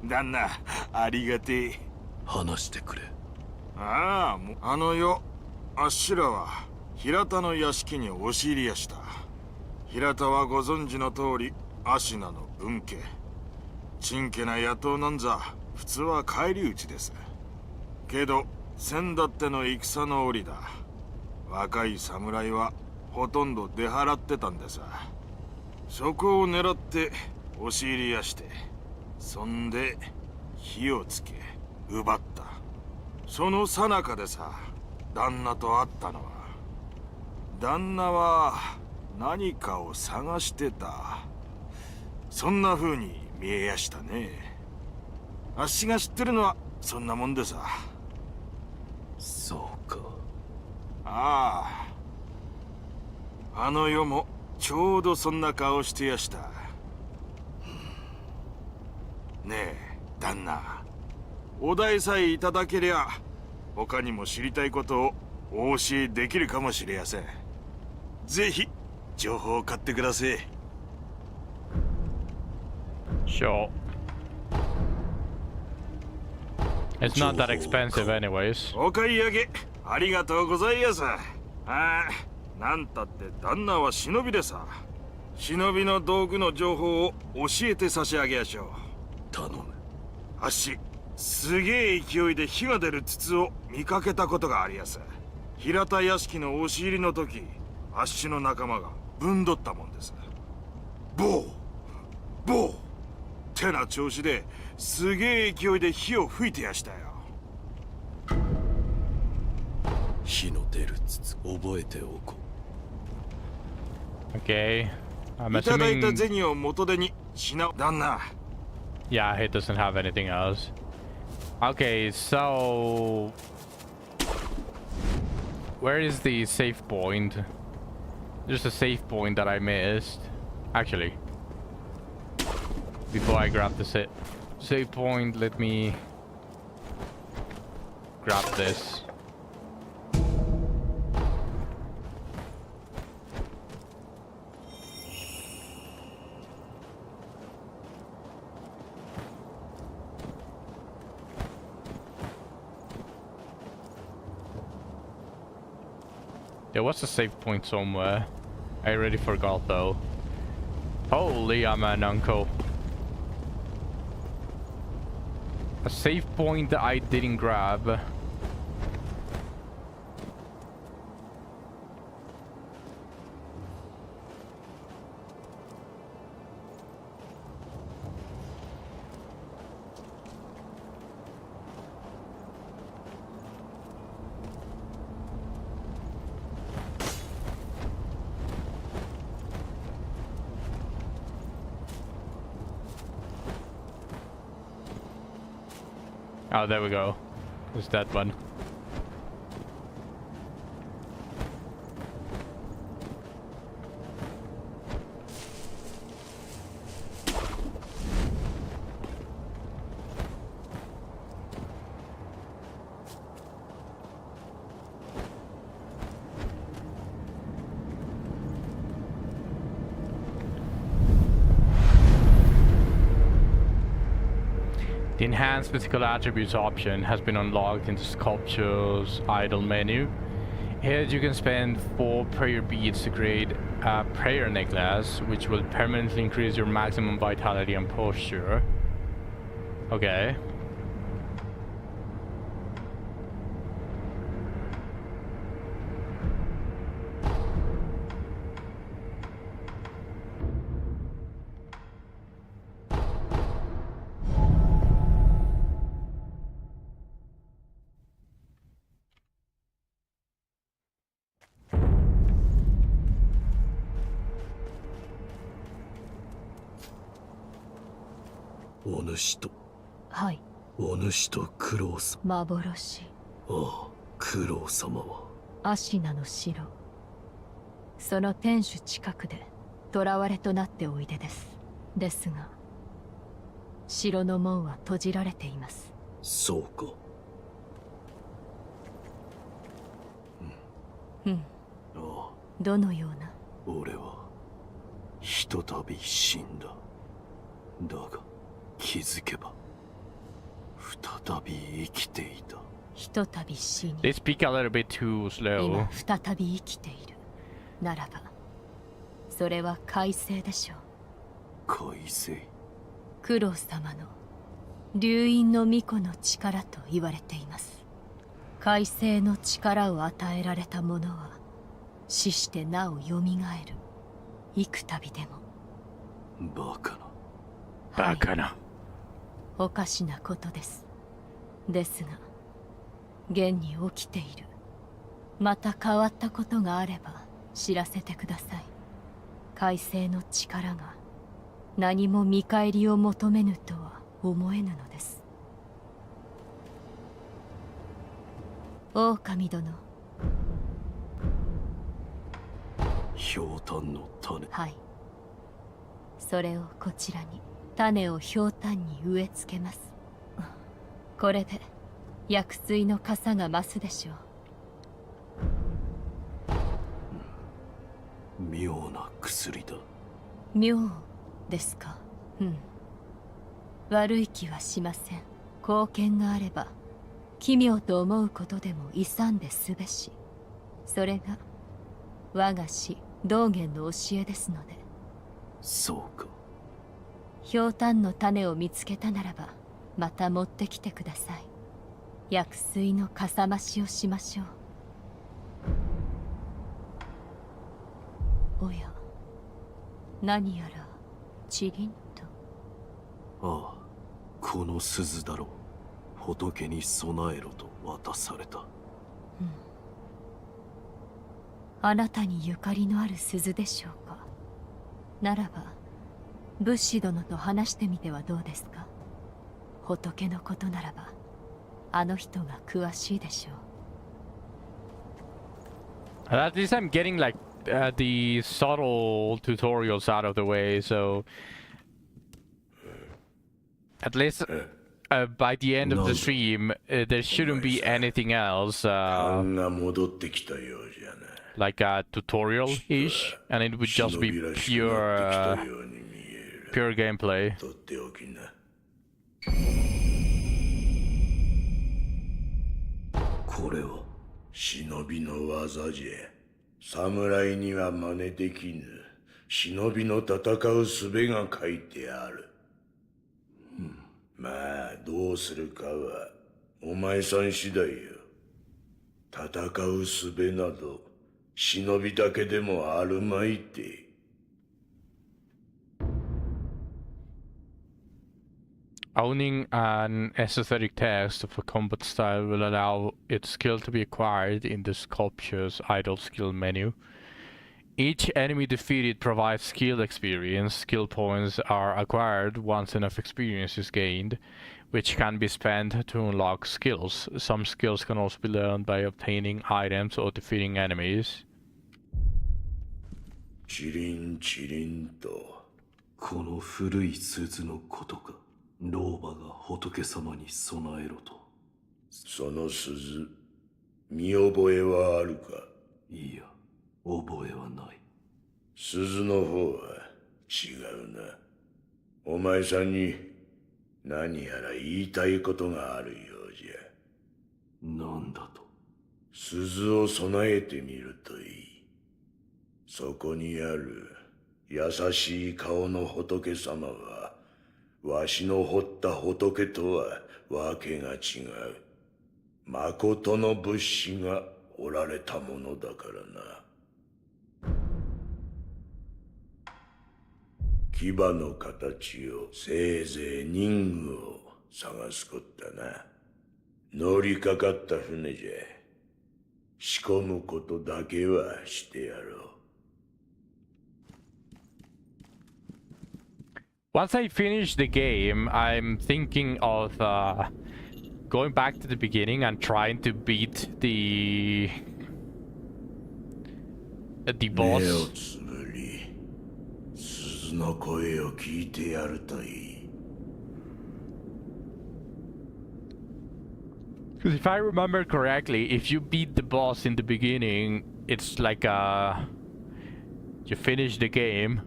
旦那、ありがてえ。話してくれ。ああ、あの世、あっしらは平田の屋敷に押し入りやした。平田はご存知の通りアシナの分家。ちんけな野党なんざ普通は返り討ちです。けど先だっての戦の折だ。若い侍はほとんど出払ってたんでさ。そこを狙って押し入りやして、そんで火をつけ奪った。その最中でさ、旦那と会ったのは。旦那は何かを探してた、そんな風に見えやしたね。あっしが知ってるのはそんなもんでさ。そうか。ああ、あの世もちょうどそんな顔してやした。ねえ旦那、お題さえいただけりゃ他にも知りたいことをお教えできるかもしれやせん。ぜひ情報を買ってください。 Sure. It's not that expensive anyways. お買い上げありがとうございやす。ああ、なんたって旦那は忍びでさ。忍びの道具の情報を教えて差し上げやしょう。頼む。あっし、すげえ勢いで火が出る筒を見かけたことがありやす。平田屋敷の押し入りの時、あっしの仲間がぶんどったもんです。ボーボーってな調子ですげえ勢いで火を吹いてやしたよ。火の出る筒覚えておこう。Okay. I'm いただいた assuming... 銭を元手に品を。旦那。Yeah, he doesn't have anything else. Okay, so... Where is the save point? There's a save point that I missed. Actually. Before I grab the save point, let me... grab this. There was a save point somewhere. I already forgot though. Holy, I'm an uncle. A save point that I didn't grab. Oh, there we go. It's that one. The Enhanced Physical Attributes option has been unlocked in the Sculpture's Idle menu. Here you can spend 4 prayer beads to create a prayer necklace, which will permanently increase your maximum vitality and posture. Okay.はい。お主と苦労さ。幻。ああ、苦労様は。アシナの城。その天守近くで囚われとなっておいでです。ですが、城の門は閉じられています。そうか。うん。ああ。どのような。俺はひとたび死んだ。だが気づけば再び生きていた。ひとたび死に。They speak a little bit too slow. 今再び生きている。ならば、それは快晴でしょう。快晴。九郎様の流因の巫女の力と言われています。快晴の力を与えられた者は死してなおよみがえる。幾度でも。バカな。バカな。おかしなことです。ですが、現に起きている。また変わったことがあれば知らせてください。快晴の力が何も見返りを求めぬとは思えぬのです。狼殿。ひょうたんの種。はい。それをこちらに。種をひょうたんに植え付けます。これで薬水の傘が増すでしょう。妙な薬だ。妙ですか。うん。悪い気はしません。貢献があれば奇妙と思うことでも勇んですべし。それが我が師道元の教えですので。そうか。ひょうたんの種を見つけたならばまた持ってきてください。薬水のかさ増しをしましょう。おや、何やらチリンと。ああ、この鈴だろう。仏に備えろと渡された。うん。あなたにゆかりのある鈴でしょうか。ならば仏師殿と話してみてはどうですか。仏のことならばあの人が詳しいでしょう。At least I'm getting like the subtle tutorials out of the way, so at least by the end of the stream there shouldn't be anything else like a tutorial-ish, and it would just be pure gameplay. これは忍びの技じゃ。侍には真似できぬ忍びの戦う術が書いてある。まあどうするかはお前さん次第よ。戦う術など忍びだけでもあるまいて。Owning an aesthetic text of a combat style will allow its skill to be acquired in the Sculpture's Idle skill menu. Each enemy defeated provides skill experience. Skill points are acquired once enough experience is gained. which can be spent to unlock skills. Some skills can also be learned by obtaining items or defeating enemies. チリンチリンと。この古い鈴のことか。老婆が仏様に備えろと。その鈴、見覚えはあるか？いや、覚えはない。鈴の方は違うな。お前さんに何やら言いたいことがあるようじゃ。なんだと？鈴を備えてみるといい。そこにある優しい顔の仏様は、わしの彫った仏とはわけが違う。誠の仏師がおられたものだからな。牙の形をせいぜい人具を探すこったな。乗りかかった船じゃ。仕込むことだけはしてやろう。Once I finish the game, I'm thinking of going back to the beginning and trying to beat the boss. 目をつぶり、鈴の声を聞いてやるといい。Because if I remember correctly, if you beat the boss in the beginning, it's like you finish the game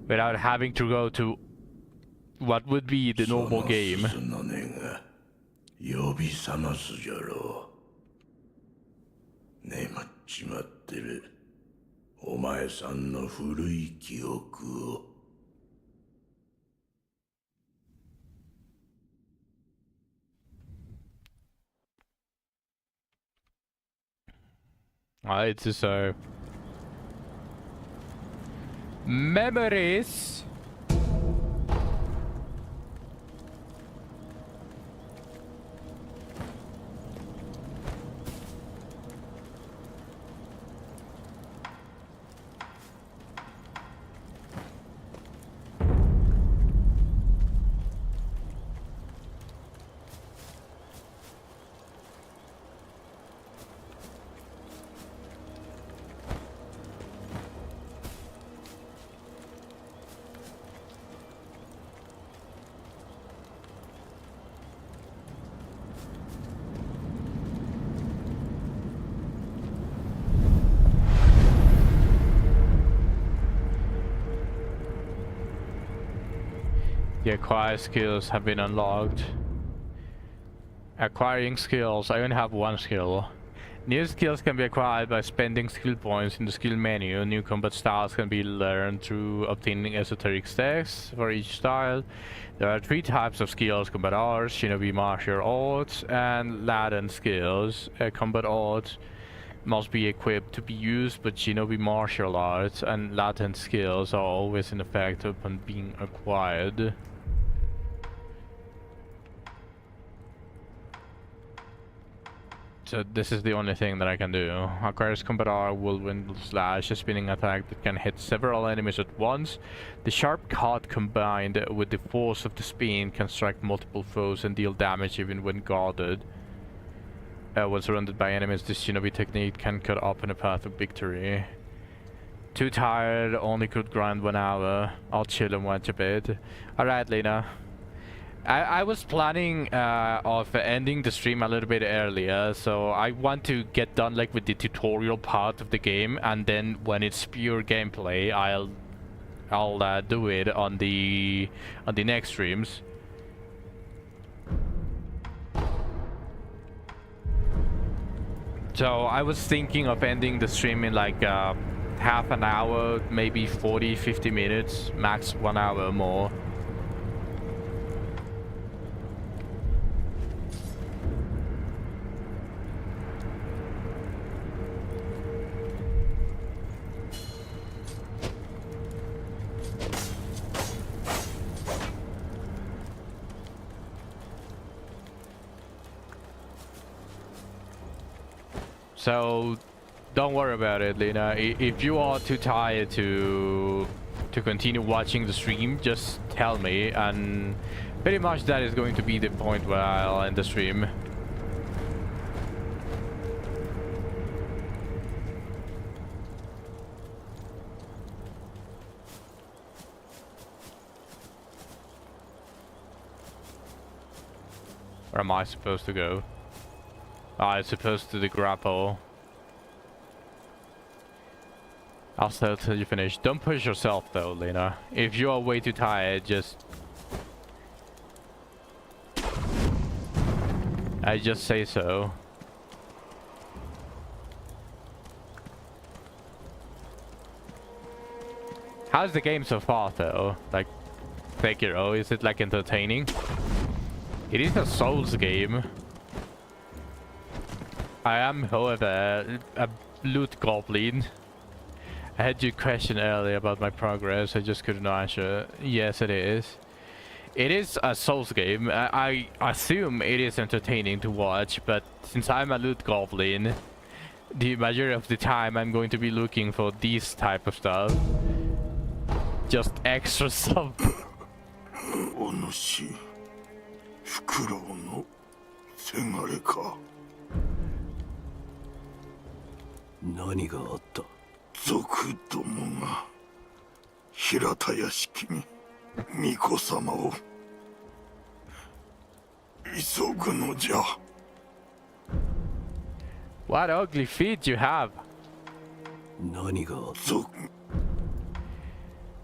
without having to go to what would be the normal game. その鈴の音が呼び覚ますじゃろう。眠っちまってるお前さんの古い記憶を。It's so memories. The acquired skills have been unlocked. Acquiring skills. I only have one skill. New skills can be acquired by spending skill points in the skill menu. New combat styles can be learned through obtaining esoteric stacks for each style. There are 3 types of skills: combat arts, shinobi martial arts, and latent skills. Combat arts must be equipped to be used, but shinobi martial arts and latent skills are always in effect upon being acquired. So this is the only thing that I can do. Acquires combat art, whirlwind slash, a spinning attack that can hit several enemies at once. The sharp cut combined with the force of the spin can strike multiple foes and deal damage even when guarded. When surrounded by enemies, this shinobi technique can cut open a path of victory. Too tired, only could grind 1 hour. I'll chill and watch a bit. Alright, Lena. I was planning of ending the stream a little bit earlier, so I want to get done like with the tutorial part of the game, and then when it's pure gameplay, I'll do it on the next streams. So I was thinking of ending the stream in like half an hour, maybe 40-50 minutes, max 1 hour more. So don't worry about it, Lena. If you are too tired to continue watching the stream, just tell me, and Pretty much that is going to be the point where I'll end the stream. Where am I supposed to go? I'm supposed to the grapple. I'll stay till you finish. Don't push yourself though, Lena. If you are way too tired, just... I just say so. How's the game so far though? Like, Sekiro, is it like entertaining? It is a Souls game. I am, however, a loot goblin. I had your question earlier about my progress. I just couldn't answer. Yes, it is. It is a Souls game. I assume it is entertaining to watch, but since I'm a loot goblin, the majority of the time I'm going to be looking for this type of stuff. Just extra stuff. フクロウのせがれか。何があった？族どもが平田屋敷に巫女様を急ぐのじゃ。What ugly feet you have? 何があった？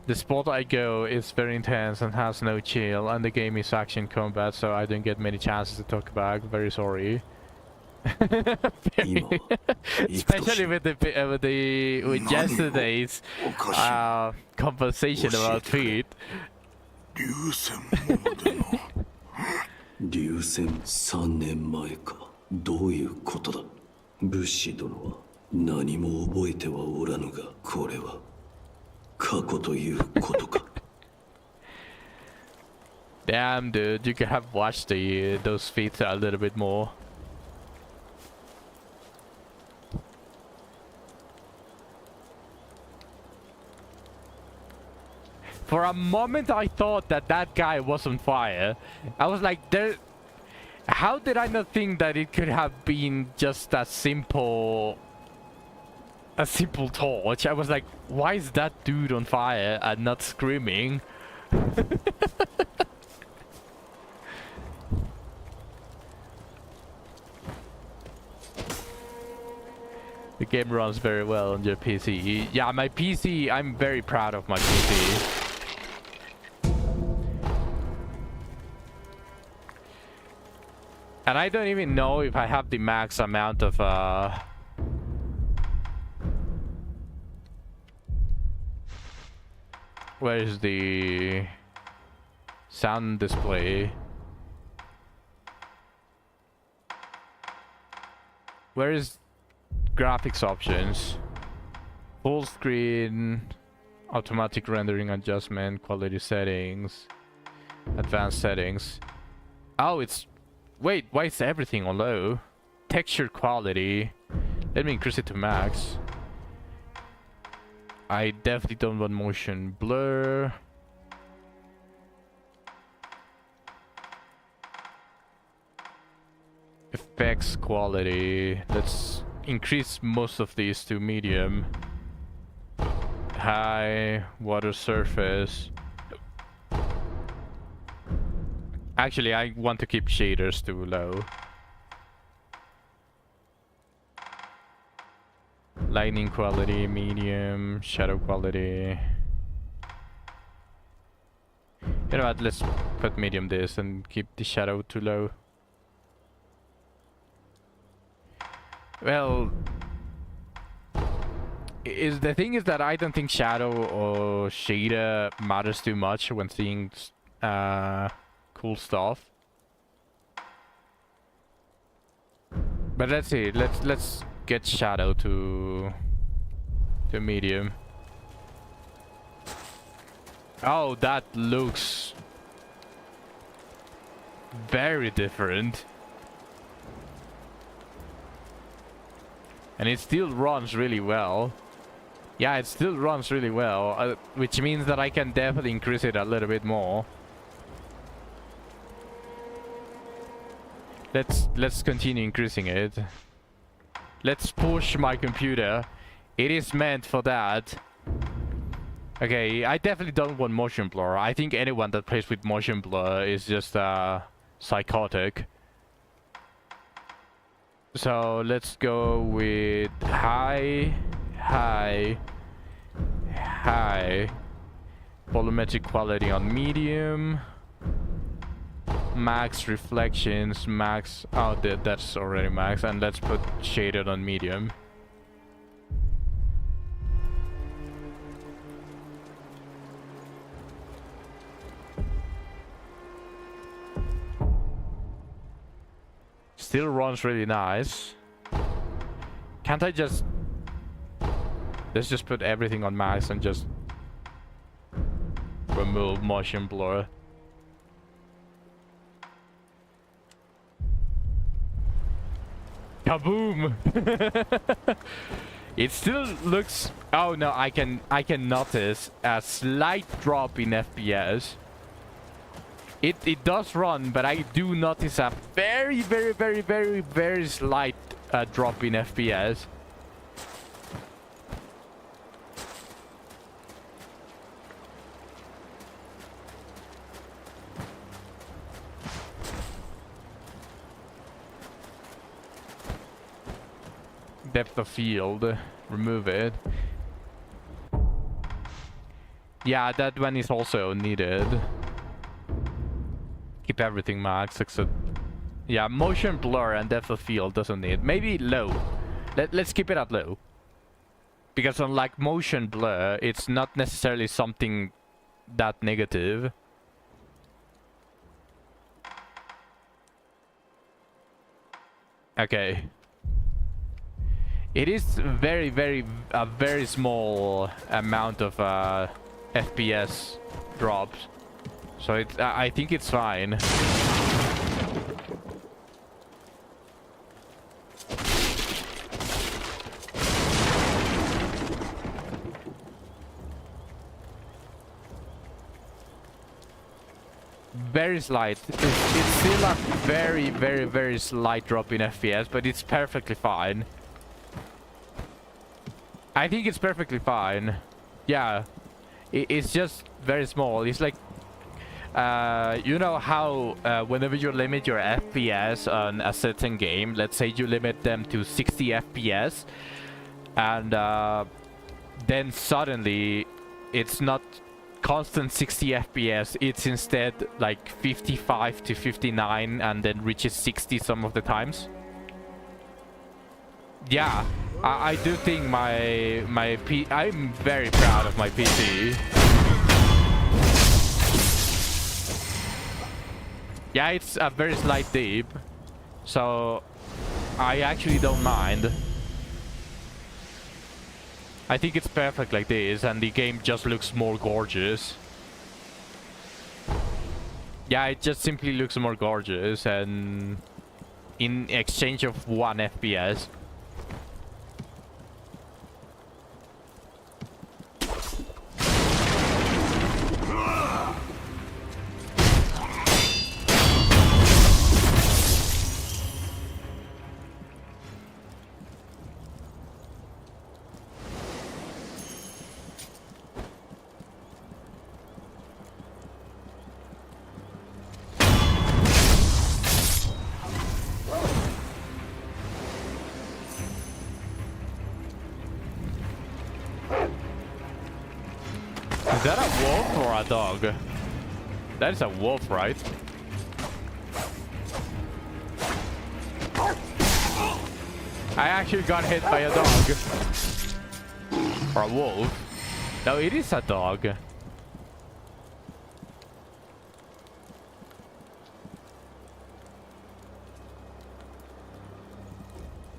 The spot I go is very intense and has no chill, and the game is action combat, so I don't get many chances to talk back. Very sorry. Especially with yesterday's conversation about feet. 流戦3年前か。どういうことだ？武士殿は何も覚えてはおらぬが、これは Damn, dude, you could have watched those feats a little bit more. For a moment, I thought that that guy was on fire. I was like, there. How did I not think that it could have been just a simple torch? I was like, why is that dude on fire and not screaming? The game runs very well on your PC. Yeah, my PC, I'm very proud of my PC. And I don't even know if I have the max amount of where is the sound display? Where is graphics options? Full screen, automatic rendering adjustment, quality settings, advanced settings. Oh, it's... Wait, why is everything on low? Texture quality. Let me increase it to max. I definitely don't want motion blur. Effects quality. Let's increase most of these to medium. High. Water surface. Actually, I want to keep shaders too low. Lighting quality, medium, shadow quality. You know what, let's put medium this and keep the shadow too low. Well, the thing is that I don't think shadow or shader matters too much when seeing cool stuff. But let's see, let's get shadow to medium. Oh, that looks very different. And it still runs really well. Yeah, it still runs really well, which means that I can definitely increase it a little bit more. Let's continue increasing it. Let's push my computer. It is meant for that. Okay, I definitely don't want motion blur. I think anyone that plays with motion blur is just psychotic. So let's go with high. Volumetric quality on medium. Max reflections, max. Oh, that's already max. And let's put shaded on medium. Still runs really nice. Can't I just... Let's just put everything on max and just remove motion blur. Kaboom! It still looks... Oh no, I can notice a slight drop in FPS. It does run, but I do notice a very slight drop in FPS. Depth of field, remove it. Yeah, that one is also needed. Keep everything max except... Yeah, motion blur and depth of field doesn't need. Maybe low. Let's keep it at low. Because unlike motion blur, it's not necessarily something that negative. Okay. It is a very small amount of FPS drops. So I think it's fine. Very slight. It's still a very slight drop in FPS, but it's perfectly fine. I think it's perfectly fine. Yeah. It's just very small. It's like... you know how whenever you limit your FPS on a certain game, let's say you limit them to 60 FPS, and then suddenly it's not constant 60 FPS, it's instead like 55 to 59 and then reaches 60 some of the times. Yeah, I do think I'm very proud of my PC. Yeah, it's a very slight dip, so I actually don't mind. I think it's perfect like this, and the game just looks more gorgeous. Yeah, it just simply looks more gorgeous, and in exchange of 1 FPS. Is that a wolf or a dog? That is a wolf, right? I actually got hit by a dog. Or a wolf. No, it is a dog.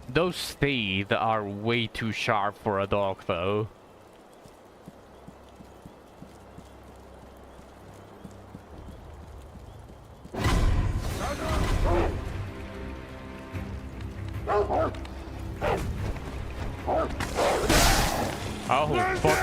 Those teeth are way too sharp for a dog, though. Oh, fuck.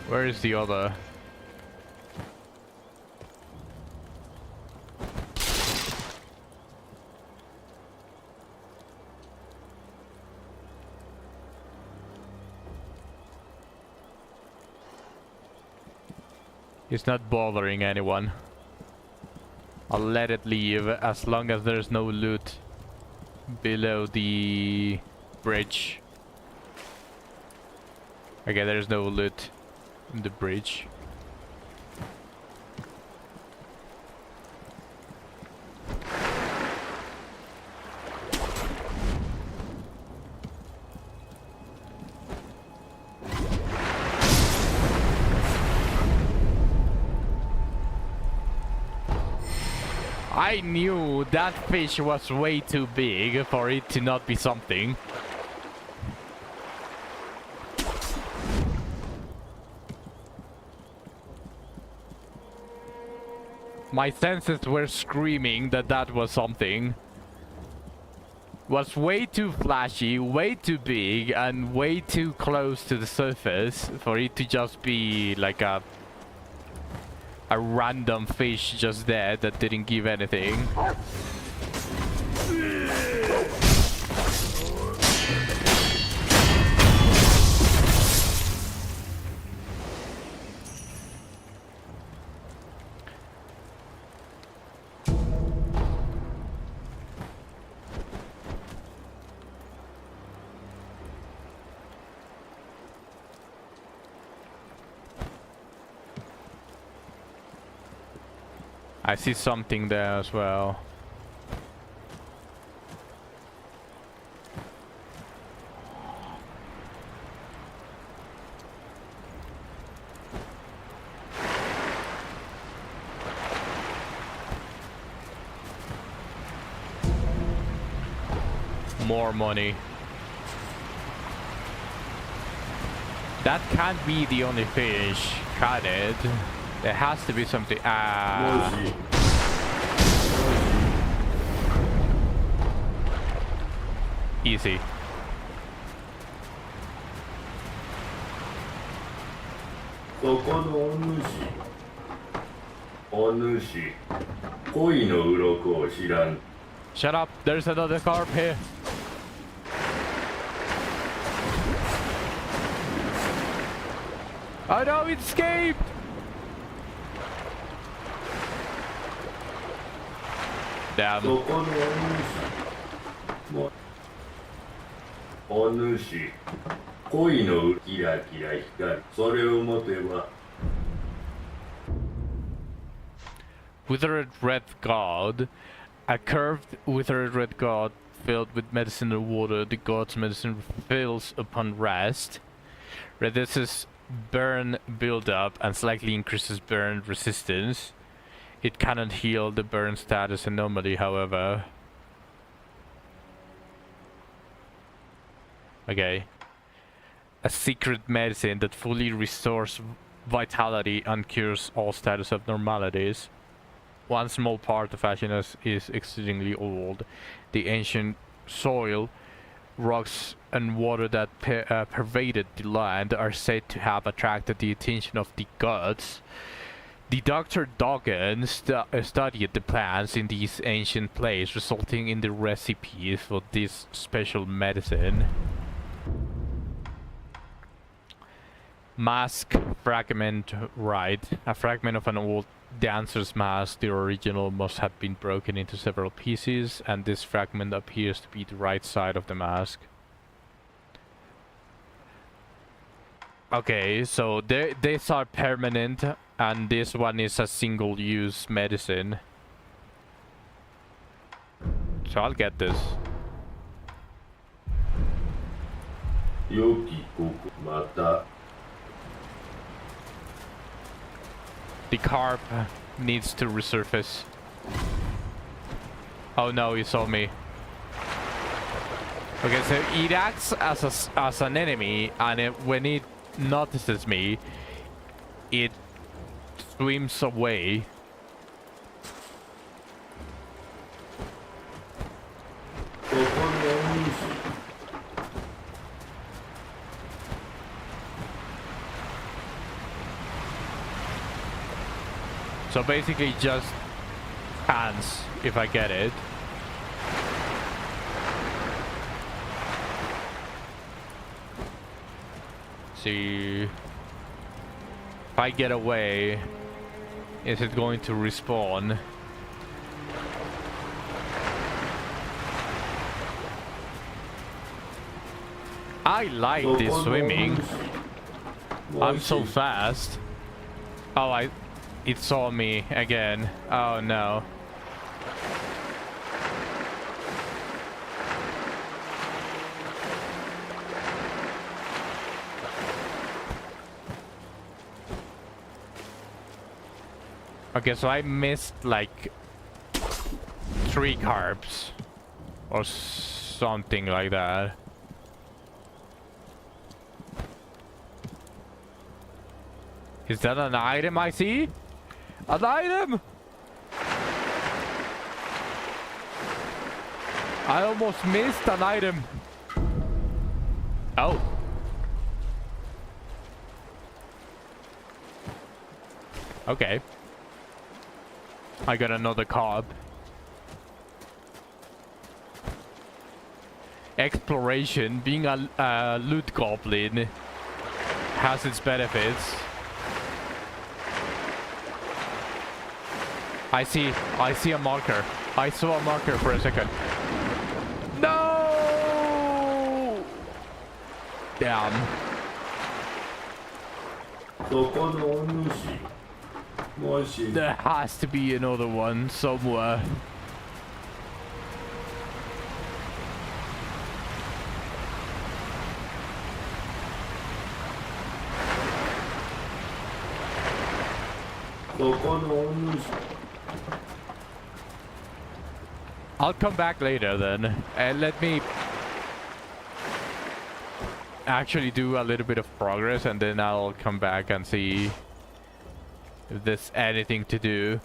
Where is the other? It's not bothering anyone. I'll let it leave as long as there's no loot below the bridge. Okay, there's no loot in the bridge. I knew that fish was way too big for it to not be something. My senses were screaming that that was something. Was way too flashy, way too big, and way too close to the surface for it to just be like a random fish just there that didn't give anything. I see something there as well. More money. That can't be the only fish, can it? There has to be something. Easy. そこのお主、恋の鱗を知らん。 Shut up, there's another carp here. Oh no, it escaped! Damn. そこのお主、恋のキラキラ光る。それを持てば。 Withered red god. A curved withered red god filled with medicinal water. The god's medicine fills upon rest. Reduces burn buildup and slightly increases burn resistance. It cannot heal the burn status anomaly, however. Okay. A secret medicine that fully restores vitality and cures all status abnormalities. One small part of Ashinas is exceedingly old. The ancient soil, rocks and water that pervaded the land are said to have attracted the attention of the gods. The Dr. Doggin studied the plants in these ancient places, resulting in the recipes for this special medicine. Mask fragment right. A fragment of an old dancer's mask. The original must have been broken into several pieces, and this fragment appears to be the right side of the mask. Okay, so these are permanent, and this one is a single-use medicine. So I'll get this. The carp needs to resurface. Oh no, he saw me. Okay, so it acts as an enemy, and when it notices me, it swims away. So basically just hands, if I get it. See, if I get away, is it going to respawn? I like this swimming. I'm so fast. Oh, it saw me again. Oh no. Okay, so I missed like 3 carbs or something like that. Is that an item I see? An item! I almost missed an item. Oh. Okay. I got another carb. Exploration, being a loot goblin, has its benefits. I see a marker. I saw a marker for a second. No! Damn. There has to be another one somewhere. I'll come back later then, and let me actually do a little bit of progress, and then I'll come back and see if there's anything to do.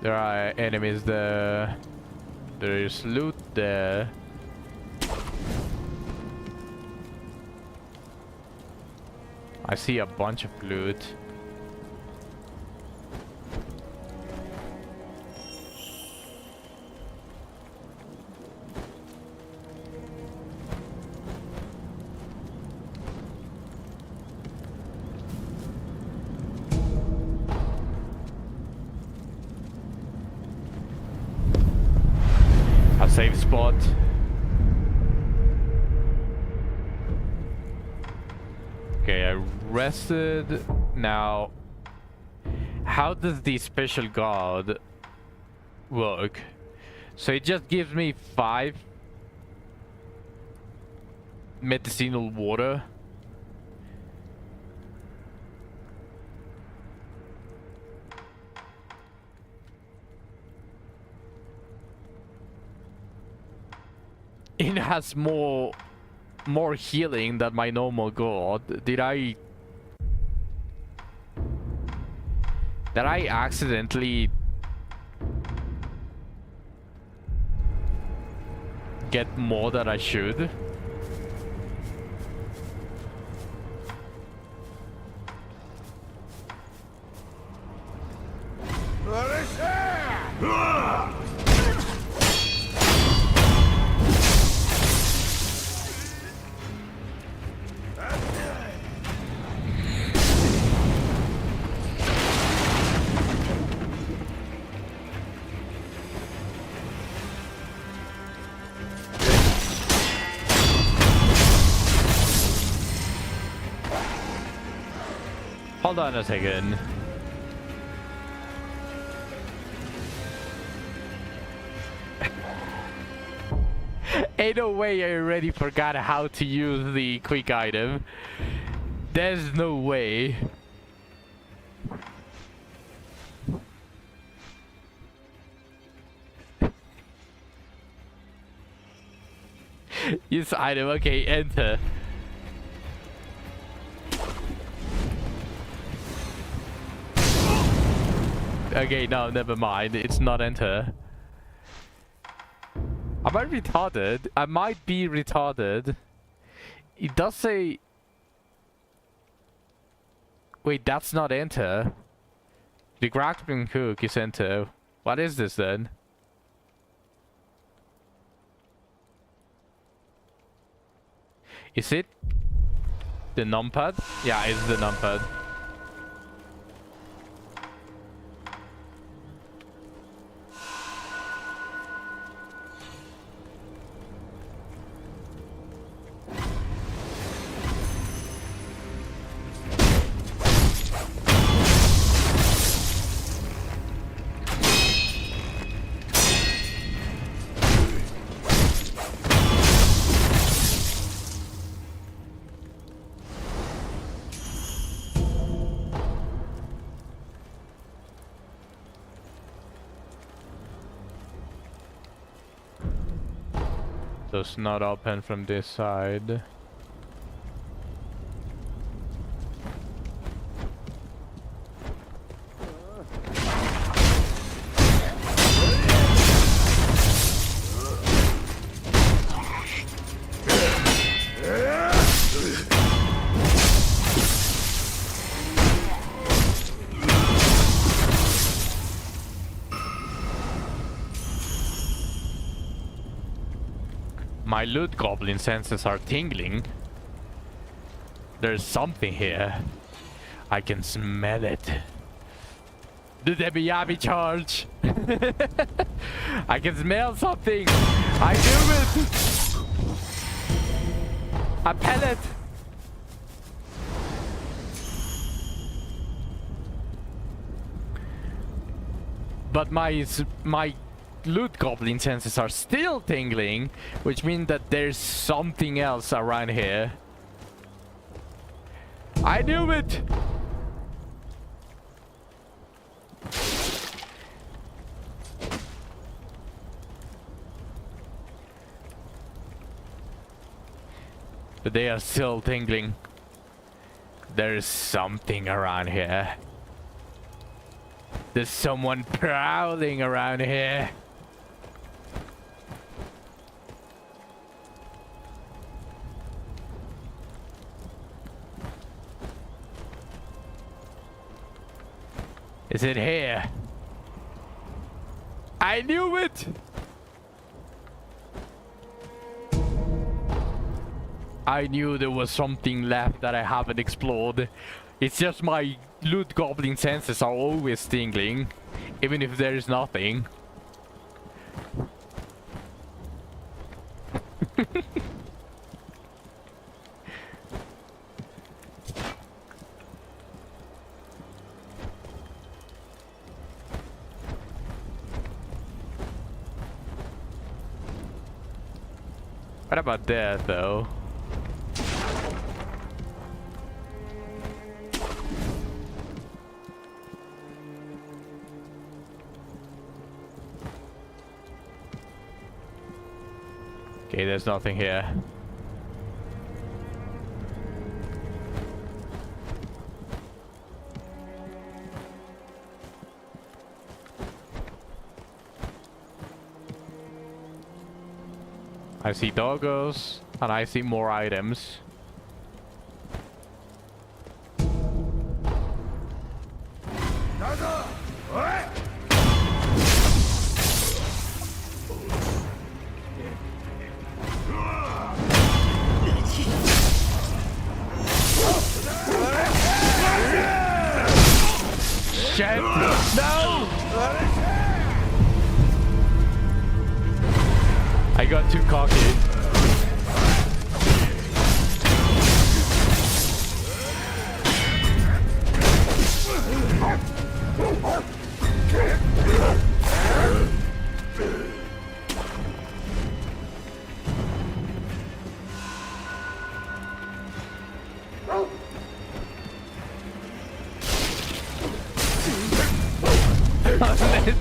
There are enemies there. There is loot there. I see a bunch of loot. A safe spot. Okay, I rested. Now, how does the special guard work? So it just gives me 5 medicinal water. It has more healing than my normal god. Did I accidentally get more than I should? Hold on a second. Ain't no way I already forgot how to use the quick item. There's no way. Use item. Okay, enter. Okay, no, never mind. It's not enter. Am I retarded? I might be retarded. It does say... Wait, that's not enter. The grappling hook is enter. What is this then? Is it the numpad? Yeah, it's the numpad. So it's not open from this side. My loot goblin senses are tingling. There's something here. I can smell it. The Debiyabi charge. I can smell something. I knew it. A pellet. But my loot goblin senses are still tingling, which means that there's something else around here. I knew it! But they are still tingling. There's something around here. There's someone prowling around here. Is it here? I knew it! I knew there was something left that I haven't explored. It's just my loot goblin senses are always tingling, even if there is nothing. What about that, though? Okay, there's nothing here. I see doggos, and I see more items. Shit! No! I got too cocky.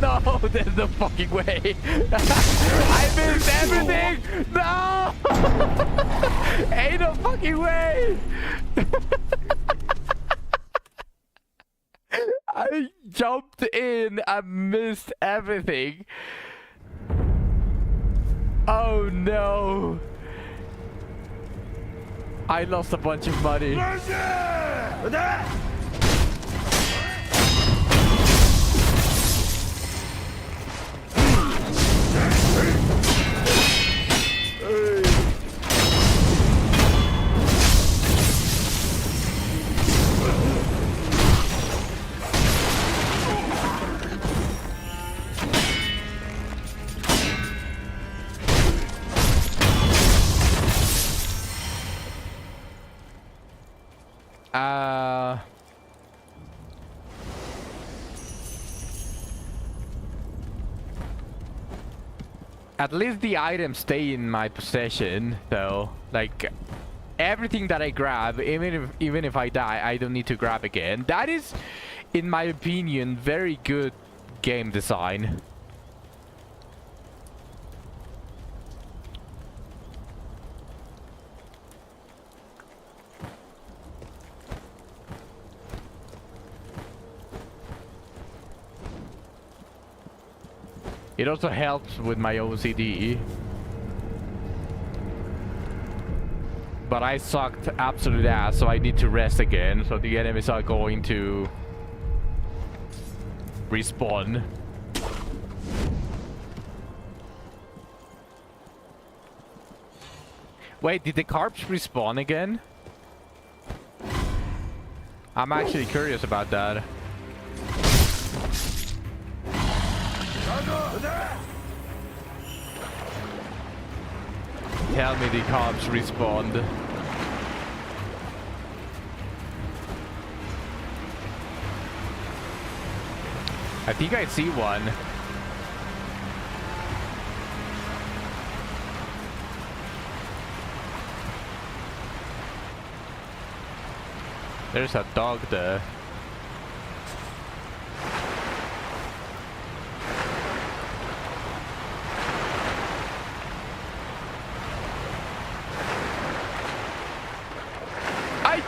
No, there's no fucking way. I missed everything. No. Ain't no fucking way. I jumped in. I missed everything. Oh no. I lost a bunch of money. At least the items stay in my possession, though. Like, everything that I grab, even if I die, I don't need to grab again. That is, in my opinion, very good game design. It also helps with my OCD. But I sucked absolute ass, so I need to rest again. So the enemies are going to respawn. Wait, did the carps respawn again? I'm actually curious about that. Tell me the carps respawned. I think I see one. There's a dog there.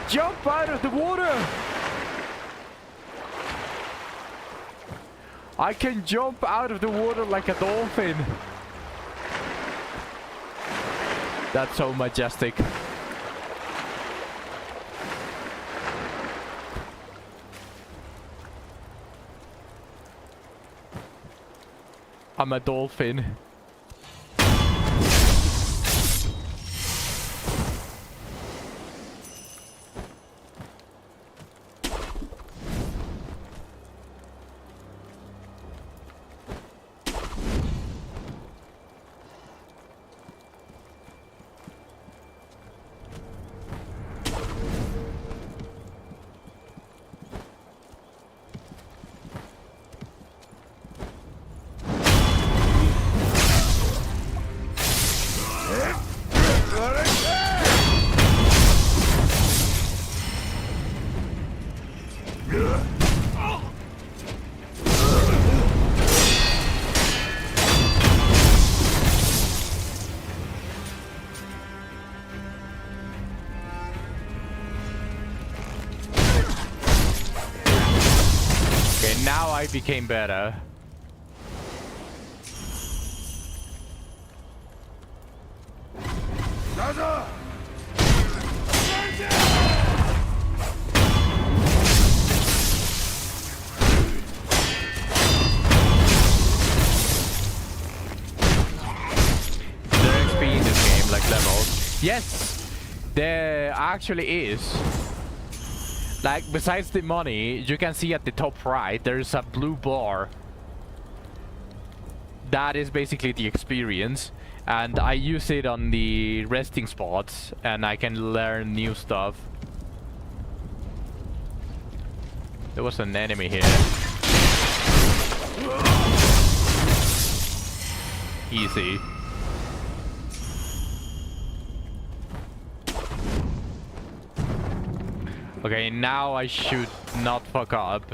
Jump out of the water! I can jump out of the water like a dolphin. That's so majestic. I'm a dolphin. Now I became better. Yes, there actually is. Like, besides the money, you can see at the top right, there's a blue bar. That is basically the experience. And I use it on the resting spots, and I can learn new stuff. There was an enemy here. Easy. Okay, now I should not fuck up.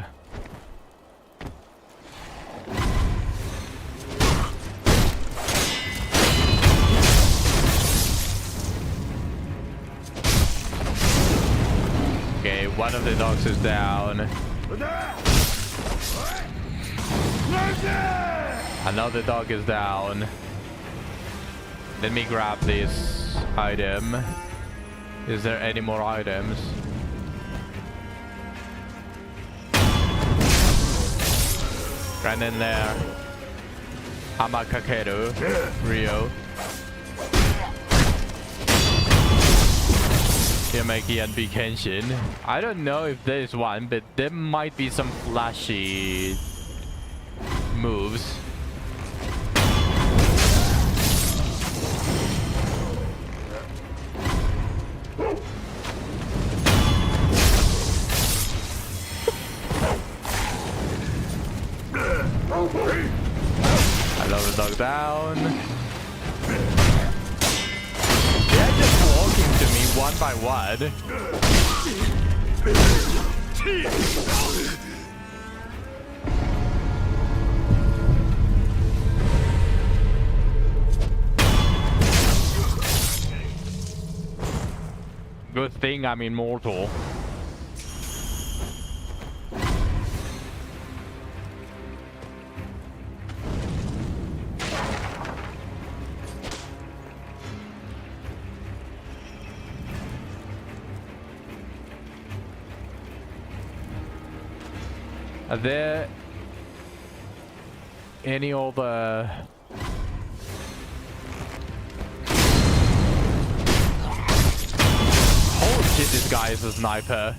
One of the dogs is down. Another dog is down. Let me grab this item. Is there any more items? Right in there. Hamakakeru. Rio. Yamaki and Kenshin. I don't know if there is one, but there might be some flashy moves. Another dog down. They're just walking to me one by one. Good thing I'm immortal. Are there any other holy shit, this guy is a sniper.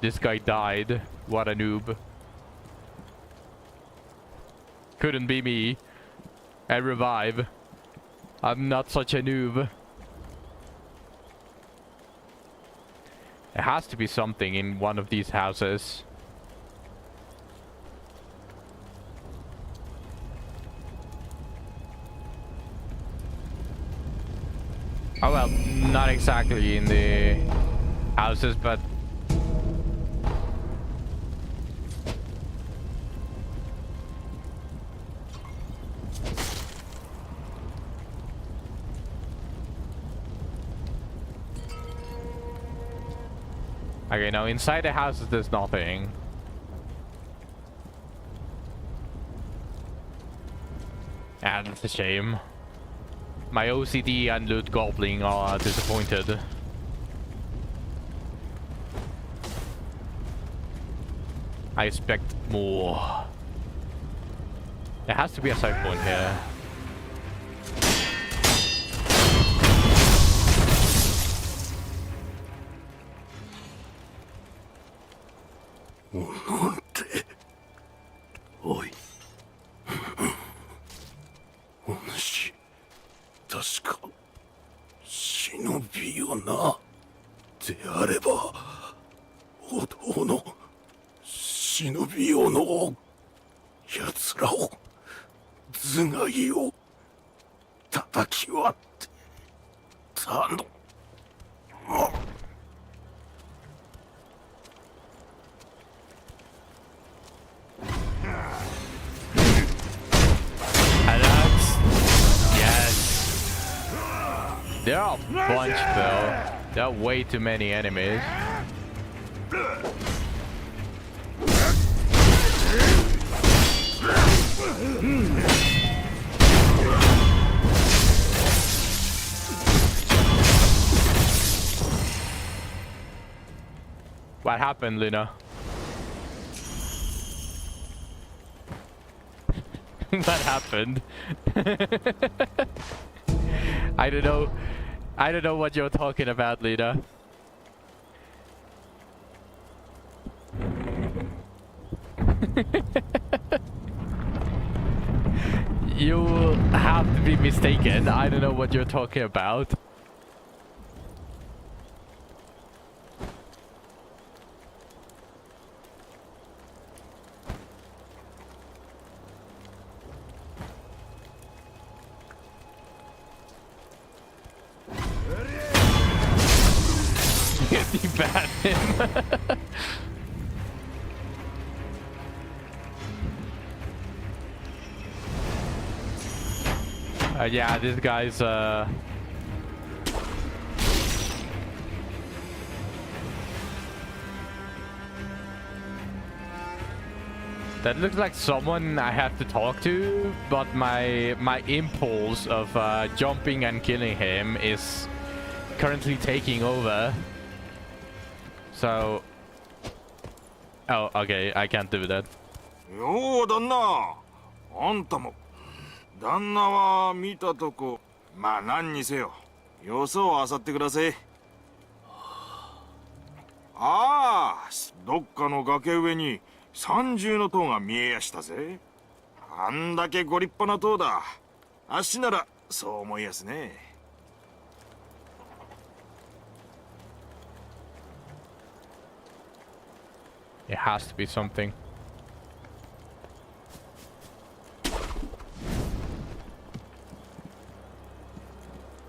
This guy died. What a noob. Couldn't be me. I revive. I'm not such a noob. There has to be something in one of these houses. Oh well, not exactly in the houses, but okay, now inside the houses there's nothing. Ah, that's a shame. My OCD and loot goblin are disappointed. I expect more. There has to be a side point here.おい。お主、確か忍びよな。であれば、お堂の忍びよの奴らを頭蓋を叩き割って頼む。There are a bunch though. There are way too many enemies. What happened, Luna? What happened? I don't know. I don't know what you're talking about, Luna. You have to be mistaken. I don't know what you're talking about. Deban him. Yeah, this guy's that looks like someone I have to talk to, but my impulse of jumping and killing him is currently taking over. So, oh, okay, I can't do that. よう旦那あんたも旦那は見たとこまあ何にせよよそを漁ってください。ああどっかの崖上に三重の塔が見えやしたぜ。あんだけご立派な塔だ。あっしならそう思いやすね。It has to be something.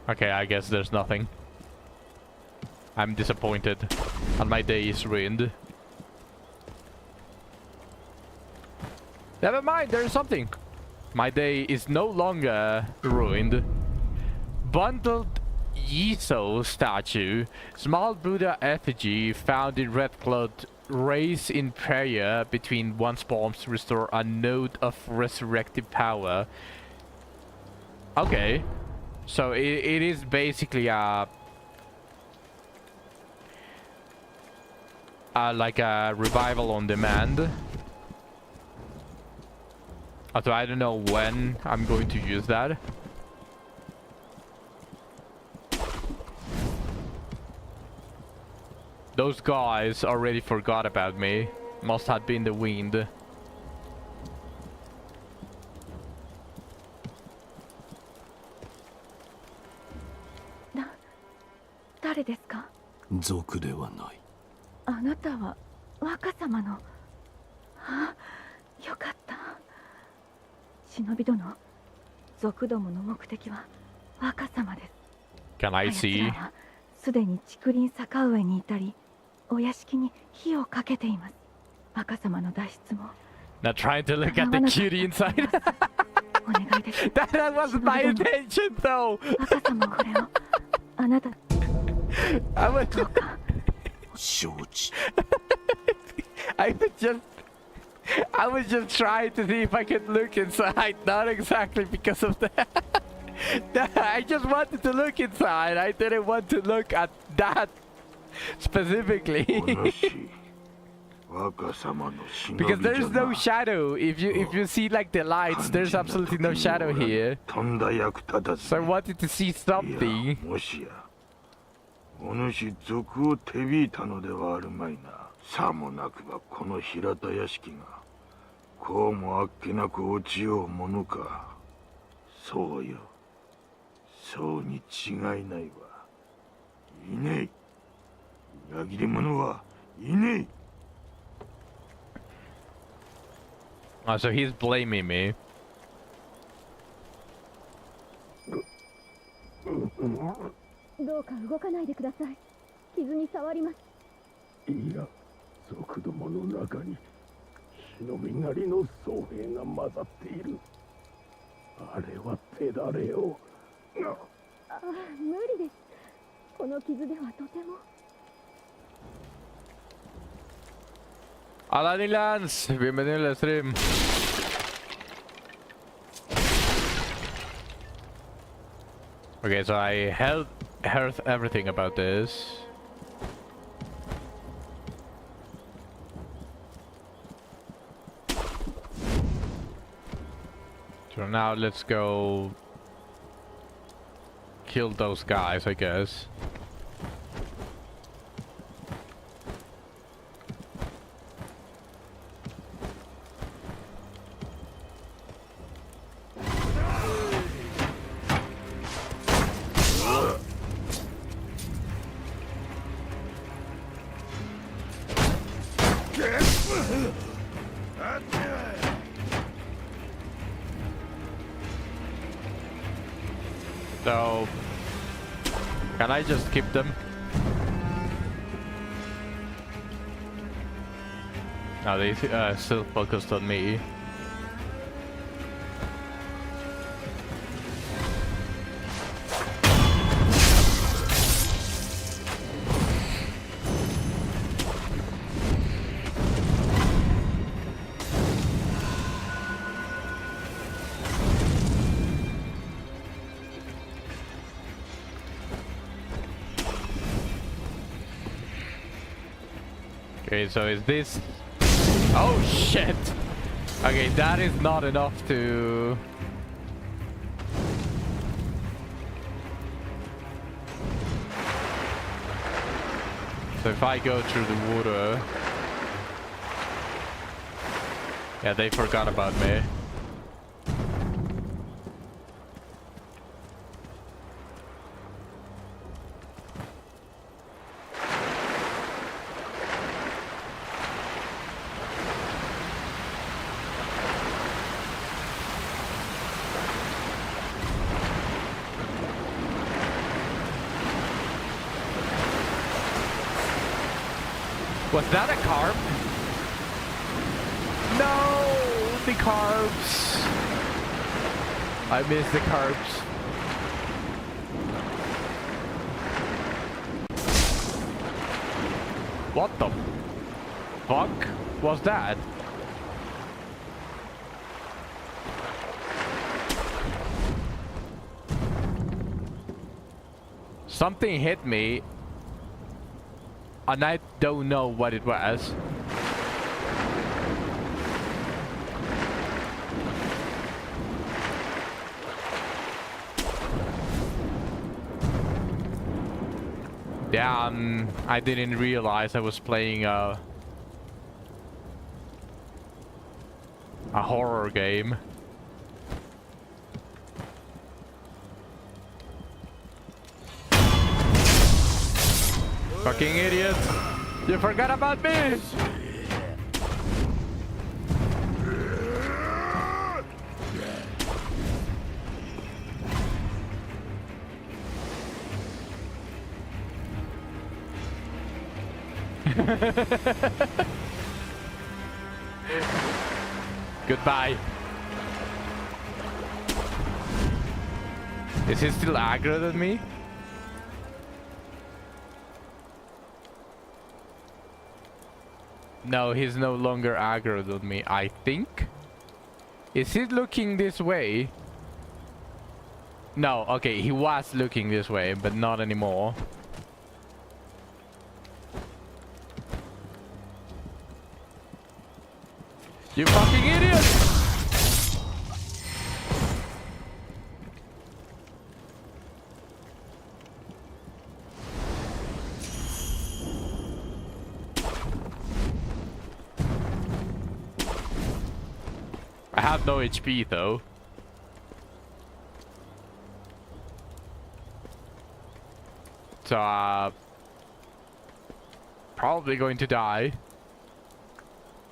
Okay, I guess there's nothing. I'm disappointed, and my day is ruined. Never mind, there's something. My day is no longer ruined. Bundled Yiso statue, small Buddha effigy found in red cloth, raise in prayer between one's palms to restore a node of resurrective power. Okay, so it is basically like a revival on demand. So I don't know when I'm going to use that. Those guys already forgot about me. Must have been the wind. 誰ですか？族ではない。あなたは若様の。あ、よかった。忍び殿、族どもの目的は若様です。Can I see? すでに竹林坂上にいたり、お屋敷に火をかけています。若様の脱出も。Not trying to look at the cutie inside. That wasn't my intention, though. 若様これをあなた。I was. 承知。I was just trying to see if I could look inside, not exactly because of that. I just wanted to look inside. I didn't want to look at that specifically. Because there's no shadow. If you see like the lights, there's absolutely no shadow here. So I wanted to see something. お主賊を手引いたのではあるまいな。さもなくばこの平田屋敷がこうもあっけなく落ちようものか。そうよ。そうに違いないわ。いねえ。裏切り者はいねえ。Oh, so he's blaming me. どうか動かないでください。傷に触ります。いや、族どもの中に忍びなりの僧兵が混ざっている。あれは手だれよ。ああ、無理です。この傷ではとても。Hola Nilans, bienvenido al stream. Okay, so I heard everything about this. So now let's go kill those guys, I guess. So, can I just keep them? Now they still focused on me. Okay, so is this... Oh shit! Okay, that is not enough to... So if I go through the water... Yeah, they forgot about me. Was that a carp? No, the carbs. I missed the carbs. What the fuck was that? Something hit me. And I don't know what it was. Yeah, I didn't realize I was playing a horror game. Fucking idiot! You forgot about me! Goodbye. Is he still aggroed at me? No, he's no longer aggroed on me, I think. Is he looking this way? No, okay, he was looking this way, but not anymore. You fucking idiot! I have no HP though. So, probably going to die.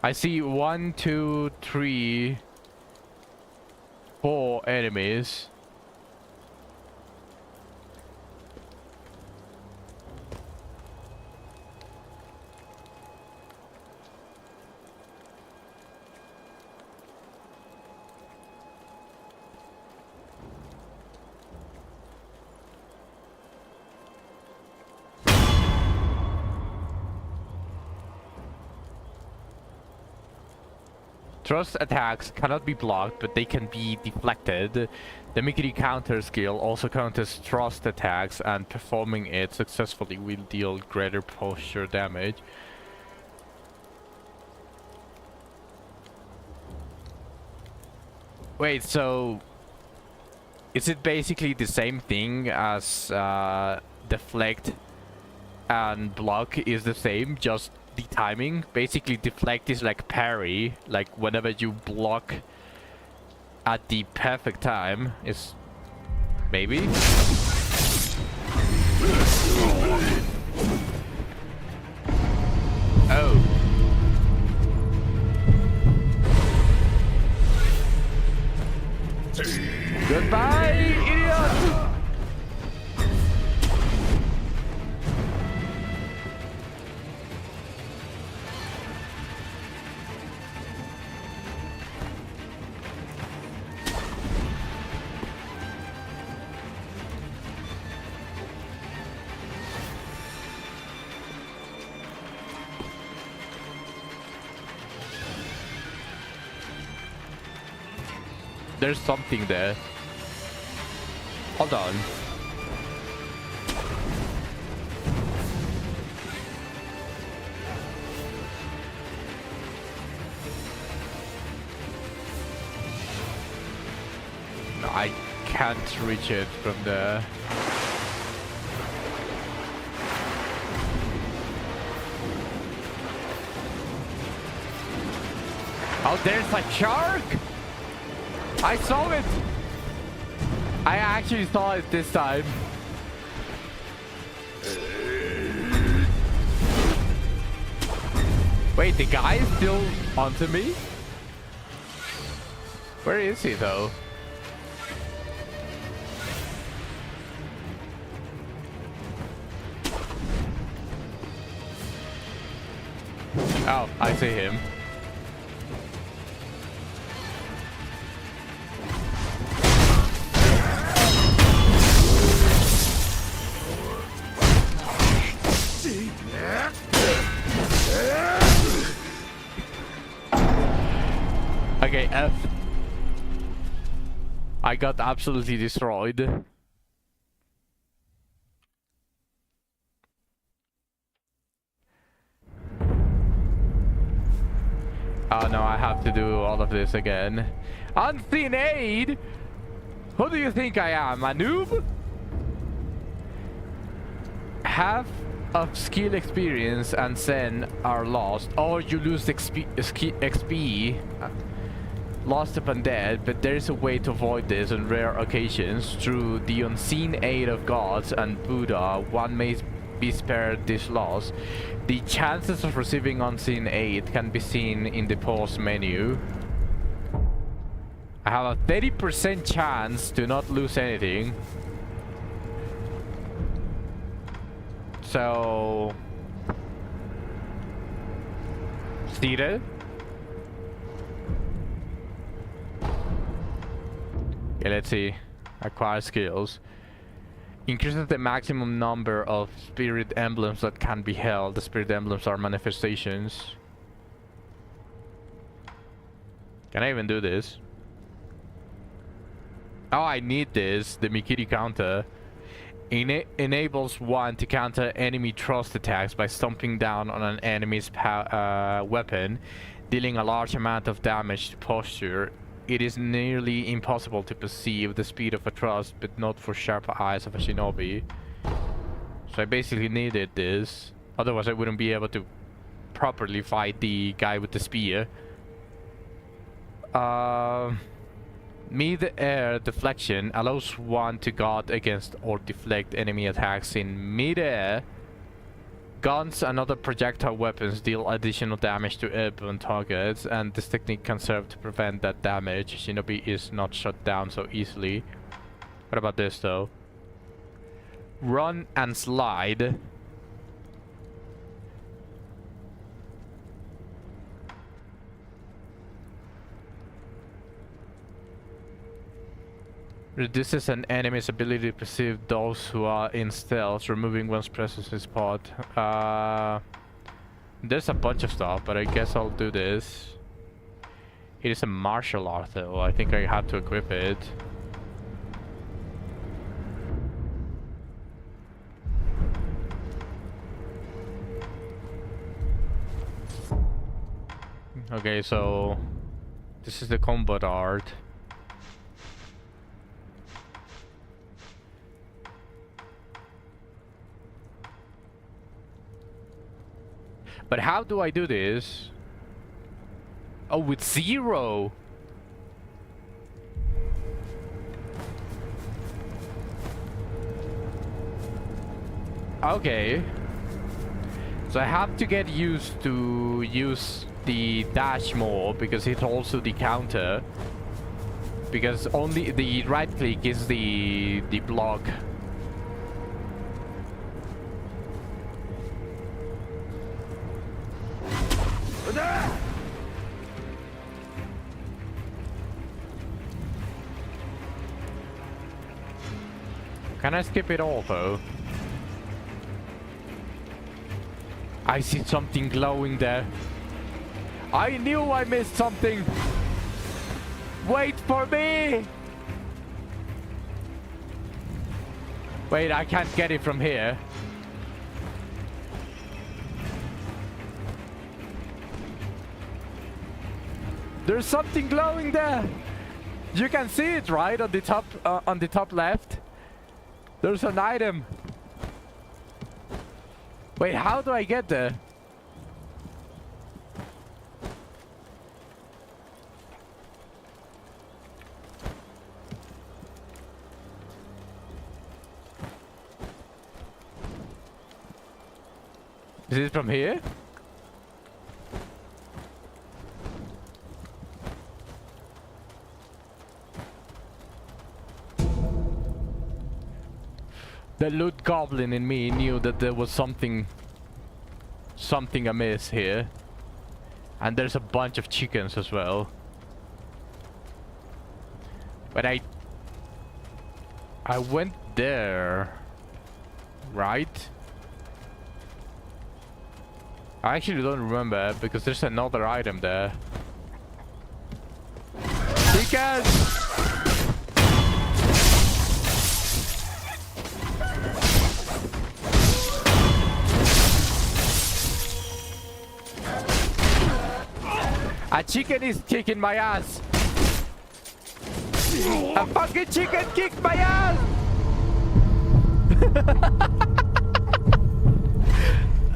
I see 1, 2, 3, 4 enemies. Thrust attacks cannot be blocked, but they can be deflected. The Mikiri counter skill also counters thrust attacks, and performing it successfully will deal greater posture damage. Wait, so is it basically the same thing as deflect and block is the same, just the timing? Basically deflect is like parry, like whenever you block at the perfect time is maybe. Oh. Goodbye, idiot! there's something there. Hold on. No, I can't reach it from there. Oh, there's a shark! I saw it! I actually saw it this time. Wait, the guy is still onto me? Where is he though? Oh, I see him. Okay, F. I got absolutely destroyed. Oh no, I have to do all of this again. Unseen aid? Who do you think I am, a noob? Half of skill experience and Zen are lost, or you lose XP. Lost upon death, but there is a way to avoid this on rare occasions. Through the unseen aid of gods and Buddha, one may be spared this loss. The chances of receiving unseen aid can be seen in the pause menu. I have a 30% chance to not lose anything. So... seated? Okay, let's see. Acquire skills. Increases the maximum number of spirit emblems that can be held. The spirit emblems are manifestations. Can I even do this? Oh, I need this. The Mikiri counter. Enables one to counter enemy thrust attacks by stomping down on an enemy's weapon, dealing a large amount of damage to posture. It is nearly impossible to perceive the speed of a thrust, but not for sharp eyes of a shinobi. So I basically needed this. Otherwise I wouldn't be able to properly fight the guy with the spear. Mid-air deflection allows one to guard against or deflect enemy attacks in mid-air. Guns and other projectile weapons deal additional damage to airborne targets, and this technique can serve to prevent that damage. Shinobi is not shot down so easily. What about this though? Run and slide. Reduces an enemy's ability to perceive those who are in stealth, removing one's presence in spot. There's a bunch of stuff, but I guess I'll do this. It is a martial art though. I think I have to equip it. Okay, so this is the combat art. But how do I do this? Oh, with 0. Okay. So I have to get used to use the dash more, because it's also the counter. Because only the right click is the block. Can I skip it all though? I see something glowing there. I knew I missed something. Wait for me! Wait, I can't get it from here. There's something glowing there. You can see it, right, on the top left. There's an item. Wait, how do I get there? Is it from here? The loot goblin in me knew that there was something amiss here. And there's a bunch of chickens as well. But I went there, right? I actually don't remember because there's another item there. Chickens! A chicken is kicking my ass. A fucking chicken kicked my ass.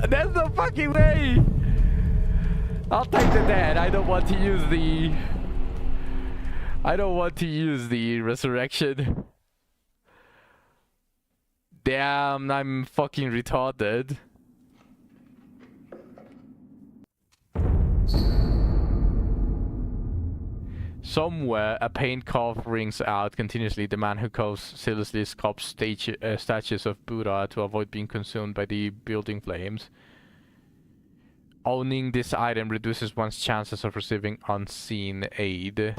There's no fucking way. I'll take the dead. I don't want to use the resurrection. Damn, I'm fucking retarded. Somewhere, a paint cough rings out continuously. The man who coughs zealously sculpts statues of Buddha to avoid being consumed by the building flames. Owning this item reduces one's chances of receiving unseen aid.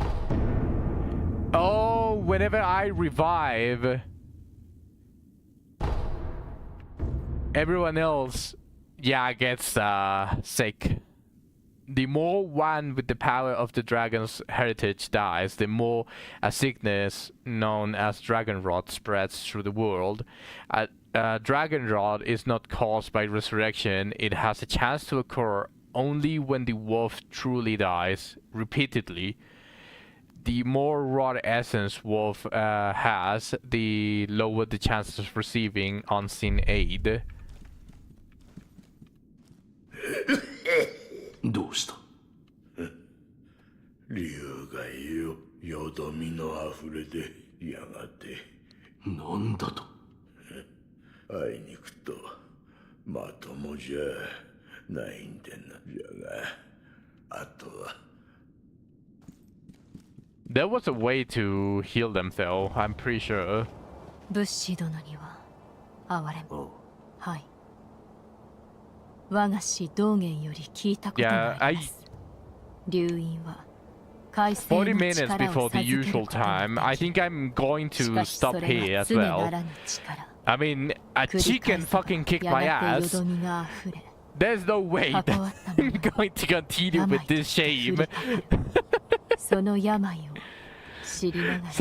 Oh, whenever I revive, everyone else, yeah, gets sick. The more one with the power of the dragon's heritage dies, the more a sickness known as dragon rot spreads through the world. Dragon rot is not caused by resurrection. It has a chance to occur only when the wolf truly dies, repeatedly. The more rot essence wolf has, the lower the chances of receiving unseen aid. どうした竜がよ、よどみのあふれでやがてなんだとあいにくとまともじゃないんでなじゃがあとは There was a way to heal them though, I'm pretty sure. 物資殿には哀れも。はい。我が師道元より聞いたことがあります。龍院は海星の力を授けることができます。40 minutes before the usual time. I think I'm going to stop here as well. I mean, a chicken fucking kicked my ass. There's no way that I'm going to continue with this shame. So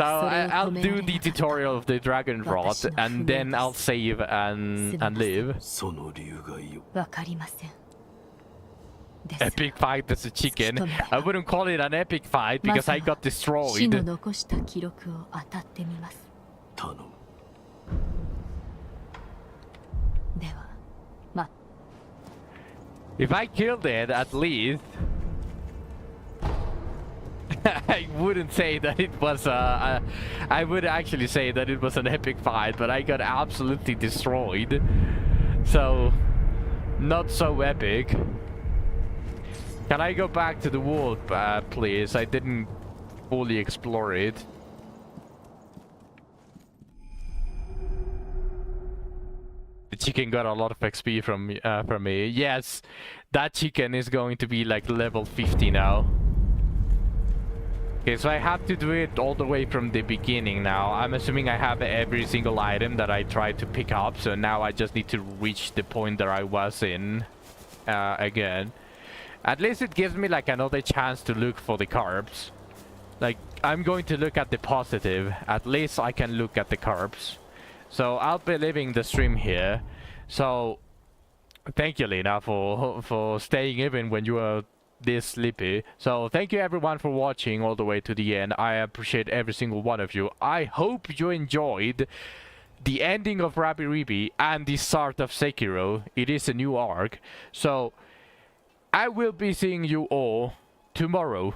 I'll do the tutorial of the dragon rod and then I'll save and live. Epic fight as a chicken. I wouldn't call it an epic fight because I got destroyed. If I killed it, at least I wouldn't say that it was I would actually say that it was an epic fight, but I got absolutely destroyed. So, not so epic. Can I go back to the world, please? I didn't fully explore it. The chicken got a lot of XP from me. Yes, that chicken is going to be like level 50 now. Okay, so I have to do it all the way from the beginning now. I'm assuming I have every single item that I tried to pick up, so now I just need to reach the point that I was in again. At least it gives me like another chance to look for the carbs. Like, I'm going to look at the positive. At least I can look at the carbs. So I'll be leaving the stream here. So thank you, Lena, for staying even when you were this sleepy. So thank you everyone for watching all the way to the end. I appreciate every single one of you. I hope you enjoyed the ending of Rabi-Ribi and the start of Sekiro. It is a new arc. So I will be seeing you all tomorrow.